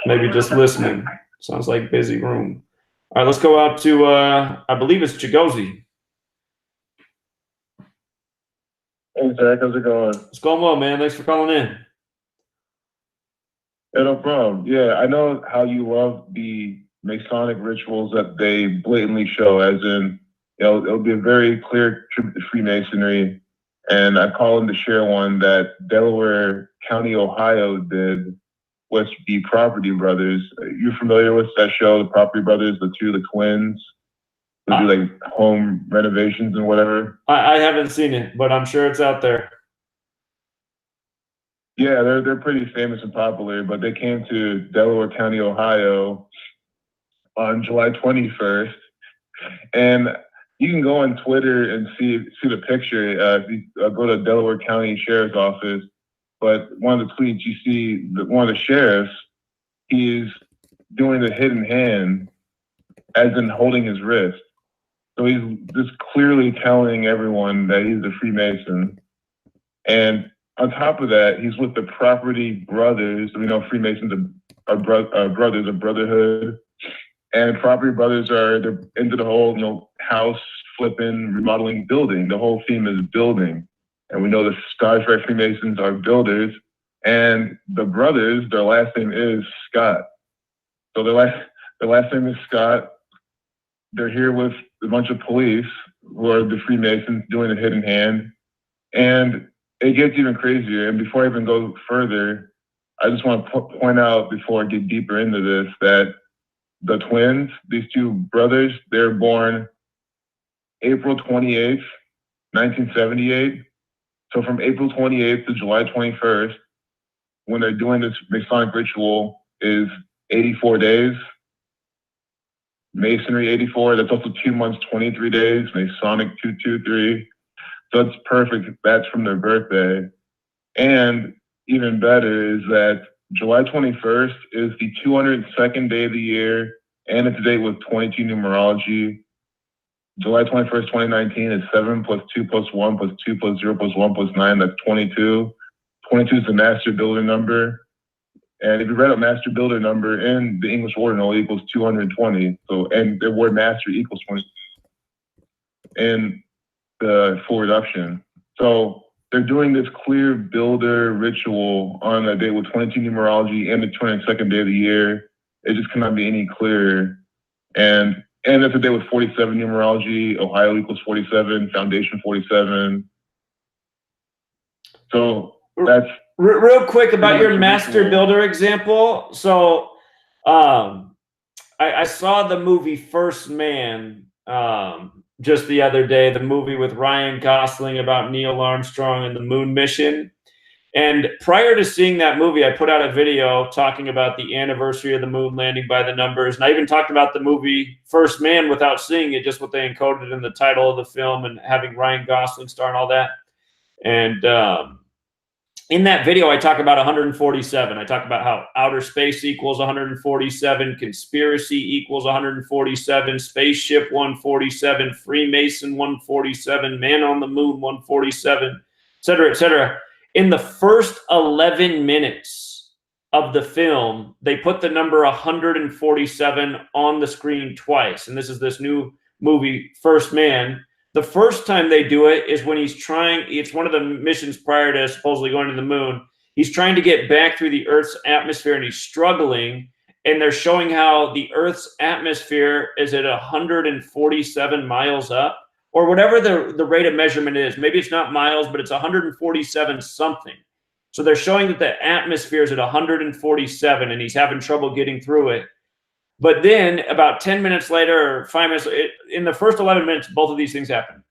Maybe just listening. Sounds like busy room. All right, let's go out to, I believe it's Chigozie. Hey, Zach, how's it going? It's going well, man. Thanks for calling in. Yeah, no problem. Yeah, I know how you love the Masonic rituals that they blatantly show, as in, you know, it'll be a very clear tribute to Freemasonry. And I call them to share one that Delaware County, Ohio did with the Property Brothers. You're familiar with that show, the Property Brothers, the twins? Who do like home renovations and whatever? I haven't seen it, but I'm sure it's out there. Yeah, they're pretty famous and popular, but they came to Delaware County, Ohio on July 21st. And you can go on Twitter and see the picture. If you go to Delaware County Sheriff's Office, but one of the tweets you see, one of the sheriffs, he's doing the hidden hand, as in holding his wrist. So he's just clearly telling everyone that he's a Freemason. And on top of that, he's with the Property Brothers. We know Freemasons are brothers, a brotherhood. And Property Brothers they're into the whole, you know, house flipping, remodeling, building. The whole theme is building. And we know the Scottish Rite Freemasons are builders. And the brothers, their last name is Scott. So their last name is Scott. They're here with a bunch of police who are the Freemasons doing the hidden hand. And it gets even crazier. And before I even go further, I just want to point out, before I get deeper into this, that the twins, these two brothers, they're born April 28th, 1978. So from April 28th to July 21st, when they're doing this Masonic ritual, is 84 days. Masonry 84, that's also 2 months, 23 days. Masonic 223. So it's perfect. That's from their birthday. And even better is that July 21st is the 202nd day of the year, and it's a date with 22 numerology. July 21st, 2019 is 7 plus 2 plus 1 plus 2 plus 0 plus 1 plus 9. That's 22. 22 is the master builder number. And if you read a master builder number in the English ordinal, it equals 220. So, and the word master equals 22 in the full reduction. So they're doing this clear builder ritual on a day with 22 numerology and the 22nd day of the year. It just cannot be any clearer. And it's a day with 47 numerology. Ohio equals 47, Foundation 47. So that's real quick about your master builder example. So I saw the movie First Man just the other day, the movie with Ryan Gosling about Neil Armstrong and the moon mission. And prior to seeing that movie, I put out a video talking about the anniversary of the moon landing by the numbers. And I even talked about the movie First Man without seeing it, just what they encoded in the title of the film and having Ryan Gosling star and all that. And in that video, I talk about 147. I talk about how outer space equals 147, conspiracy equals 147, spaceship 147, Freemason 147, man on the moon 147, et cetera, et cetera. In the first 11 minutes of the film, they put the number 147 on the screen twice. And this is this new movie, First Man. The first time they do it is when he's trying, it's one of the missions prior to supposedly going to the moon. He's trying to get back through the Earth's atmosphere and he's struggling. And they're showing how the Earth's atmosphere is at 147 miles up, or whatever the rate of measurement is. Maybe it's not miles, but it's 147 something. So they're showing that the atmosphere is at 147 and he's having trouble getting through it. But then about 10 minutes later, or 5 minutes, in the first 11 minutes, both of these things happen.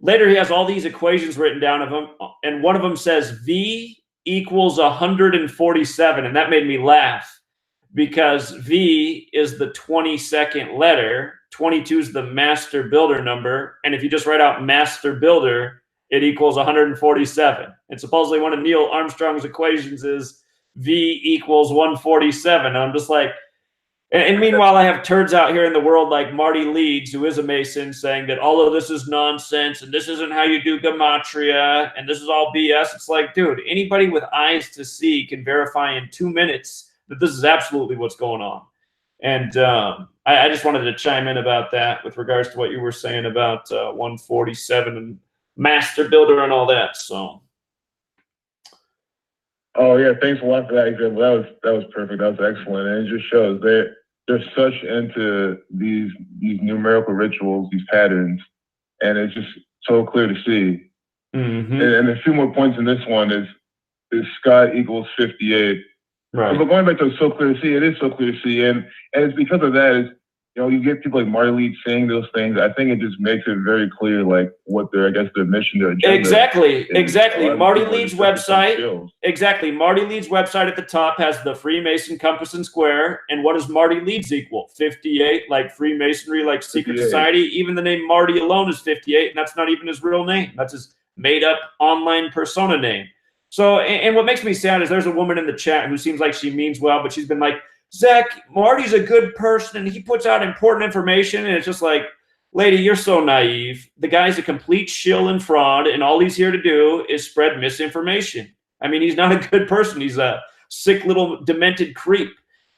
later he has all these equations written down of him, and one of them says V equals 147, and that made me laugh because V is the 22nd letter, 22 is the master builder number, and if you just write out master builder, it equals 147. And supposedly one of Neil Armstrong's equations is V equals 147. And I'm just like, and meanwhile, I have turds out here in the world like Marty Leeds, who is a Mason, saying that all of this is nonsense and this isn't how you do Gematria and this is all BS. It's like, dude, anybody with eyes to see can verify in 2 minutes that this is absolutely what's going on. And I just wanted to chime in about that with regards to what you were saying about 147 and master builder and all that. So. Oh yeah, thanks a lot for that example. That was perfect. That was excellent, and it just shows they're such into these numerical rituals, these patterns, and it's just so clear to see. Mm-hmm. And a few more points in this one is Scott equals 58. Right. But going back to so clear to see, it is so clear to see, and it's because of that is, you know, you get people like Marty Leeds saying those things. I think it just makes it very clear, like what their mission, their agenda. Exactly. Marty Leeds' website. Exactly. Marty Leeds' website at the top has the Freemason compass and square. And what does Marty Leeds equal? 58, like Freemasonry, like secret 58. society. Even the name Marty alone is 58, and that's not even his real name. That's his made-up online persona name. So, and what makes me sad is there's a woman in the chat who seems like she means well, but she's been like, Zach, Marty's a good person and he puts out important information. And it's just like, lady, you're so naive. The guy's a complete shill and fraud, and all he's here to do is spread misinformation. I mean, he's not a good person. He's a sick little demented creep.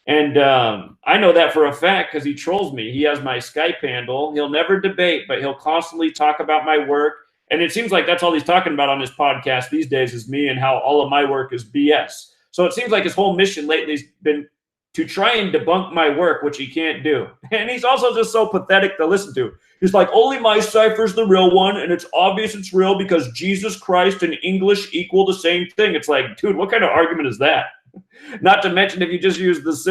And I know that for a fact because he trolls me. He has my Skype handle. He'll never debate, but he'll constantly talk about my work. And it seems like that's all he's talking about on his podcast these days is me and how all of my work is BS. So it seems like his whole mission lately has been to try and debunk my work, which he can't do. And he's also just so pathetic to listen to. He's like, only my cipher's the real one, and it's obvious it's real because Jesus Christ and English equal the same thing. It's like, dude, what kind of argument is that? Not to mention if you just use just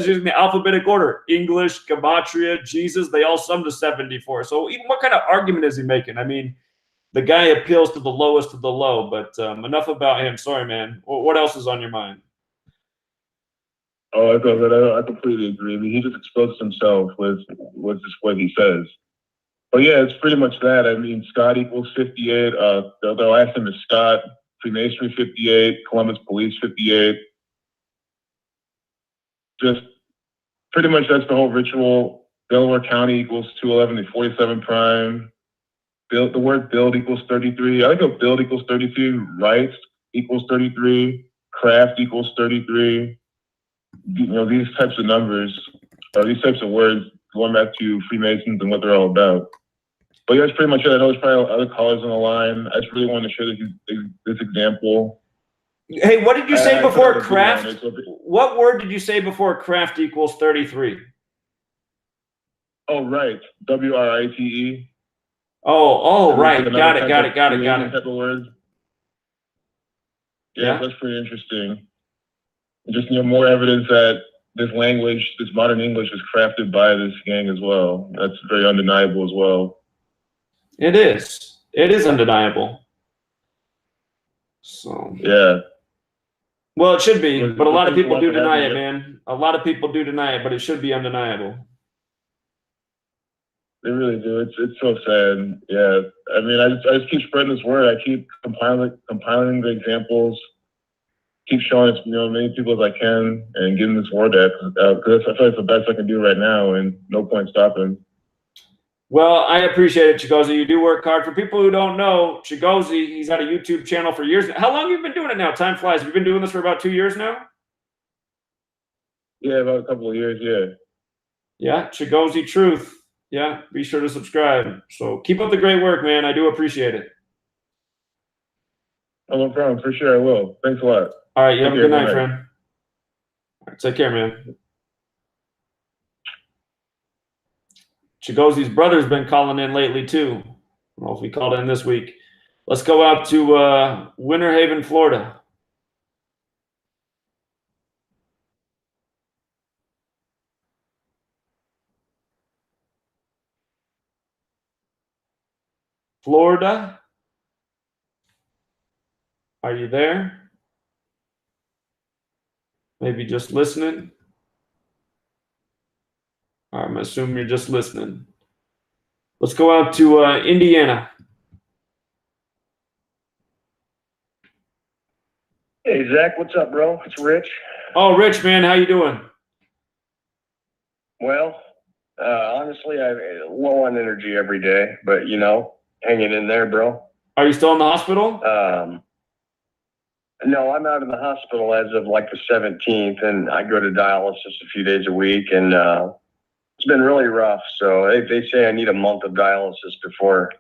using the alphabetic order, English, Gematria, Jesus, they all sum to 74. So even what kind of argument is he making? I mean, the guy appeals to the lowest of the low, but enough about him. Sorry, man. What else is on your mind? Oh, I completely agree. I mean, he just exposes himself with just what he says. But yeah, it's pretty much that. I mean, Scott equals 58. The last name is Scott. Freemasonry 58. Columbus Police 58. Just pretty much that's the whole ritual. Delaware County equals 211 to 47 prime. The word build equals 33. I think a build equals 33. Rights equals 33. Craft equals 33. You know, these types of numbers, or these types of words, going back to Freemasons and what they're all about. But yeah, that's pretty much it. I know there's probably other callers on the line. I just really wanted to share this example. Hey, what did you say before craft? What word did you say before craft equals 33? Oh, right. WRITE. Oh, right. Got it. Type of words. Yeah, that's pretty interesting. Just, you know, more evidence that this language, this modern English, is crafted by this gang as well. That's very undeniable as well. It is. It is undeniable. So. Yeah. Well, it should be, but a lot of people do deny it, man. A lot of people do deny it, but it should be undeniable. They really do. It's so sad. Yeah. I mean, I just keep spreading this word. I keep compiling the examples. Keep showing it to, you know, many people as I can and getting this word out because I feel like it's the best I can do right now and no point stopping. Well, I appreciate it, Chigozie. You do work hard. For people who don't know, Chigozie, he's had a YouTube channel for years. How long have you been doing it now? Time flies. Have you been doing this for about 2 years now? Yeah, about a couple of years, yeah. Yeah, Chigozie Truth. Yeah, be sure to subscribe. So keep up the great work, man. I do appreciate it. Oh, no problem. For sure, I will. Thanks a lot. All right, you have a good night, friend. All right, take care, man. Chigozie's brother's been calling in lately, too. I don't know if he called in this week. Let's go out to Winter Haven, Florida. Florida. Are you there? Maybe just listening. I'm assuming you're just listening. Let's go out to Indiana. Hey, Zach, what's up, bro? It's Rich. Oh, Rich, man, how you doing? Well, honestly, I'm low on energy every day, but, you know, hanging in there, bro. Are you still in the hospital? No, I'm out of the hospital as of like the 17th, and I go to dialysis a few days a week, and it's been really rough. So they say I need a month of dialysis before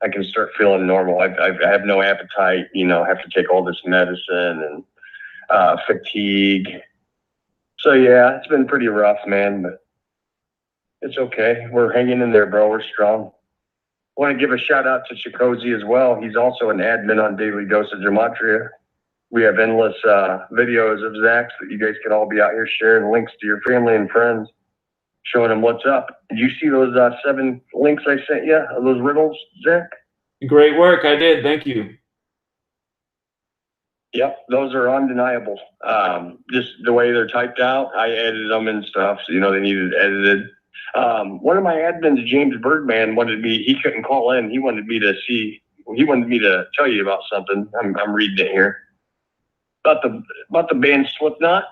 I can start feeling normal. I have no appetite, you know, have to take all this medicine and fatigue. So yeah, it's been pretty rough, man, but it's okay. We're hanging in there, bro. We're strong. I want to give a shout out to Chigozie as well. He's also an admin on Daily Dose of Gematria. We have endless videos of Zach's that you guys can all be out here sharing links to your family and friends, showing them what's up. Did you see those 7 links I sent you, those riddles, Zach? Great work. I did. Thank you. Yep, those are undeniable. Just the way they're typed out, I edited them and stuff, so, you know, they needed edited. One of my admins, James Birdman, he couldn't call in. He wanted me to tell you about something. I'm reading it here. About the band Slipknot.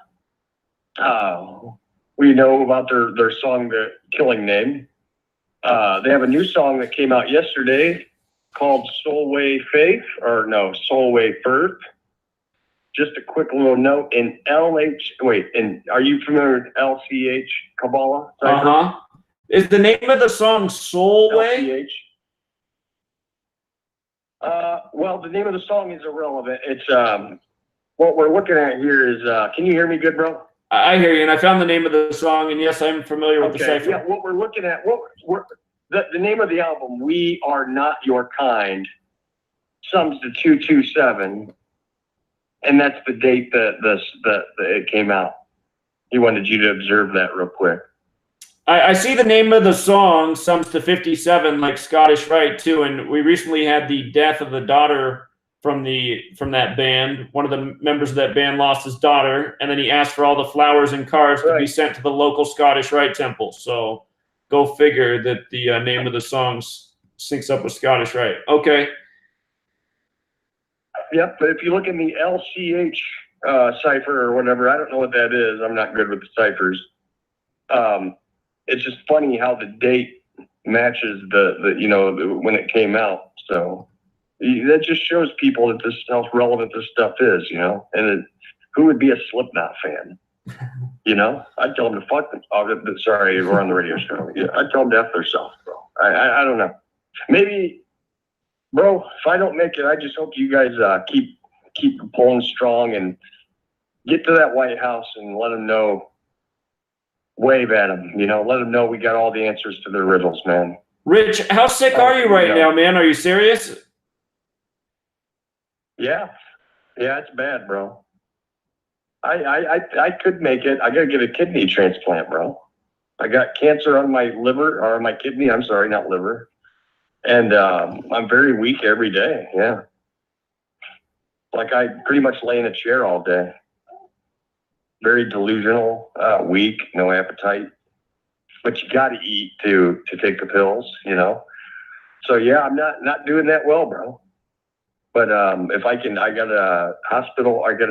We know about their song, The Killing Name. They have a new song that came out yesterday called Soulway Faith, or no, Soulway Firth. Just a quick little note in are you familiar with LCH Kabbalah? Uh-huh. Is the name of the song Soulway? LCH. Well, the name of the song is irrelevant. It's what we're looking at here is can you hear me good, bro? I hear you, and I found the name of the song, and yes, I'm familiar with the cipher. Yeah, what we're looking at, the name of the album, We Are Not Your Kind, sums to 227, and that's the date that it came out. He wanted you to observe that real quick. I see the name of the song sums to 57, like Scottish Rite too, and we recently had the death of the daughter from that band. One of the members of that band lost his daughter, and then he asked for all the flowers and cards to be sent to the local Scottish Rite temple. So go figure that the name of the song syncs up with Scottish Rite. Okay. Yep, but if you look in the LCH cipher or whatever, I don't know what that is. I'm not good with the ciphers. It's just funny how the date matches the when it came out. So that just shows people that how relevant this stuff is, you know. And who would be a Slipknot fan? You know, I'd tell them to fuck them. Oh, sorry, we're on the radio show. Yeah, I'd tell them to F themselves, bro. I don't know. Maybe, bro, if I don't make it, I just hope you guys keep pulling strong and get to that White House and let them know. Wave at them, you know. Let them know we got all the answers to their riddles, man. Rich, how sick are you right now, man? Are you serious? Yeah, it's bad, bro. I could make it. I gotta get a kidney transplant, bro. I got cancer on my liver, or my kidney. I'm sorry, not liver. And I'm very weak every day. Yeah, like I pretty much lay in a chair all day. Very delusional, weak, no appetite. But you got to eat to take the pills, you know. So yeah, I'm not doing that well, bro. But if I can, I got a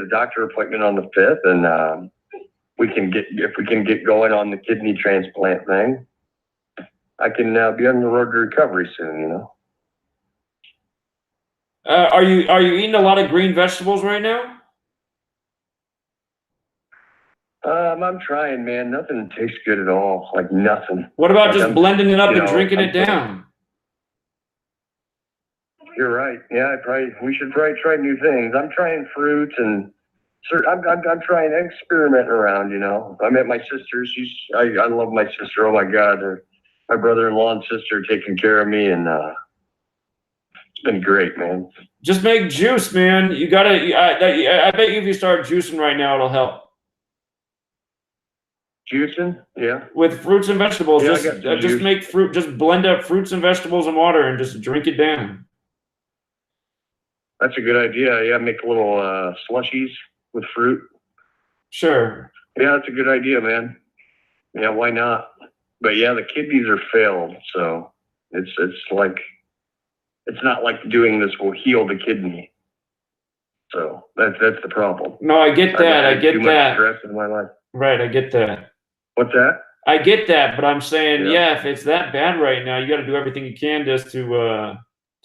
doctor appointment on the 5th, and if we can get going on the kidney transplant thing, I can be on the road to recovery soon, you know. Are you eating a lot of green vegetables right now? I'm trying, man. Nothing tastes good at all. Like nothing. What about like just blending it up and drinking it down? You're right. Yeah, we should probably try new things. I'm trying fruits and I'm trying experimenting around, you know. I'm at my sister's. I love my sister. Oh my God. My brother-in-law and sister are taking care of me, and it's been great, man. Just make juice, man. You gotta, I bet you if you start juicing right now, it'll help. Juicing? Yeah. With fruits and vegetables. Yeah, just make fruit, just blend up fruits and vegetables and water and just drink it down. That's a good idea. Yeah, make little slushies with fruit. Sure. Yeah, that's a good idea, man. Yeah, why not? But yeah, the kidneys are failed, so it's like it's not like doing this will heal the kidney. So that's the problem. No, I get that. I get too that. much stress in my life. Right, I get that. What's that? I get that, but I'm saying, Yeah. if it's that bad right now, you got to do everything you can just to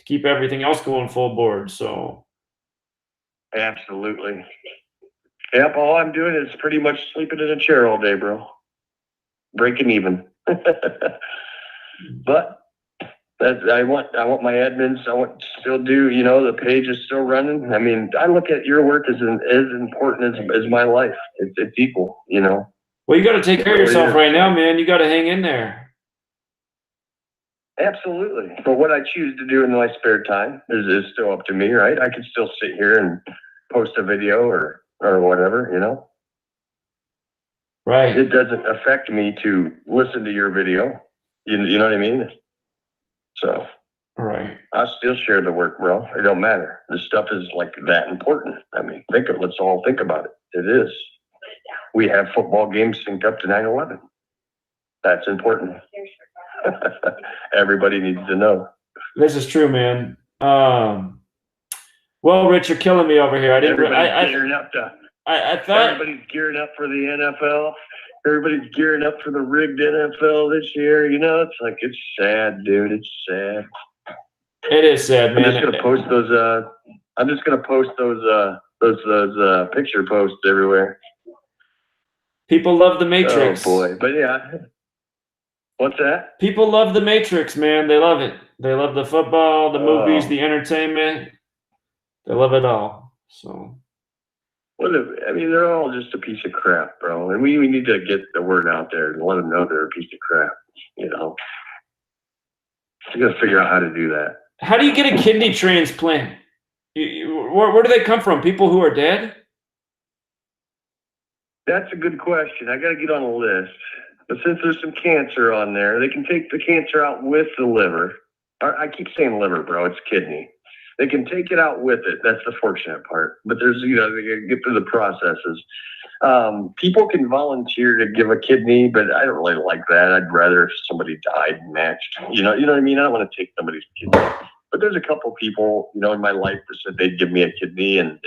keep everything else going full board. So. Absolutely. Yep, all I'm doing is pretty much sleeping in a chair all day, bro. Breaking even. But I want my admins. I want to still do. The page is still running. I mean, I look at your work as important as my life. It's equal. Well, you got to take care of yourself right now, man. You got to hang in there. Absolutely. But what I choose to do in my spare time is still up to me, right? I can still sit here and post a video or whatever. Right. It doesn't affect me to listen to your video. You know what I mean? So. Right. I still share the work, bro. It don't matter. This stuff is like that important. I mean, let's all think about it. It is. We have football games synced up to 9/11. That's important. Everybody needs to know. This is true, man. Well, Rich, you're killing me over here. I didn't. Everybody's gearing up to. I thought everybody's gearing up for the NFL. Everybody's gearing up for the rigged NFL this year. It's sad, dude. It's sad. It is sad, man. I'm just gonna post those. I'm just gonna post those picture posts everywhere. People love the Matrix. Oh boy, but yeah. What's that? People love the Matrix, man. They love it. They love the football, the movies, the entertainment. They love it all. So. They're all just a piece of crap, bro. And we need to get the word out there and let them know they're a piece of crap. You got to figure out how to do that. How do you get a kidney transplant? Where do they come from? People who are dead? That's a good question. I got to get on a list. But since there's some cancer on there, they can take the cancer out with the liver. I keep saying liver, bro. It's kidney. They can take it out with it. That's the fortunate part. But there's, they get through the processes. People can volunteer to give a kidney, but I don't really like that. I'd rather if somebody died and matched. You know what I mean? I don't want to take somebody's kidney. But there's a couple people, in my life that said they'd give me a kidney, and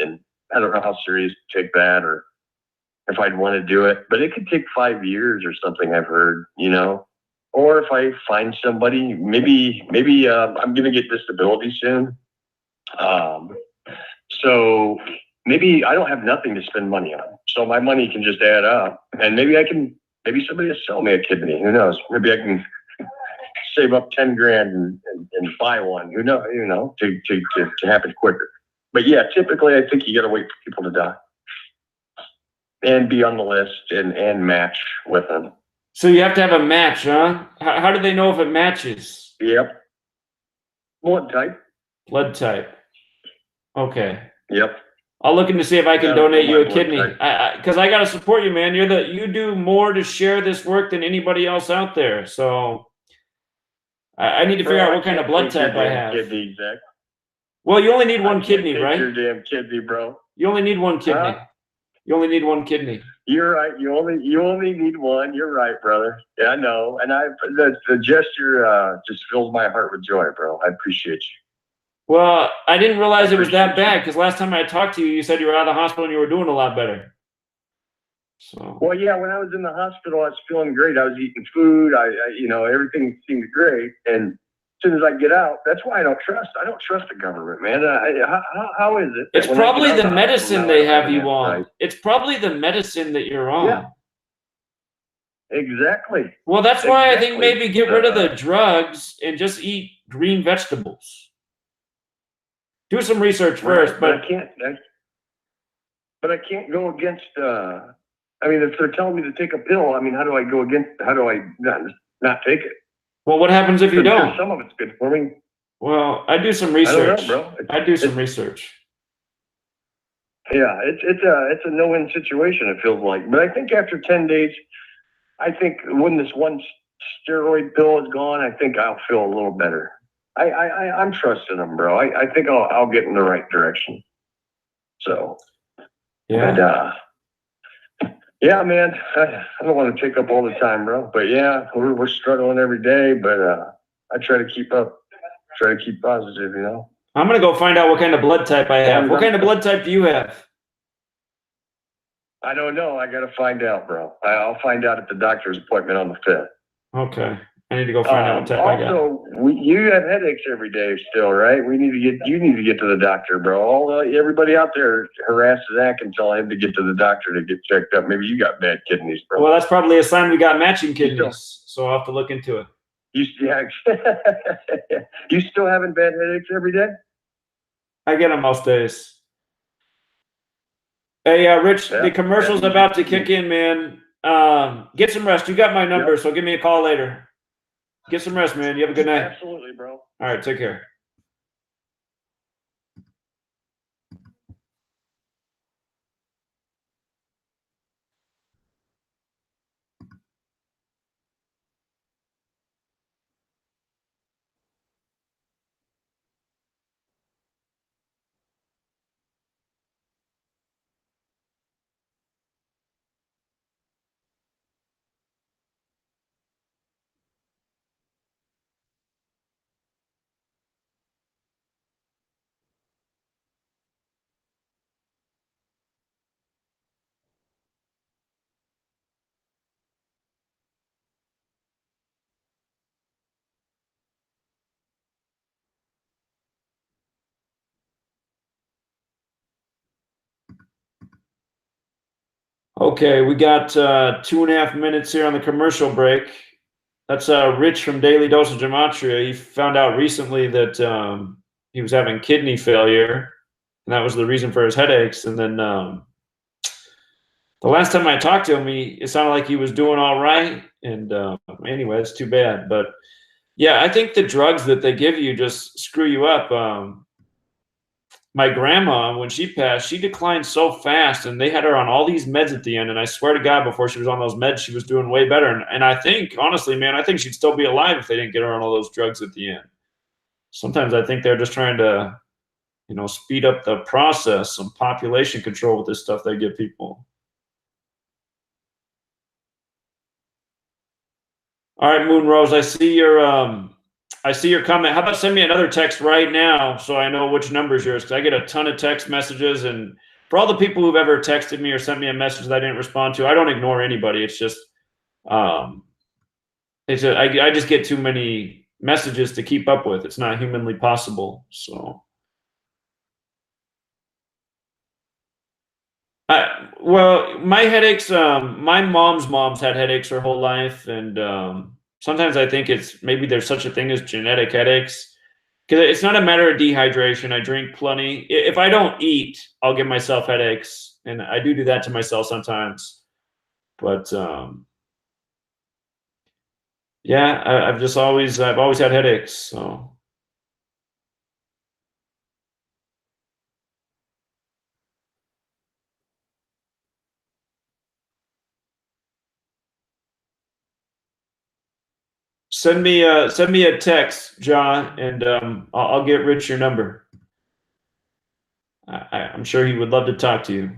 I don't know how serious to take that or if I'd want to do it. But it could take 5 years or something, I've heard, Or if I find somebody, maybe I'm going to get disability soon. So maybe I don't have nothing to spend money on. So my money can just add up, and maybe somebody will sell me a kidney. Who knows? Maybe I can save up 10 grand and buy one. Who knows? To happen quicker. But yeah, typically I think you got to wait for people to die and be on the list and match with them. So you have to have a match, huh? How do they know if it matches? Yep. Blood type. Blood type. Okay. Yep. I'll look into see if I can donate you a kidney. Because I got to support you, man. You do more to share this work than anybody else out there. So I need to figure out what kind of blood type I have. Kidney, Zach. Well, you only need one kidney, right? Your damn kidney, bro. You only need one kidney. You only need one kidney. You're right. You only need one. You're right, brother. Yeah, I know. And the gesture just fills my heart with joy, bro. I appreciate you. Well, I didn't realize it was that bad because last time I talked to you, you said you were out of the hospital and you were doing a lot better. So. Well, yeah, when I was in the hospital, I was feeling great. I was eating food. Everything seemed great. And as soon as I get out, that's why I don't trust the government, man. How is it? It's probably the medicine they have you on. Right? It's probably the medicine that you're on. Yeah. Exactly. Well, that's why I think maybe get rid of the drugs and just eat green vegetables. Do some research first, but I can't. But I can't go against. If they're telling me to take a pill, how do I go against? How do I not take it? Well, what happens if you don't? Some of it's good for me. Well, I do some research. I don't know, bro. I do some research. Yeah, it's a no-win situation. It feels like, but I think after 10 days, I think when this one steroid pill is gone, I think I'll feel a little better. I'm trusting them, bro. I think I'll get in the right direction. So, Yeah. but, yeah, man, I don't want to take up all the time, bro. But yeah, we're struggling every day, but I try to keep up, try to keep positive, you know. I'm gonna go find out what kind of blood type I have. What kind of blood type do you have? I don't know. I got to find out, bro. I'll find out at the doctor's appointment on the 5th. Okay. I need to go find out what type I got. Also, you have headaches every day still, right? You need to get to the doctor, bro. Everybody out there harass Zach and tell him to get to the doctor to get checked up. Maybe you got bad kidneys, bro. Well, that's probably a sign we got matching kidneys. So I'll have to look into it. You still having bad headaches every day? I get them most days. Hey, Rich, the commercial's about to kick in, man. Get some rest. You got my number, so give me a call later. Get some rest, man. You have a good night. Absolutely, bro. All right, take care. Okay, we got 2.5 minutes here on the commercial break. That's Rich from Daily Dose of Gematria. He found out recently that he was having kidney failure, and that was the reason for his headaches. And then the last time I talked to him, it sounded like he was doing all right. And anyway, it's too bad. But yeah, I think the drugs that they give you just screw you up. My grandma, when she passed, she declined so fast, and they had her on all these meds at the end. And I swear to God, before she was on those meds, she was doing way better. And I think, honestly, man, I think she'd still be alive if they didn't get her on all those drugs at the end. Sometimes I think they're just trying to, speed up the process, some population control with this stuff they give people. All right, Moon Rose, I see your comment. How about send me another text right now so I know which number is yours? Because I get a ton of text messages, and for all the people who've ever texted me or sent me a message that I didn't respond to, I don't ignore anybody. It's just, I just get too many messages to keep up with. It's not humanly possible. So, well, my headaches. My mom's had headaches her whole life, and sometimes I think maybe there's such a thing as genetic headaches. Because it's not a matter of dehydration. I drink plenty. If I don't eat, I'll give myself headaches, and I do that to myself sometimes. But yeah, I've always had headaches. So send me a text, John, and I'll get Rich your number. I'm sure he would love to talk to you.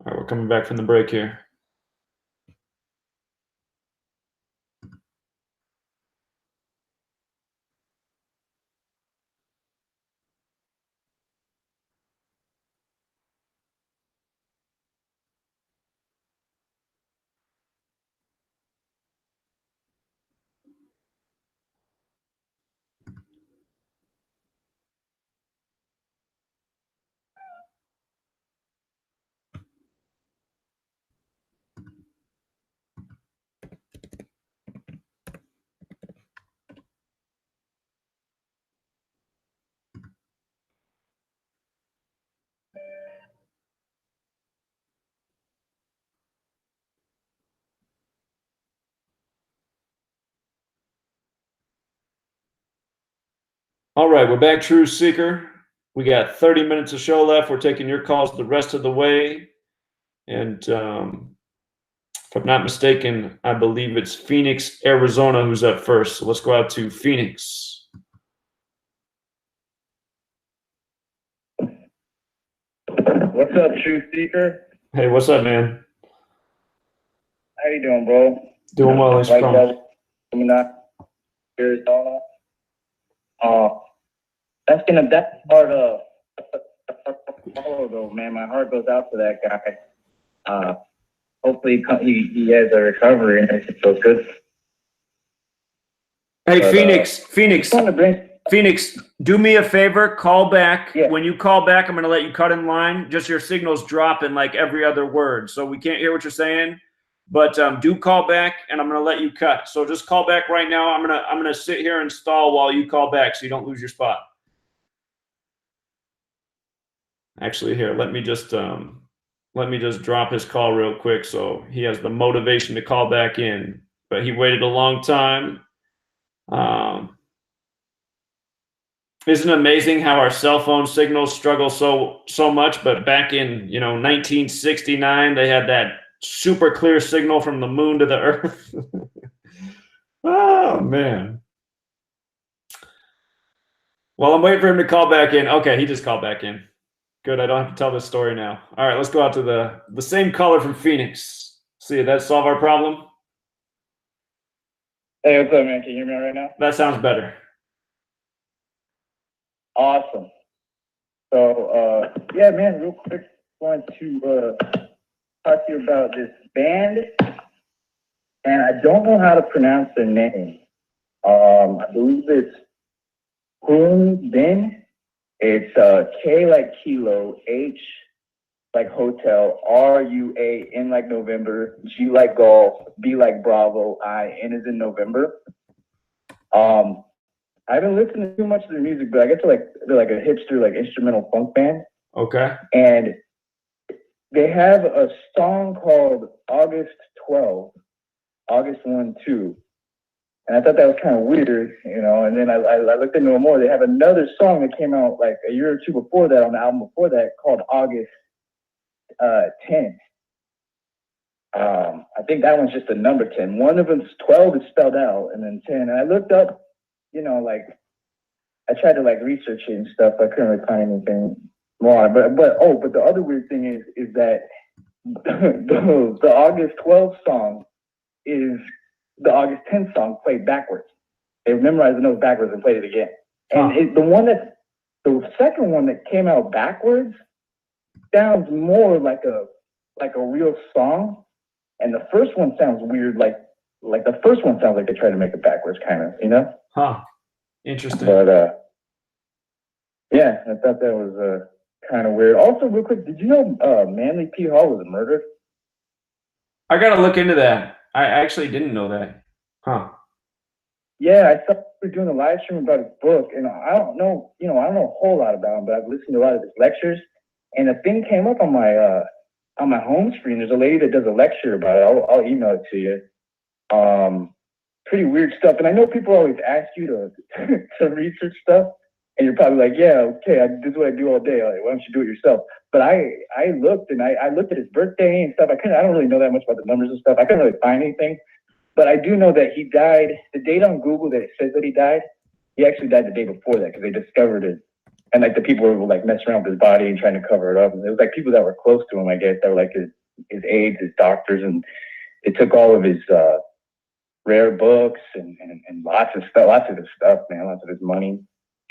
All right, we're coming back from the break here. All right, we're back, Truth Seeker. We got 30 minutes of show left. We're taking your calls the rest of the way. And if I'm not mistaken, I believe it's Phoenix, Arizona, who's up first. So let's go out to Phoenix. What's up, Truth Seeker? Hey, what's up, man? How you doing, bro? Doing well, it's from Arizona. That's part of though, man. My heart goes out to that guy. Hopefully he has a recovery and it feels good. Hey, But, Phoenix, do me a favor, call back. Yeah. When you call back, I'm going to let you cut in line. Just your signal's dropping like every other word, so we can't hear what you're saying. But do call back, and I'm going to let you cut. So just call back right now. I'm gonna sit here and stall while you call back, so you don't lose your spot. Actually, here, let me just drop his call real quick, so he has the motivation to call back in. But he waited a long time. Isn't it amazing how our cell phone signals struggle so much? But back in 1969, they had that super clear signal from the moon to the earth. Oh man. Well, I'm waiting for him to call back in. Okay, he just called back in. Good, I don't have to tell this story now. All right, let's go out to the same caller from Phoenix. See, did that solve our problem? Hey, what's up, man? Can you hear me right now? That sounds better. Awesome. So, yeah, man, real quick, wanted to talk to you about this band, and I don't know how to pronounce their name. I believe it's Hoon Ben. It's K like kilo, H like hotel, R-U-A, N like November, G like golf, B like Bravo, I, N is in November. I haven't listened to too much of their music, but I guess they're like a hipster, like instrumental funk band. Okay. And they have a song called August 12, August 1, 2. And I thought that was kind of weird, and then I looked into it more. They have another song that came out like a year or two before that on the album before that called August 10. I think that one's just a number 10. One of them's 12 is spelled out, and then 10. And I looked up, I tried to research it and stuff. I couldn't really find anything more on it. But the other weird thing is that the August 12 song is the August 10 song played backwards. They memorized the notes backwards and played it again. And the second one that came out backwards sounds more like a real song, and the first one sounds weird, like the first one sounds like they tried to make it backwards, kind of, Huh. Interesting. But yeah, I thought that was kind of weird. Also, real quick, did you know Manly P. Hall was murdered? I gotta look into that. I actually didn't know that. Huh. Yeah, I thought we were doing a live stream about his book, and I don't know a whole lot about him, but I've listened to a lot of his lectures, and a thing came up on my home screen. There's a lady that does a lecture about it. I'll email it to you. Pretty weird stuff, and I know people always ask you to research stuff, and you're probably like, yeah, okay, this is what I do all day. Like, why don't you do it yourself? But I looked, and I looked at his birthday and stuff. I don't really know that much about the numbers and stuff. I couldn't really find anything. But I do know that he died, the date on Google that it says that he died, he actually died the day before that because they discovered it. And the people were messing around with his body and trying to cover it up. And it was people that were close to him, I guess, that were his aides, his doctors, and they took all of his rare books and lots of his stuff, man, lots of his money.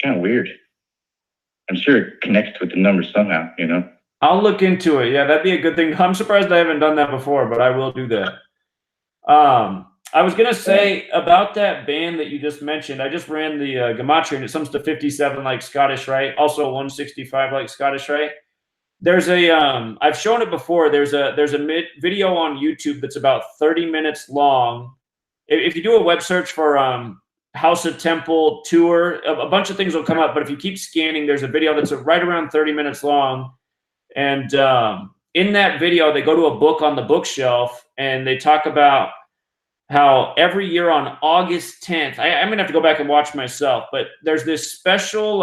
Kind of weird. I'm sure it connects with the numbers somehow, I'll look into it. Yeah, that'd be a good thing. I'm surprised I haven't done that before, but I will do that. I was going to say about that band that you just mentioned, I just ran the Gematria, and it comes to 57 like Scottish Rite, also 165 like Scottish Rite. There's a, I've shown it before. There's a video on YouTube that's about 30 minutes long. If you do a web search for House of Temple tour, a bunch of things will come up. But if you keep scanning, there's a video that's right around 30 minutes long. And in that video, they go to a book on the bookshelf, and they talk about how every year on August 10th, I'm gonna have to go back and watch myself, but there's this special,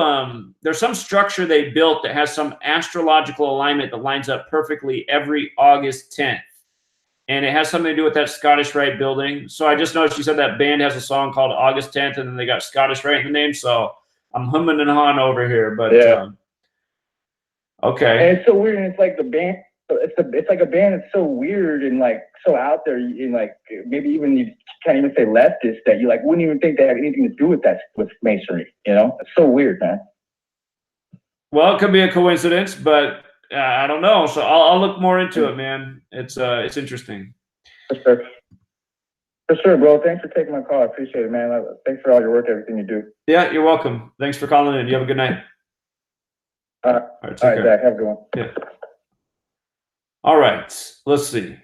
there's some structure they built that has some astrological alignment that lines up perfectly every August 10th. And it has something to do with that Scottish Rite building. So I just noticed you said that band has a song called August 10th, and then they got Scottish Rite in the name. So I'm humming and hawing over here, but yeah. Okay. And it's so weird, and it's like the band. It's like a band that's so weird and like so out there, and like maybe even you can't even say leftist that you like wouldn't even think they have anything to do with that with Masonry. You know, it's so weird, man. Well, it could be a coincidence, but I don't know. So I'll look more into it, man. It's interesting. For sure, bro. Thanks for taking my call. I appreciate it, man. Thanks for all your work, everything you do. Yeah, you're welcome. Thanks for calling in. You have a good night. All right, Zach. Have a good one. Yeah. All right. Let's see.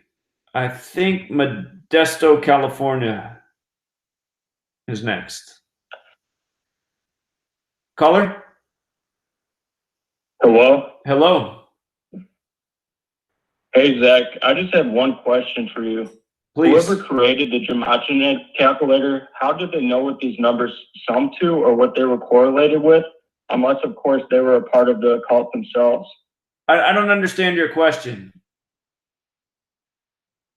I think Modesto, California is next. Caller? Hello? Hello. Hey, Zach. I just have one question for you. Please. Whoever created the Gematria calculator, how did they know what these numbers sum to or what they were correlated with? Unless, of course, they were a part of the cult themselves. I don't understand your question.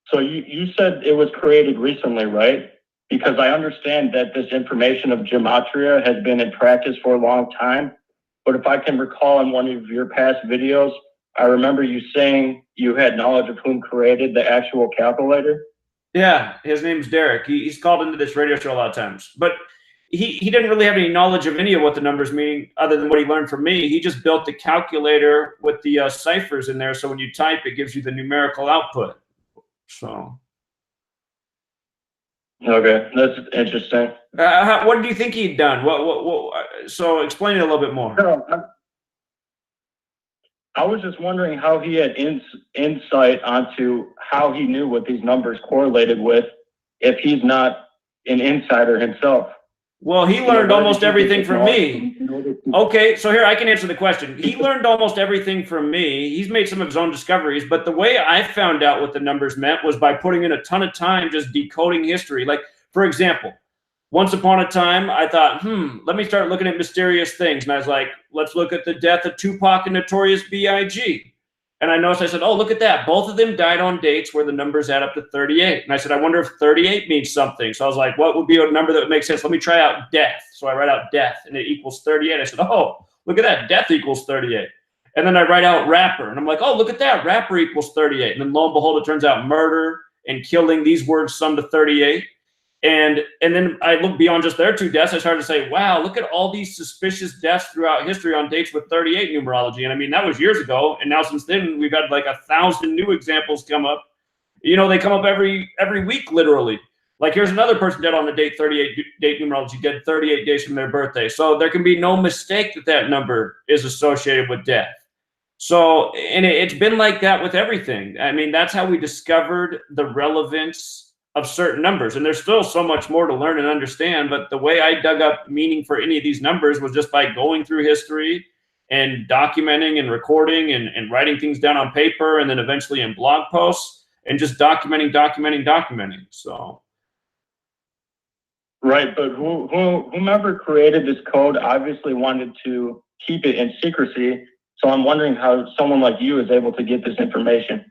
So you said it was created recently, right? Because I understand that this information of Gematria has been in practice for a long time. But if I can recall in one of your past videos, I remember you saying you had knowledge of whom created the actual calculator. Yeah, his name's Derek. He's called into this radio show a lot of times. But he didn't really have any knowledge of any of what the numbers mean other than what he learned from me. He just built the calculator with the ciphers in there. So when you type, it gives you the numerical output. So. Okay, that's interesting. What do you think he'd done? So explain it a little bit more. I was just wondering how he had insight onto how he knew what these numbers correlated with if he's not an insider himself. Well, he learned almost everything from me. Okay, so here I can answer the question. He learned almost everything from me. He's made some of his own discoveries, but the way I found out what the numbers meant was by putting in a ton of time just decoding history. Like, for example, once upon a time, I thought, let me start looking at mysterious things. And I was like, let's look at the death of Tupac and Notorious B.I.G. And I noticed, I said, oh, look at that. Both of them died on dates where the numbers add up to 38. And I said, I wonder if 38 means something. So I was like, what would be a number that would make sense? Let me try out death. So I write out death, and it equals 38. I said, oh, look at that. Death equals 38. And then I write out rapper. And I'm like, oh, look at that. Rapper equals 38. And then lo and behold, it turns out murder and killing, these words sum to 38. And then I look beyond just their two deaths. I started to say, wow, look at all these suspicious deaths throughout history on dates with 38 numerology. And I mean, that was years ago. And now since then, we've had like 1,000 new examples come up. You know, they come up every week, literally. Like here's another person dead on the date 38 date numerology, dead 38 days from their birthday. So there can be no mistake that that number is associated with death. So, and it's been like that with everything. I mean, that's how we discovered the relevance of certain numbers. And there's still so much more to learn and understand, but the way I dug up meaning for any of these numbers was just by going through history and documenting and recording and writing things down on paper, and then eventually in blog posts, and just documenting. So. Right, but whomever created this code obviously wanted to keep it in secrecy. So I'm wondering how someone like you is able to get this information.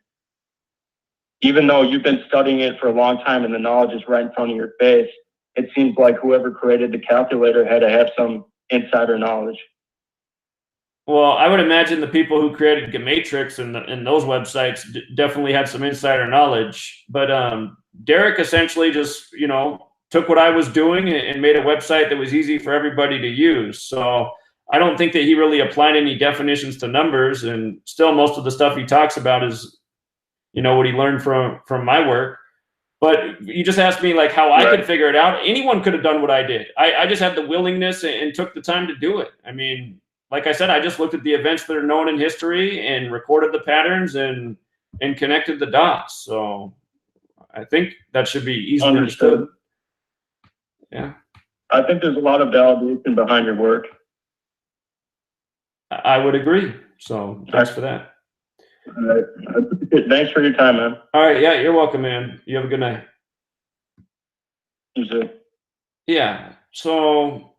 Even though you've been studying it for a long time and the knowledge is right in front of your face, it seems like whoever created the calculator had to have some insider knowledge. Well, I would imagine the people who created Gematrix and those websites definitely had some insider knowledge. But Derek essentially just, took what I was doing and made a website that was easy for everybody to use. So I don't think that he really applied any definitions to numbers. And still most of the stuff he talks about is what he learned from my work. But you just asked me like how I could figure it out. Anyone could have done what I did. I just had the willingness and took the time to do it. I mean, like I said, I just looked at the events that are known in history and recorded the patterns and connected the dots. So I think that should be easily understood. Yeah. I think there's a lot of validation behind your work. I would agree. So thanks for that. All right. Thanks for your time, man. All right. Yeah, you're welcome, man. You have a good night. Yeah. So,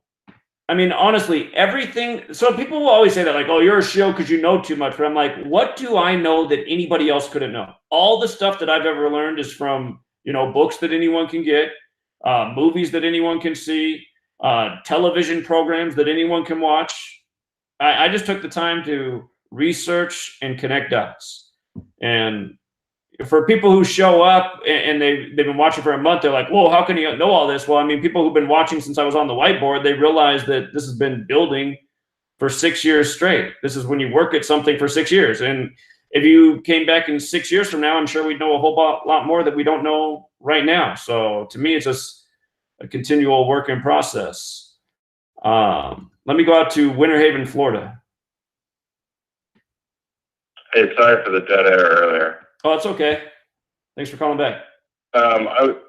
I mean, honestly, everything. So people will always say that, like, "Oh, you're a shill because you know too much." But I'm like, what do I know that anybody else couldn't know? All the stuff that I've ever learned is from, you know, books that anyone can get, movies that anyone can see, television programs that anyone can watch. I just took the time to research and connect dots. And for people who show up and they've been watching for a month, they're like, whoa, how can you know all this? Well, I mean, people who've been watching since I was on the whiteboard, they realize that this has been building for 6 years straight. This is when you work at something for 6 years. And if you came back in 6 years from now, I'm sure we'd know a whole lot more that we don't know right now. So to me, it's just a continual work in process. Let me go out to Winter Haven, Florida. Hey, sorry for the dead air earlier. Oh, it's okay. Thanks for calling back. That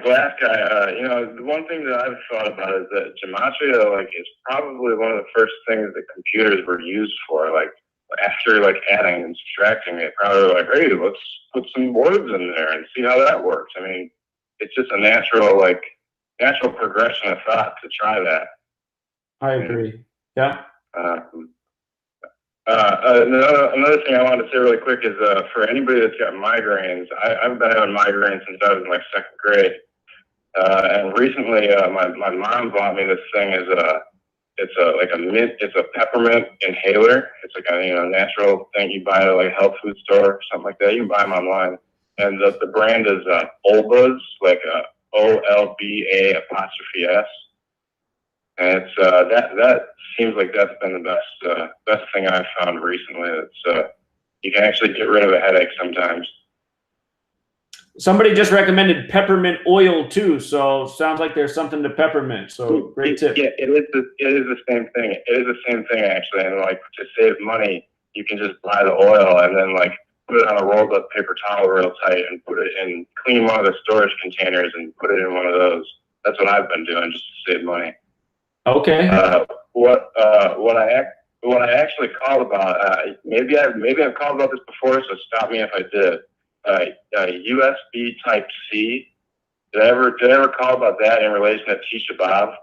glass guy, you know, the one thing that I've thought about is that Gematria, like, is probably one of the first things that computers were used for. Like, after, like, adding and subtracting, it probably like, hey, let's put some words in there and see how that works. I mean, it's just a natural progression of thought to try that. I agree. Yeah. Another thing I wanted to say really quick is for anybody that's got migraines, I've been having migraines since I was in like 2nd grade, and recently my mom bought me this thing. It's a peppermint inhaler. It's like a natural thing you buy at a health food store or something like that. You can buy them online, and the brand is Olbas, like OLBA''S. And it's that seems like that's been the best thing I've found recently. It's you can actually get rid of a headache sometimes. Somebody just recommended peppermint oil too, so sounds like there's something to peppermint. So great tip. Yeah, it is the same thing. It is the same thing actually. And like to save money, you can just buy the oil and then like put it on a rolled up paper towel real tight and put it in, clean one of the storage containers and put it in one of those. That's what I've been doing just to save money. Okay. What I actually called about, maybe I've called about this before, so stop me if I did. USB Type C. Did I ever call about that in relation to Tisha B'Av?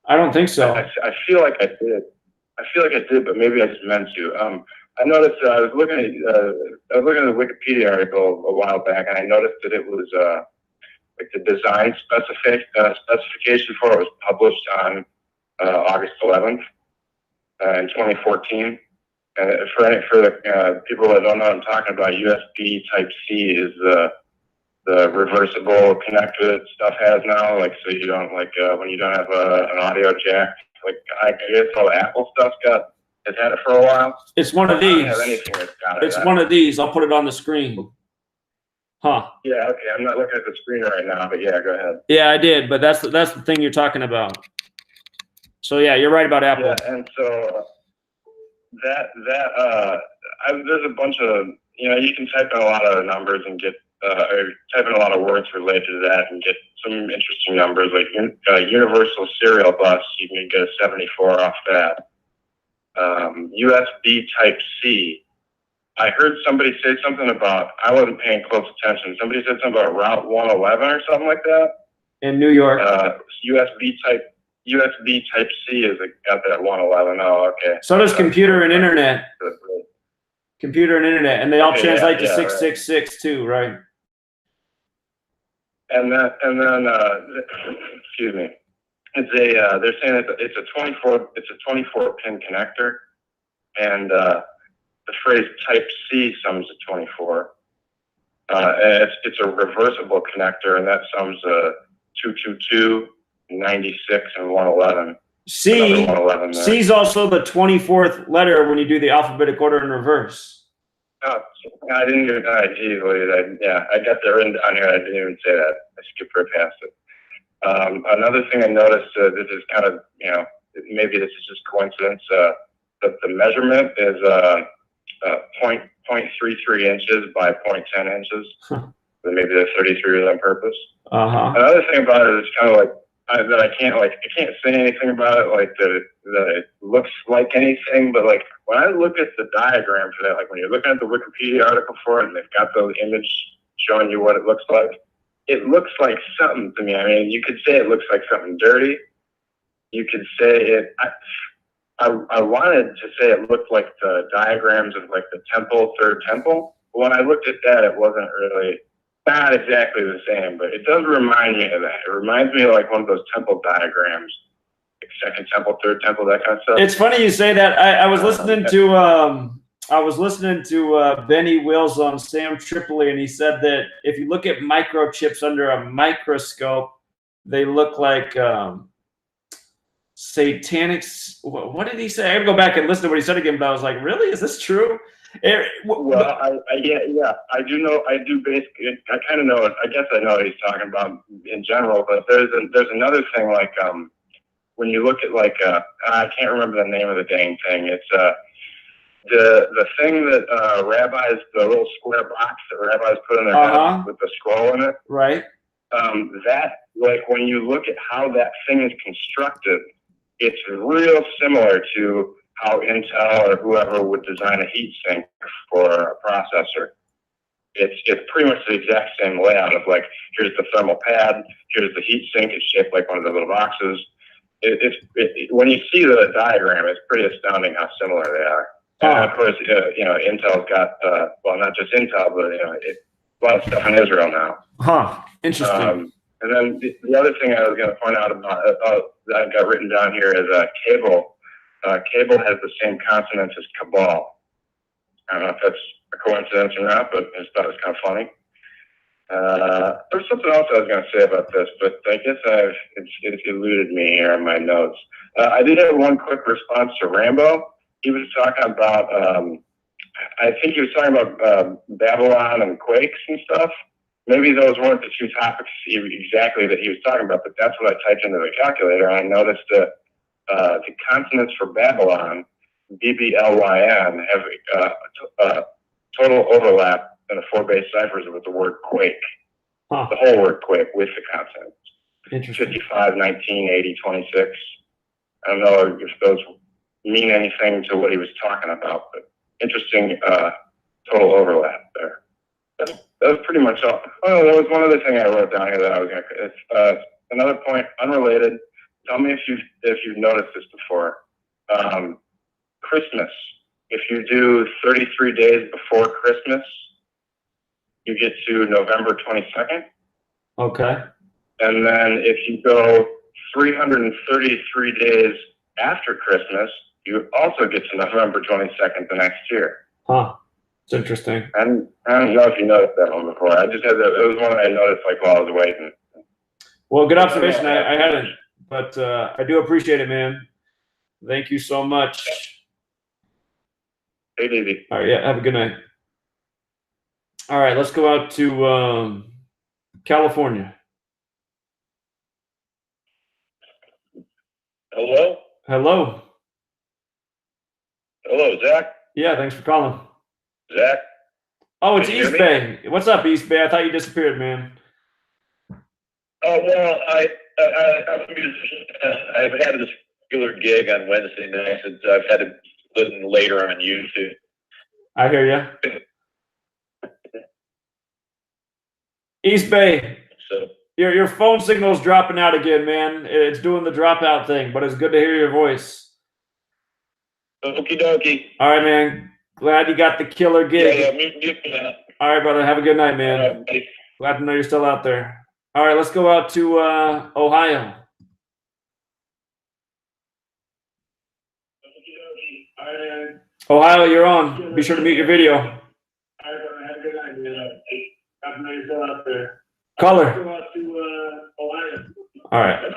I don't think so. I feel like I did. But maybe I just meant to. I noticed I was looking at the Wikipedia article a while back, and I noticed that it was like the design specification for it was published on August 11th in 2014. And for the people that don't know what I'm talking about, USB Type C is the reversible connector that stuff has now. Like, so you don't when you don't have an audio jack. Like, I guess all the Apple stuff's has had it for a while. It's one of these. I don't have anything that's got it. It's one of these. I'll put it on the screen. Huh. Yeah. Okay. I'm not looking at the screen right now, but yeah, go ahead. Yeah, I did, but that's the thing you're talking about. So yeah, you're right about Apple. Yeah, and so there's a bunch of, you can type in a lot of numbers and get or type in a lot of words related to that and get some interesting numbers, like universal serial bus. You can get a 74 off that. USB Type C. I heard somebody say something about, I wasn't paying close attention. Somebody said something about Route 111 or something like that. In New York. USB Type C is at that 111. Oh, okay. So does computer and internet. Computer and internet, and they all translate to 666 too, right? And then excuse me. They're saying it's a 24 pin connector, and the phrase Type C sums to 24. And it's a reversible connector, and that sums 222, 96, and 111. C's also the 24th letter when you do the alphabetic order in reverse. Oh, I didn't even. I got there on here. I didn't even say that. I skipped right past it. Another thing I noticed, this is kind of, maybe this is just coincidence, but the measurement is 0.33 inches by 0.10 inches. Maybe the 33 is on purpose. Another thing about it is kind of like that I can't say anything about it, like that it looks like anything, but like when I look at the diagram for that, like when you're looking at the Wikipedia article for it and they've got the image showing you what it looks like, it looks like something to me. I mean, you could say it looks like something dirty. You could say it. I wanted to say it looked like the diagrams of like the temple, third temple. When I looked at that, it wasn't really, not exactly the same, but it does remind me of that. It reminds me of like one of those temple diagrams, like second temple, third temple, that kind of stuff. It's funny you say that. I was listening to Benny Wills on Sam Tripoli, and he said that if you look at microchips under a microscope, they look like satanics. What did he say? I have to go back and listen to what he said again, but I was like, really? Is this true? Well, yeah, I do know. I do basically. I kind of know it. I guess I know what he's talking about in general. But there's another thing like when you look at like I can't remember the name of the dang thing. It's the thing that rabbis, the little square box that rabbis put in their head with the scroll in it. Right. That, like, when you look at how that thing is constructed, it's real similar to how Intel or whoever would design a heat sink for a processor. It's pretty much the exact same layout of like, here's the thermal pad, here's the heat sink. It's shaped like one of the little boxes. When you see the diagram, it's pretty astounding how similar they are. And of course, Intel's got, well, not just Intel, but a lot of stuff in Israel now. Interesting. And then the other thing I was going to point out about that I've got written down here is Cable. Cable has the same consonants as Cabal. I don't know if that's a coincidence or not, but I just thought it was kind of funny. There's something else I was going to say about this, but I guess it's eluded me here in my notes. I did have one quick response to Rambo. He was talking about, I think he was talking about Babylon and quakes and stuff. Maybe those weren't the two topics exactly that he was talking about, but that's what I typed into the calculator. I noticed that the consonants for Babylon, BBLYN, have total overlap in the 4 base ciphers with the word quake. The whole word quake with the consonants. Interesting. 55, 19, 80, 26. I don't know if those mean anything to what he was talking about, but interesting total overlap there. That was pretty much all. Oh, there was one other thing I wrote down here that I was going to. It's another point, unrelated. Tell me if you've noticed this before. Christmas. If you do 33 days before Christmas, you get to November 22nd. Okay. And then if you go 333 days after Christmas, you also get to November 22nd the next year. It's interesting. And I don't know if you noticed that one before. I just had that. It was one that I noticed like while I was waiting. Well, good observation. I hadn't, but I do appreciate it, man. Thank you so much. Hey, Davey. All right. Yeah. Have a good night. All right. Let's go out to California. Hello? Hello. Hello, Zach? Yeah. Thanks for calling. Zach? Oh, it's East Bay. What's up, East Bay? I thought you disappeared, man. Oh, well, I'm a musician. I've had this regular gig on Wednesday nights, and I've had to listen later on YouTube. I hear you. East Bay. So your phone signal's dropping out again, man. It's doing the dropout thing, but it's good to hear your voice. Okie dokie. All right, man. Glad you got the killer gig. Yeah. All right, brother. Have a good night, man. Glad to know you're still out there. All right, let's go out to Ohio. Ohio, you're on. Be sure to mute your video. Have a good night, man. Glad to know you're still out there. Caller. Go out to Ohio. All right.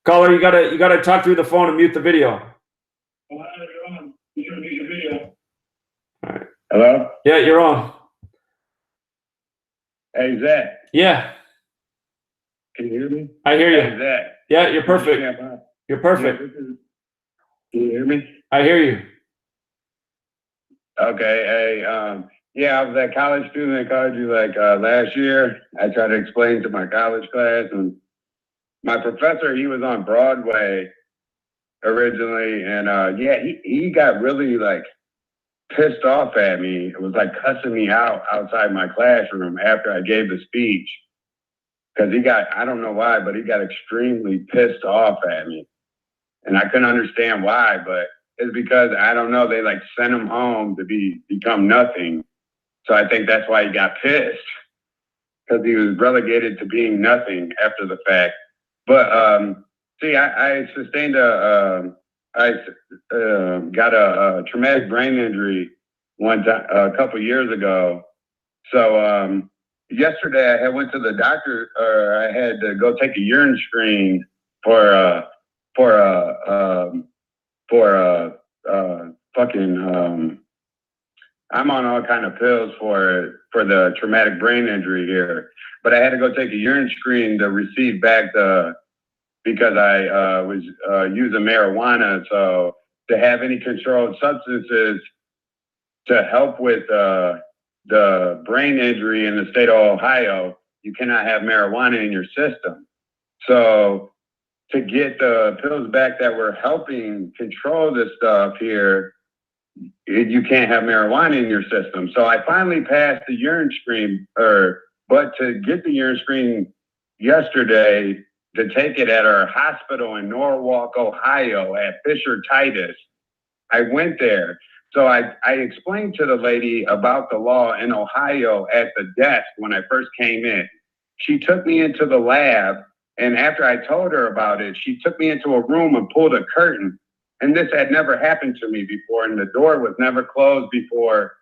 Caller, you gotta talk through the phone and mute the video. Ohio, you're on. Be sure to mute your video. All right. Hello? Yeah, you're on. Hey, Zach. Yeah. Can you hear me? I hear you. Hey, Zach. Yeah, you're perfect. You're perfect. Can you hear me? I hear you. Okay. Hey, yeah, I was a college student at college like last year. I tried to explain to my college class, and my professor, he was on Broadway originally, and yeah, he got really like pissed off at me. It was like cussing me out outside my classroom after I gave the speech. Because he got, I don't know why, but he got extremely pissed off at me. And I couldn't understand why, but it's because, I don't know, they like sent him home to become nothing. So I think that's why he got pissed. Because he was relegated to being nothing after the fact. But see, I sustained got a traumatic brain injury one time a couple years ago. So yesterday I went to the doctor. I had to go take a urine screen for fucking. I'm on all kind of pills for the traumatic brain injury here, but I had to go take a urine screen to receive back because I was using marijuana. So to have any controlled substances to help with the brain injury in the state of Ohio, you cannot have marijuana in your system. So to get the pills back that were helping control this stuff here, you can't have marijuana in your system. So I finally passed the urine screen, but to get the urine screen yesterday, to take it at our hospital in Norwalk, Ohio at Fisher Titus, I went there. So I explained to the lady about the law in Ohio at the desk when I first came in. She took me into the lab, and after I told her about it, she took me into a room and pulled a curtain. And this had never happened to me before, and the door was never closed before,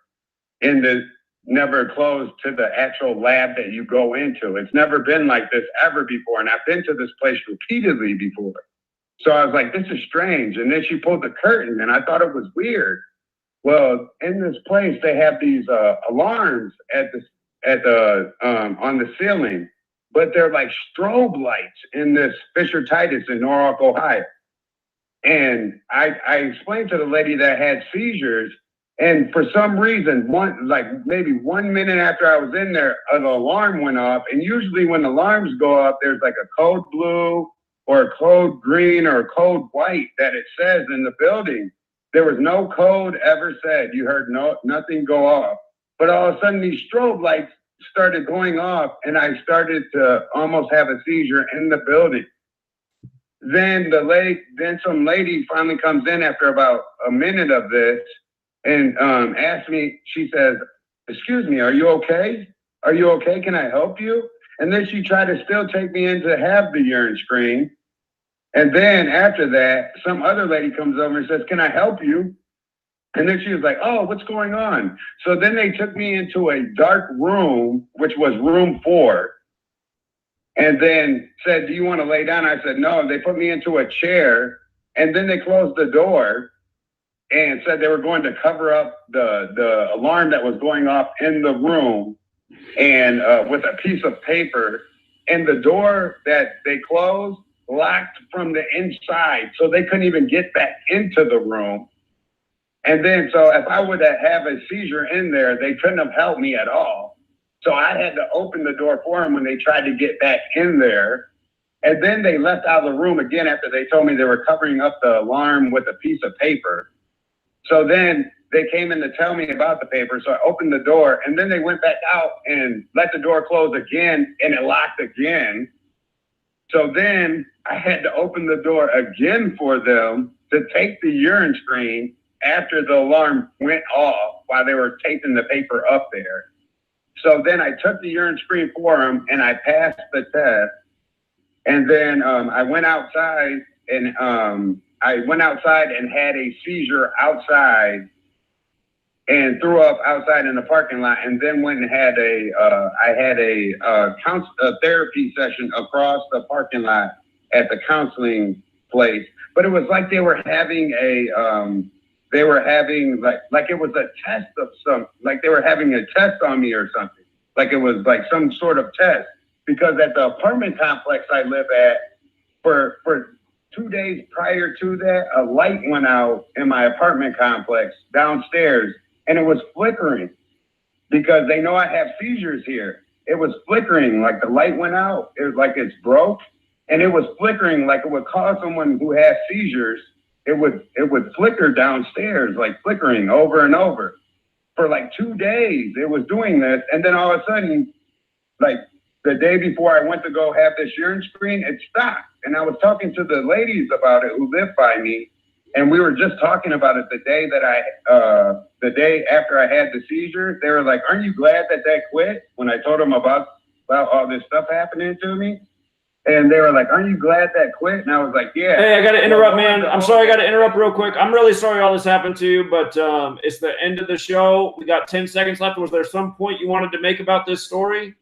never closed to the actual lab that you go into. It's never been like this ever before, and I've been to this place repeatedly before. So I was like, this is strange. And then she pulled the curtain, and I thought it was weird. Well, in this place, they have these alarms on the ceiling, but they're like strobe lights in this Fisher Titus in Norwalk, Ohio. And I explained to the lady that I had seizures, and for some reason, maybe 1 minute after I was in there, an alarm went off. And usually when alarms go off, there's like a code blue or a code green or a code white that it says in the building. There was no code ever said. You heard nothing go off. But all of a sudden, these strobe lights started going off, and I started to almost have a seizure in the building. Then some lady finally comes in after about a minute of this and asks me, she says, "Excuse me, are you okay? Are you okay? Can I help you?" And then she tried to still take me in to have the urine screen. And then after that, some other lady comes over and says, "Can I help you?" And then she was like, "Oh, what's going on?" So then they took me into a dark room, which was room 4. And then said, "Do you want to lay down?" I said, "No." They put me into a chair, and then they closed the door and said they were going to cover up the alarm that was going off in the room and with a piece of paper. And the door that they closed locked from the inside, so they couldn't even get back into the room. And then, so if I would have a seizure in there, they couldn't have helped me at all. So I had to open the door for them when they tried to get back in there. And then they left out of the room again after they told me they were covering up the alarm with a piece of paper. So then they came in to tell me about the paper. So I opened the door, and then they went back out and let the door close again, and it locked again. So then I had to open the door again for them to take the urine screen after the alarm went off while they were taping the paper up there. So then I took the urine screen for them, and I passed the test. And then I went outside and had a seizure outside and threw up outside in the parking lot, and then went and had a therapy session across the parking lot at the counseling place. But it was like they were having like it was a test of like they were having a test on me or something. Like it was like some sort of test, because at the apartment complex I live at, for 2 days prior to that, a light went out in my apartment complex downstairs, and it was flickering because they know I have seizures here. It was flickering, like the light went out. It was like it's broke, and it was flickering like it would cause someone who has seizures. It would flicker downstairs, like flickering over and over. for like 2 days. It was doing this. And then all of a sudden, like the day before I went to go have this urine screen, it stopped. And I was talking to the ladies about it who live by me. And we were just talking about it the day that the day after I had the seizure. They were like, aren't you glad that quit? When I told them about all this stuff happening to me. And they were like, aren't you glad that quit? And I was like, yeah. Hey, I got to interrupt, man. I'm sorry. I got to interrupt real quick. I'm really sorry all this happened to you, but it's the end of the show. We got 10 seconds left. Was there some point you wanted to make about this story?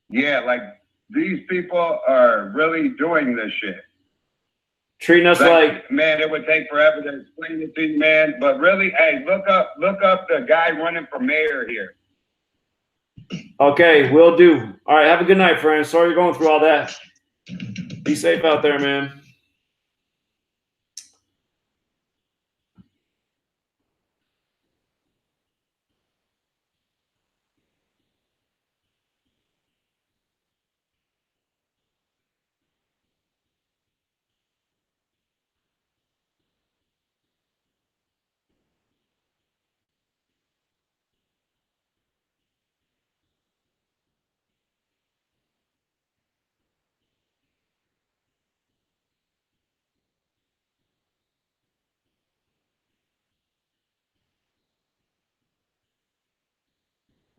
Yeah, like these people are really doing this shit. Treating us like man, it would take forever to explain it to you, man. But really, hey, look up the guy running for mayor here. Okay, will do. All right, have a good night, friends. Sorry you're going through all that. Be safe out there, man.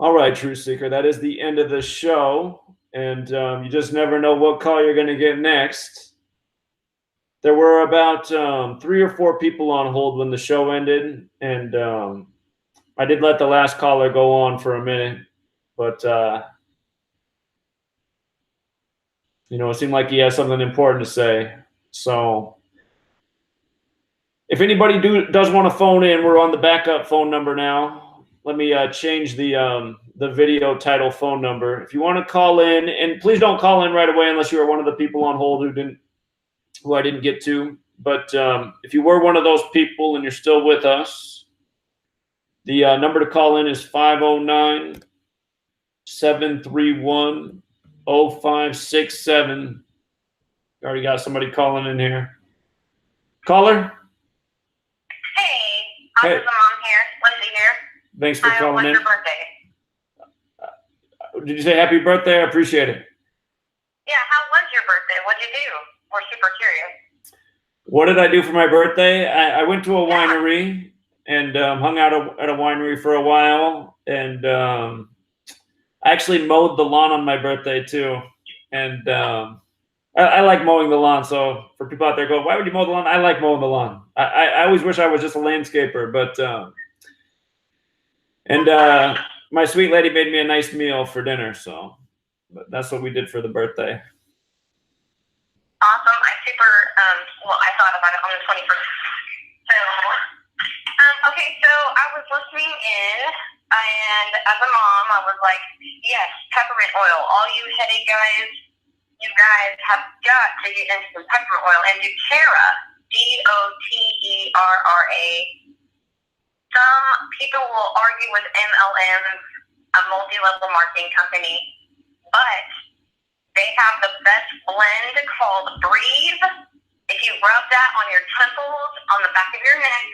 All right, Truth Seeker, that is the end of the show. And you just never know what call you're going to get next. There were about 3 or 4 people on hold when the show ended. And I did let the last caller go on for a minute. But, you know, it seemed like he has something important to say. So if anybody does want to phone in, we're on the backup phone number now. Let me change the video title phone number. If you want to call in, and please don't call in right away unless you are one of the people on hold who I didn't get to. But if you were one of those people and you're still with us, the number to call in is 509-731-0567. Already got somebody calling in here. Caller? Hey, I'm the mom here. Lindsay here. Thanks for calling when's in. your birthday? Did you say happy birthday? I appreciate it. Yeah, how was your birthday? What'd you do? We're super curious. What did I do for my birthday? I went to a winery and hung out at a winery for a while. And I actually mowed the lawn on my birthday too. And I like mowing the lawn. So for people out there going, why would you mow the lawn? I like mowing the lawn. I always wish I was just a landscaper, but my sweet lady made me a nice meal for dinner. So but that's what we did for the birthday. Awesome. I thought about it on the 21st. So, okay, so I was listening in, and as a mom, I was like, yes, peppermint oil. All you headache guys, you guys have got to get into some peppermint oil. And doTERRA, DOTERRA. Some people will argue with MLMs, a multi-level marketing company, but they have the best blend called Breathe. If you rub that on your temples, on the back of your neck,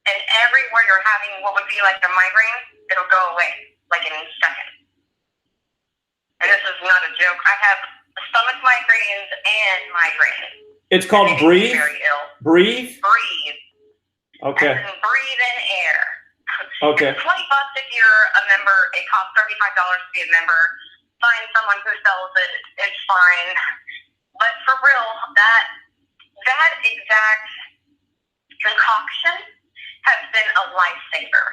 and everywhere you're having what would be like a migraine, it'll go away like in seconds. And this is not a joke. I have stomach migraines and migraines. It's called Breathe? Very ill. Breathe? Breathe. Okay. And breathe in air. Okay. It's $20 if you're a member. It costs $35 to be a member. Find someone who sells it. It's fine. But for real, that exact concoction has been a lifesaver.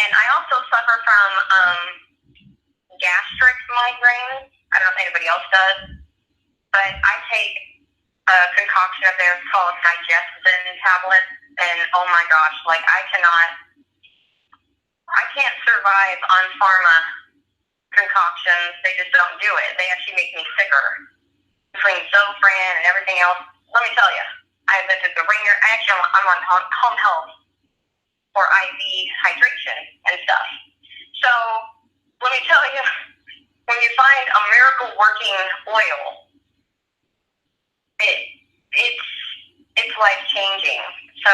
And I also suffer from gastric migraines. I don't know if anybody else does, but I take a concoction of theirs called Digestin tablets, and oh my gosh, like I can't survive on pharma concoctions. They just don't do it. They actually make me sicker. Between Zofran and everything else, let me tell you, I've been through the ringer. Actually, I'm on home health for IV hydration and stuff. So let me tell you, when you find a miracle working oil, it's life changing. So,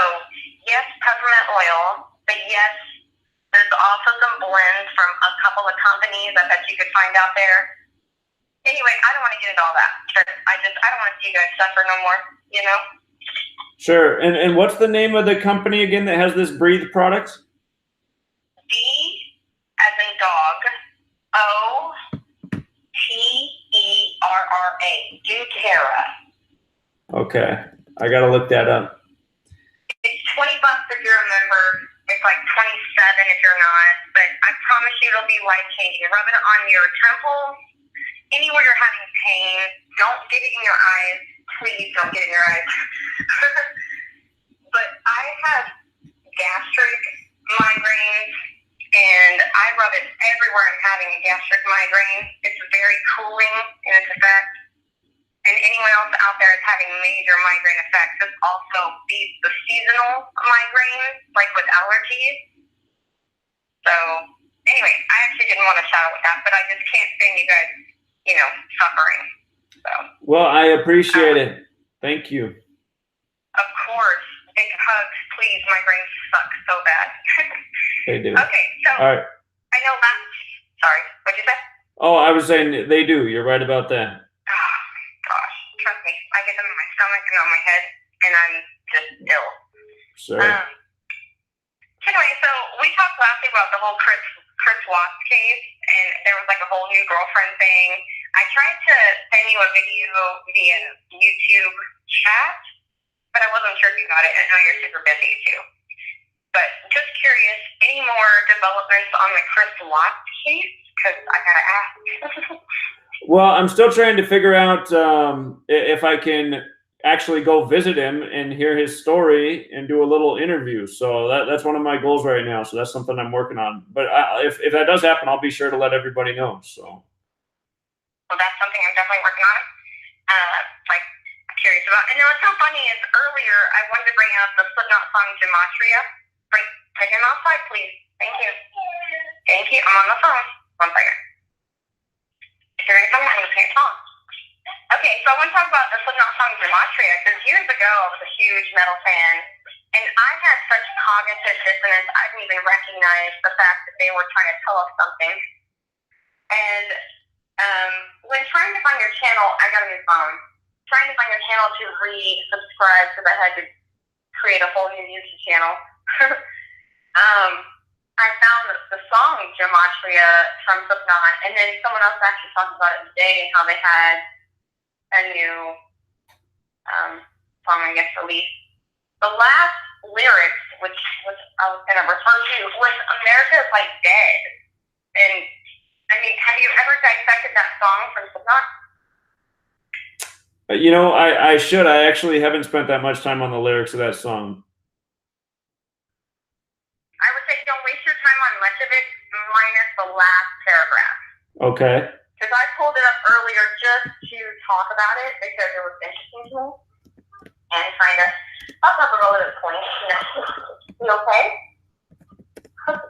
yes, peppermint oil, but yes, there's also some blends from a couple of companies I bet you could find out there. Anyway, I don't want to get into all that. I don't want to see you guys suffer no more, you know? Sure. And what's the name of the company again that has this Breathe product? D as in dog, O-T-E-R-R-A, doTERRA. Okay. I got to look that up. It's $20 if you're a member. It's like $27 if you're not. But I promise you it'll be life-changing. Rub it on your temples, anywhere you're having pain. Don't get it in your eyes. Please don't get it in your eyes. But I have gastric migraines, and I rub it everywhere I'm having a gastric migraine. It's very cooling in its effect. And anyone else out there is having major migraine effects. This also beats the seasonal migraines, like with allergies. So, anyway, I actually didn't want to shout with that, but I just can't stand you guys, you know, suffering. So. Well, I appreciate it. Thank you. Of course. Big hugs, please. My brain sucks so bad. They do. Okay, so All right. I know that. Sorry, what'd you say? Oh, I was saying they do. You're right about that. Oh, gosh, trust me. I get them in my stomach and on my head, and I'm just ill. Sure. Anyway, so we talked last week about the whole Chris Watts case, and there was like a whole new girlfriend thing. I tried to send you a video via YouTube chat, but I wasn't sure if you got it. I know you're super busy too. But just curious, any more developments on the Chris Watts case? Because I gotta ask. Well, I'm still trying to figure out if I can actually go visit him and hear his story and do a little interview. So that's one of my goals right now. So that's something I'm working on. But if that does happen, I'll be sure to let everybody know. So. Well, that's something I'm definitely working on. Like, curious about. And then what's so funny is earlier I wanted to bring up the Slipknot song Gematria. Take him outside, please. Thank you. Thank you. I'm on the phone. 1 second. If you're going to come in, I'm just going to talk. Okay, so I want to talk about the Slipknot song Gematria, because years ago I was a huge metal fan, and I had such cognitive dissonance I didn't even recognize the fact that they were trying to tell us something. And when trying to find your channel, I got a new phone. Trying to find your channel to re-subscribe, because I had to create a whole new YouTube channel. I found the song Gematria from Slipknot, and then someone else actually talked about it today, how they had a new song, I guess, released. The last lyrics, which I was going to refer to, was America's Like Dead. And, I mean, have you ever dissected that song from Slipknot? You know, I should. I actually haven't spent that much time on the lyrics of that song. I would say don't waste your time on much of it, minus the last paragraph. Okay. Because I pulled it up earlier just to talk about it because it was interesting to me. And kind of, I'll talk about it at point. You okay?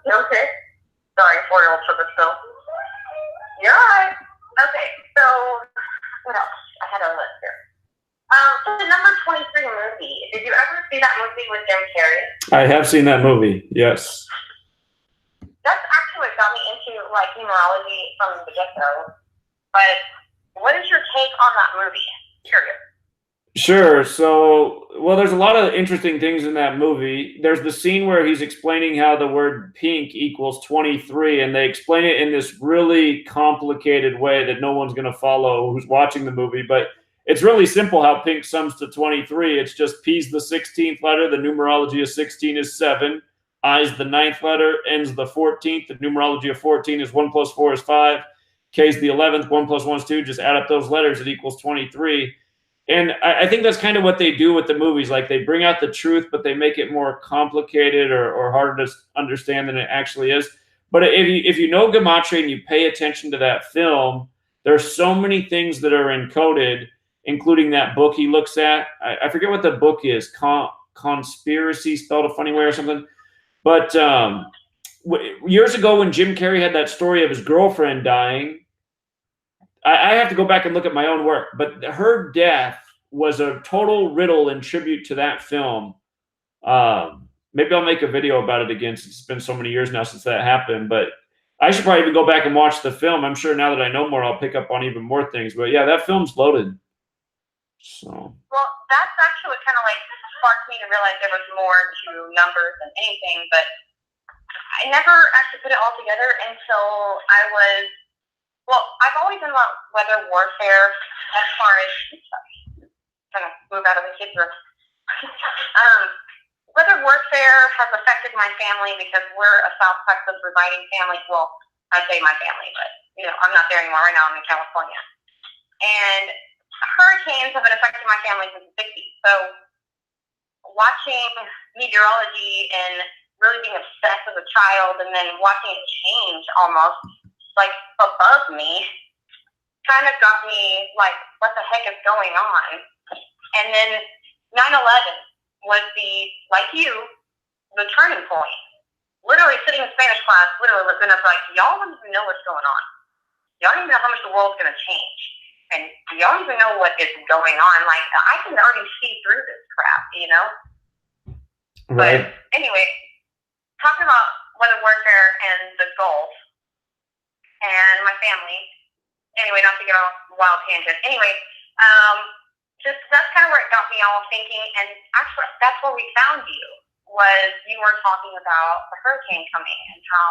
You okay? Sorry, 4-year-old took a spill. You're alright. Okay, so what else? I had a list here. So the number 23 movie. Did you ever see that movie with Jim Carrey? I have seen that movie, yes. That's actually what got me into like numerology from the get-go. But what is your take on that movie? Curious. Sure. So, well, there's a lot of interesting things in that movie. There's the scene where he's explaining how the word pink equals 23, and they explain it in this really complicated way that no one's going to follow who's watching the movie. But it's really simple how pink sums to 23. It's just P's the 16th letter. The numerology of 16 is 7. I's the 9th letter. N's the 14th. The numerology of 14 is 1 plus 4 is 5. K's the 11th. 1 plus 1 is 2. Just add up those letters. It equals 23. And I think that's kind of what they do with the movies. Like they bring out the truth, but they make it more complicated or harder to understand than it actually is. But if you know Gematria and you pay attention to that film, there's so many things that are encoded, including that book he looks at. I forget what the book is, Conspiracy spelled a funny way or something. But years ago when Jim Carrey had that story of his girlfriend dying, I have to go back and look at my own work, but her death was a total riddle and tribute to that film. Maybe I'll make a video about it again since it's been so many years now since that happened. But I should probably even go back and watch the film. I'm sure now that I know more, I'll pick up on even more things. But yeah, that film's loaded. So. Well, that's actually what kind of like sparked me to realize there was more to numbers than anything, but I never actually put it all together until I was, well, I've always been about weather warfare as far as, kind of move out of the kids' room. Weather warfare has affected my family because we're a South Texas residing family. Well, I say my family, but, you know, I'm not there anymore. Right now I'm in California. And hurricanes have been affecting my family since the 60s. So watching meteorology and really being obsessed as a child and then watching it change almost like above me kind of got me like, what the heck is going on? And then 9/11 was like you, the turning point. Literally sitting in Spanish class, literally looking up like, y'all don't even know what's going on. Y'all don't even know how much the world's going to change. And y'all don't even know what is going on. Like, I can already see through this crap, you know? Right. But anyway, talking about weather warfare and the Gulf and my family. Anyway, not to get on a wild tangent. Anyway, just that's kind of where it got me all thinking. And actually, that's where we found you, was you were talking about the hurricane coming and how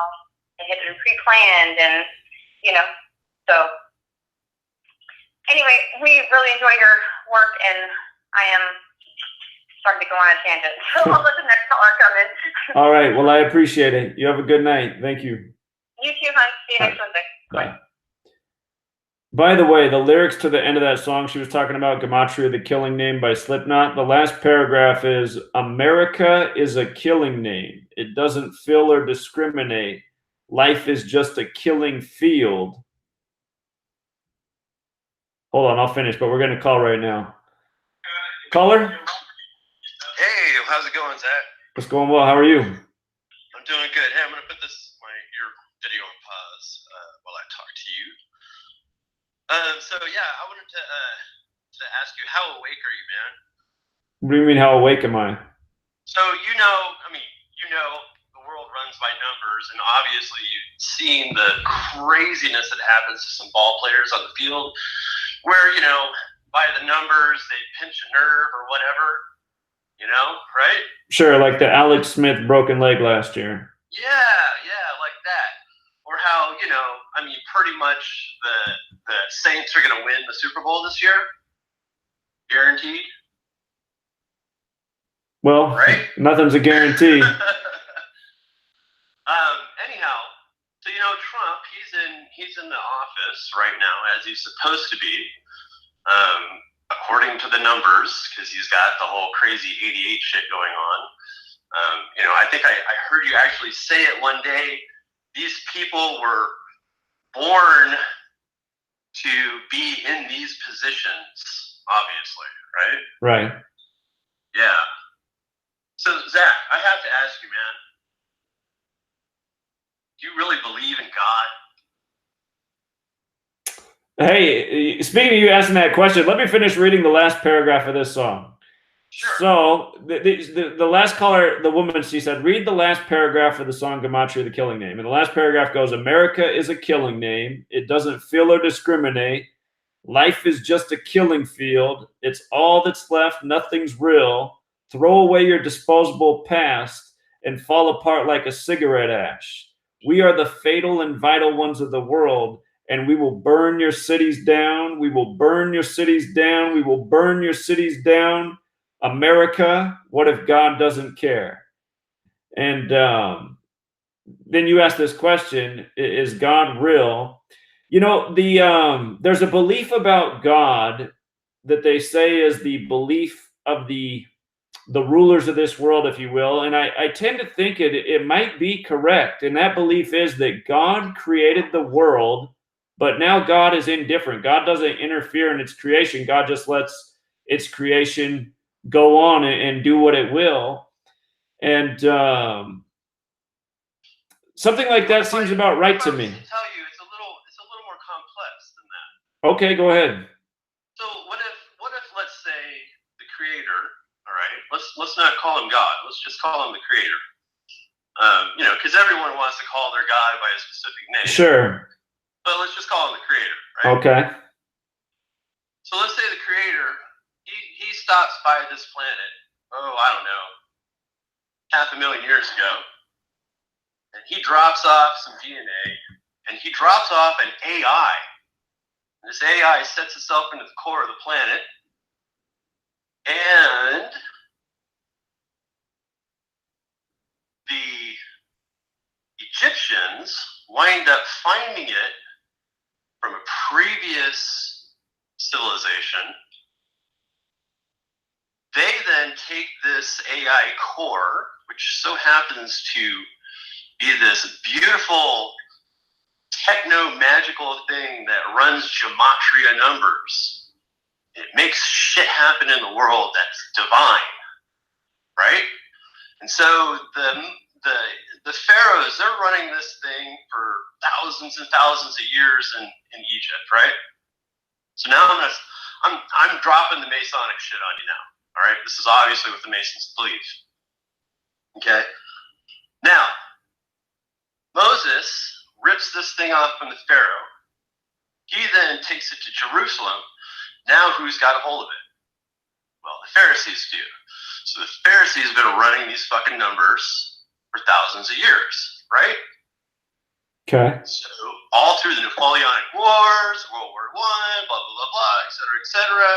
it had been pre-planned and, you know, so... Anyway, we really enjoy your work, and I am starting to go on a tangent. So I'll let the next caller come in. All right. Well, I appreciate it. You have a good night. Thank you. You too, hon. See you next Wednesday. Bye. By the way, the lyrics to the end of that song she was talking about, Gematria, the killing name by Slipknot, the last paragraph is, America is a killing name. It doesn't fill or discriminate. Life is just a killing field. Hold on, I'll finish, but we're going to call right now. Caller? Hey, how's it going, Zach? It's going well. How are you? I'm doing good. Hey, I'm going to put your video on pause while I talk to you. So yeah, I wanted to ask you, how awake are you, man? What do you mean, how awake am I? So you know the world runs by numbers, and obviously you've seen the craziness that happens to some ball players on the field, where, you know, by the numbers, they pinch a nerve or whatever, you know, right? Sure, like the Alex Smith broken leg last year. Yeah, like that. Or how, you know, I mean, pretty much the Saints are going to win the Super Bowl this year. Guaranteed. Well, right? Nothing's a guarantee. Anyhow, so, you know, Trump, he's in the office right now, as he's supposed to be, according to the numbers, because he's got the whole crazy 88 shit going on. You know, I think I heard you actually say it one day. These people were born to be in these positions, obviously, right? Right. Yeah. So, Zach, I have to ask you, man, do you really believe in God? Hey, speaking of you asking that question, let me finish reading the last paragraph of this song. Sure. So the last caller, the woman, she said, read the last paragraph of the song Gematria, the killing name. And the last paragraph goes, America is a killing name. It doesn't fill or discriminate. Life is just a killing field. It's all that's left. Nothing's real. Throw away your disposable past and fall apart like a cigarette ash. We are the fatal and vital ones of the world, and we will burn your cities down. We will burn your cities down. We will burn your cities down. America, what if God doesn't care? And then you ask this question, is God real? You know, there's a belief about God that they say is the belief of the rulers of this world, if you will. And I tend to think it might be correct. And that belief is that God created the world, but now God is indifferent. God doesn't interfere in its creation. God just lets its creation go on and do what it will. And something like that seems about right to me. I tell you, it's a little more complex than that. Okay, go ahead. So what if let's say the creator, All right, let's not call him God. Let's just call him the creator. Because everyone wants to call their God by a specific name. Sure. But let's just call him the creator, right? Okay. So let's say the creator, he stops by this planet, I don't know, 500,000 years ago. And he drops off some DNA, and he drops off an AI. And this AI sets itself into the core of the planet, and the Egyptians wind up finding it from a previous civilization. They then take this AI core, which so happens to be this beautiful techno-magical thing that runs Gematria numbers. It makes shit happen in the world that's divine, right? And so the pharaohs, they're running this thing for thousands and thousands of years in Egypt, right? So now I'm dropping the Masonic shit on you now. All right, this is obviously what the Masons believe. Okay, now Moses rips this thing off from the Pharaoh. He then takes it to Jerusalem. Now who's got a hold of it? Well, the Pharisees do. So the Pharisees have been running these fucking numbers for thousands of years, right? Okay. So all through the Napoleonic Wars, World War I, blah, blah, blah, blah, et cetera, et cetera,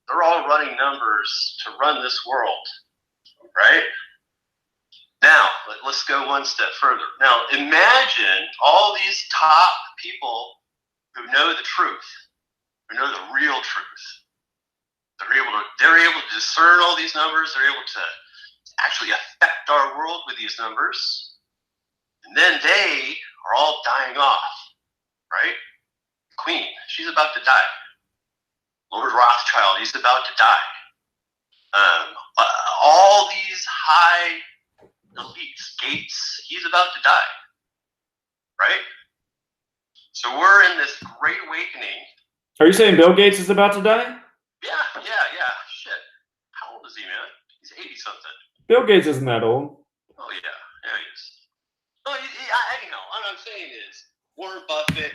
they're all running numbers to run this world, right? Now, let's go one step further. Now, imagine all these top people who know the truth, who know the real truth. They're able to discern all these numbers. They're able to actually affect our world with these numbers. And then they are all dying off, right? Queen, she's about to die. Lord Rothschild, he's about to die. All these high elites, Gates, he's about to die, right? So we're in this great awakening. Are you saying Bill Gates is about to die? Yeah. Shit. How old is he, man? He's 80-something. Bill Gates isn't that old. Oh, yeah. Yeah, he is. Oh, what I'm saying is, Warren Buffett,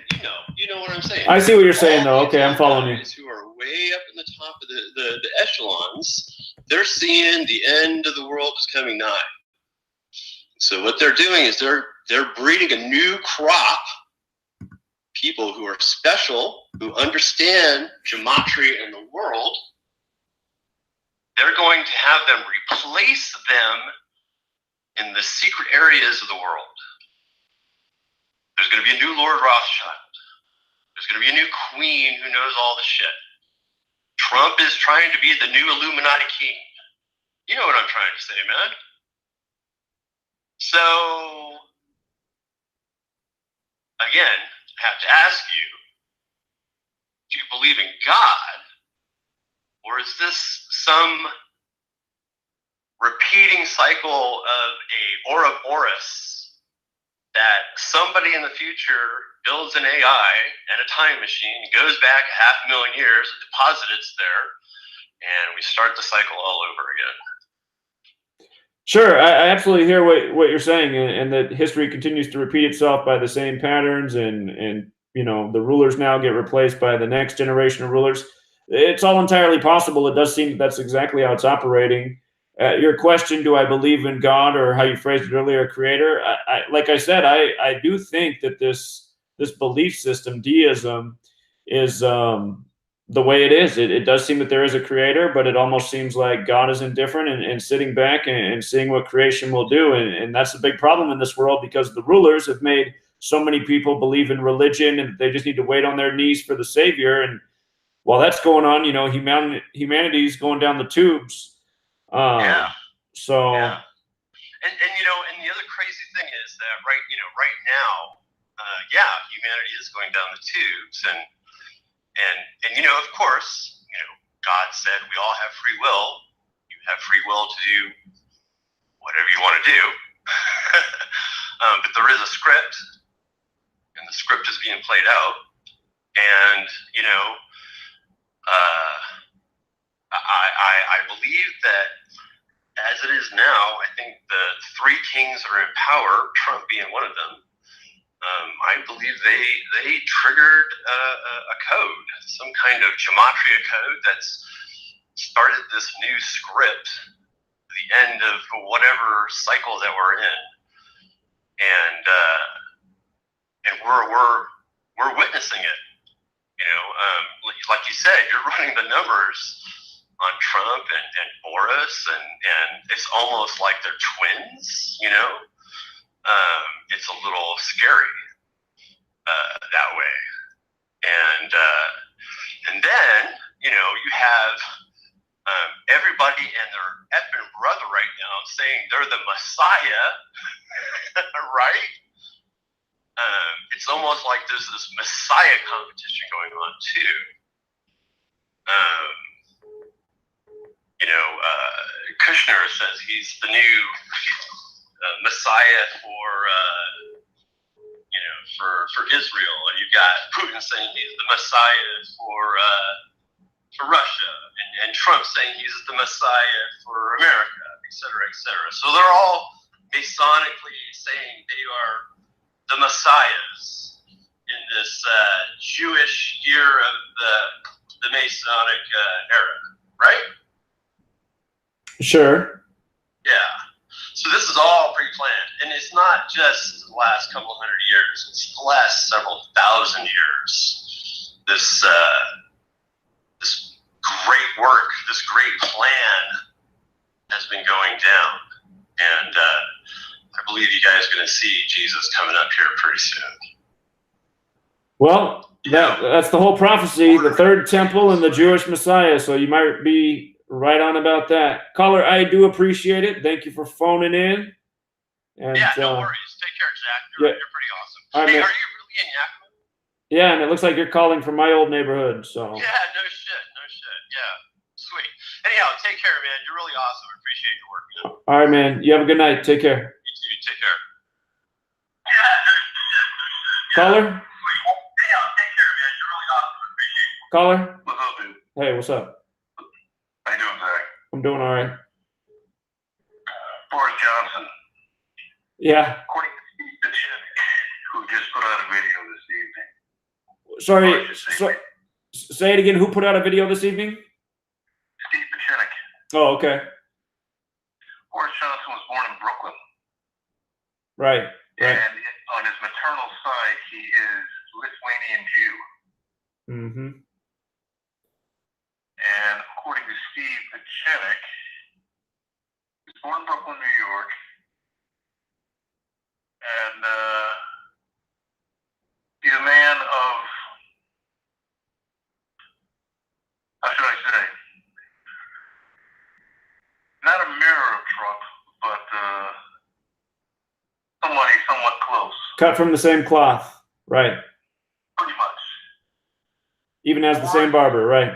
you know what I'm saying. I see what you're saying, though. Okay, I'm following you. Who are way up in the top of the echelons, they're seeing the end of the world is coming nigh. So what they're doing is they're breeding a new crop, people who are special, who understand gematria in the world. They're going to have them replace them in the secret areas of the world. There's going to be a new Lord Rothschild. There's going to be a new queen who knows all the shit. Trump is trying to be the new Illuminati king. You know what I'm trying to say, man. So, again, I have to ask you, do you believe in God? Or is this some repeating cycle of a Boris that somebody in the future builds an AI and a time machine, goes back 500,000 years, deposits there, and we start the cycle all over again? Sure, I absolutely hear what you're saying, and that history continues to repeat itself by the same patterns, and the rulers now get replaced by the next generation of rulers. It's all entirely possible. It does seem that's exactly how it's operating. Your question, do I believe in God, or how you phrased it earlier, creator? Like I said, I do think that this belief system, deism, is the way it is. It does seem that there is a creator, but it almost seems like God is indifferent and sitting back and seeing what creation will do. And that's a big problem in this world, because the rulers have made so many people believe in religion, and they just need to wait on their knees for the savior. And while that's going on, humanity's going down the tubes. So. Yeah. And the other crazy thing is that right now, humanity is going down the tubes, and of course, God said we all have free will. You have free will to do whatever you want to do, but there is a script, and the script is being played out, and I believe that as it is now, I think the three kings are in power, Trump being one of them. I believe they triggered a code, some kind of Gematria code that's started this new script, the end of whatever cycle that we're in, and we're witnessing it. You know, like you said, you're running the numbers on Trump and Boris, and it's almost like they're twins. You know, it's a little scary that way, and then you know you have everybody and their effing brother right now saying they're the Messiah, right? It's almost like there's this Messiah competition going on too. You know, Kushner says he's the new Messiah for you know for Israel, and you've got Putin saying he's the Messiah for Russia, and Trump saying he's the Messiah for America, et cetera, et cetera. So they're all Masonically saying they are the Messiahs in this Jewish year of the Masonic era, right? Sure. Yeah. So this is all pre-planned, and it's not just the last couple hundred years; it's the last several thousand years. This this great work, this great plan, has been going down, and I believe you guys are going to see Jesus coming up here pretty soon. Well, that's the whole prophecy, the third temple and the Jewish Messiah. So you might be right on about that. Caller, I do appreciate it. Thank you for phoning in. And, yeah, no worries. Take care, Jack. You're pretty awesome. Hey, are you really in Yakima? Yeah, and it looks like you're calling from my old neighborhood. So. Yeah, no shit. Yeah, sweet. Anyhow, take care, man. You're really awesome. I appreciate your work, man. All right, man. You have a good night. Take care. You too. Take care. Caller? Yeah, take care, man. You're really awesome. I appreciate it. Caller? What's up, dude? Hey, what's up? How you doing, Zach? I'm doing all right. Boris Johnson. Yeah. According to Steve Pachenik, who just put out a video this evening. Sorry, say it again. Who put out a video this evening? Steve Pachenik. Oh, okay. Boris Johnson was born in Brooklyn. Right. And on his maternal side, he is Lithuanian Jew. Mm-hmm. And according to Steve Pachenik, he was born in Brooklyn, New York. And he's a man of, how should I say, not a mirror of Trump, but somebody somewhat close. Cut from the same cloth. Right. Pretty much. Even has the same barber. Right.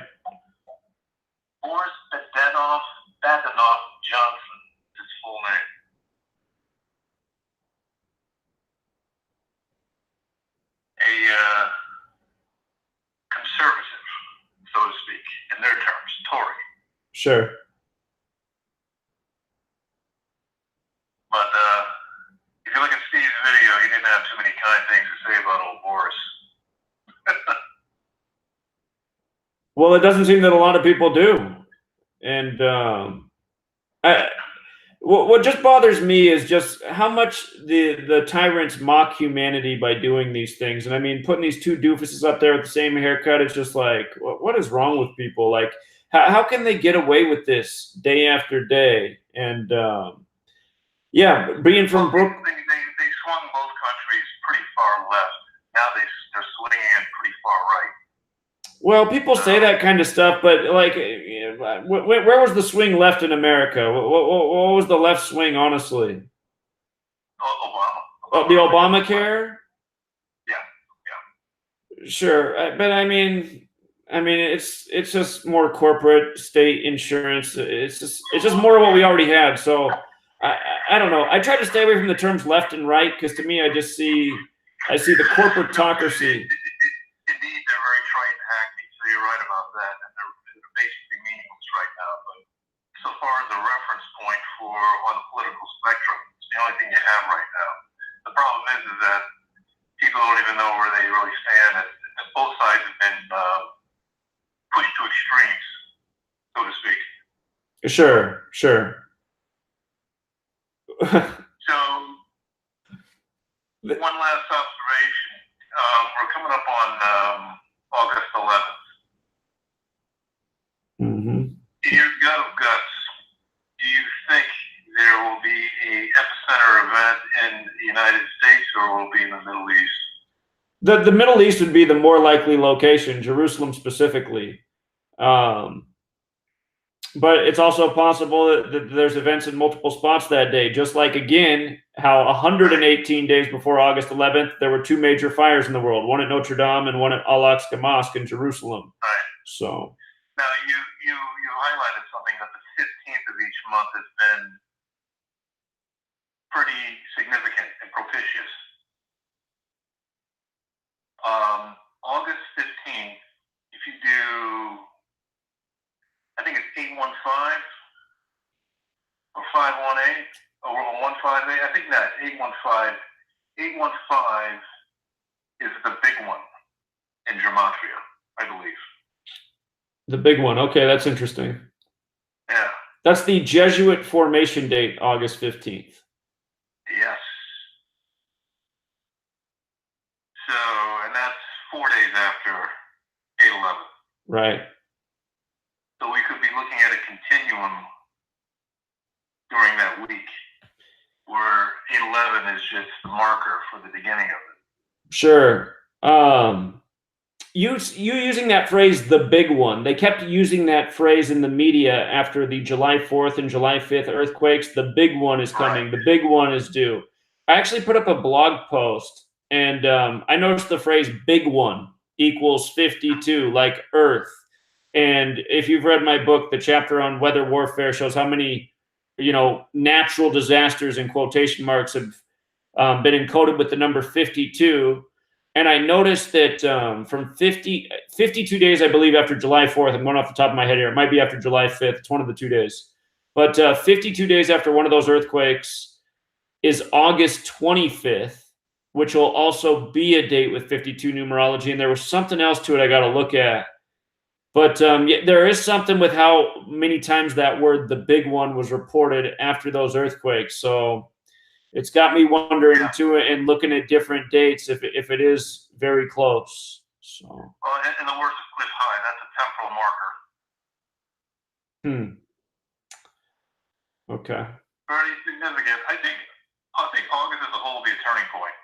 Boris Badenoff Johnson, his full name. A conservative, so to speak, in their terms, Tory. Sure. But if you look at Steve's video, he didn't have too many kind things to say about old Boris. Well, it doesn't seem that a lot of people do. And what just bothers me is just how much the tyrants mock humanity by doing these things. And I mean, putting these two doofuses up there with the same haircut, it's just like, what is wrong with people? Like, how can they get away with this day after day? And yeah, being from Brooklyn. They swung both countries pretty far left. Now they're swinging it pretty far right. Well, people say that kind of stuff, but like, where was the swing left in America? What was the left swing, honestly? Obama. The Obamacare? Yeah. Sure, but I mean, it's just more corporate state insurance. It's just more of what we already had. So I don't know. I try to stay away from the terms left and right because to me, I see the corporatocracy. Indeed, they're very trite and hackneyed, so you're right about that, and they're basically meaningless right a reference point for on the political spectrum. It's the only thing you have right now. The problem is that people don't even know where they really stand. And both sides have been pushed to extremes, so to speak. Sure, sure. So, one last observation. We're coming up on August 11th. Mm-hmm. In your gut of guts, do you think there will be a epicenter event in the United States, or will it be in the Middle East? The Middle East would be the more likely location, Jerusalem specifically. But it's also possible that there's events in multiple spots that day. Just like, again, how 118 days before August 11th, there were two major fires in the world, one at Notre Dame and one at Al-Aqsa Mosque in Jerusalem. Right. So now you highlighted something that the 15th of each month has been pretty significant and propitious. August 15th, if you do, I think it's 815 or 518 or 158. I think that's 815. 815 is the big one in Gematria, I believe. the big one. Okay, that's interesting. Yeah. That's the Jesuit formation date, August 15th. Yes. So, and that's 4 days after 8/11. Right. So we could be looking at a continuum during that week where 8/11 is just the marker for the beginning of it. Sure. You using that phrase, the big one. They kept using that phrase in the media after the July 4th and July 5th earthquakes. The big one is coming. The big one is due. I actually put up a blog post, and I noticed the phrase big one equals 52, like Earth. And if you've read my book, the chapter on weather warfare shows how many, natural disasters in quotation marks have been encoded with the number 52. And I noticed that from 52 days, I believe, after July 4th, I'm going off the top of my head here. It might be after July 5th. It's one of the 2 days. But 52 days after one of those earthquakes is August 25th, which will also be a date with 52 numerology. And there was something else to it I got to look at. But yeah, there is something with how many times that word, the big one, was reported after those earthquakes. So it's got me wondering too, and looking at different dates if it is very close. So. Well, and the words is Cliff High. That's a temporal marker. Okay. Very significant. I think August as a whole will be a turning point.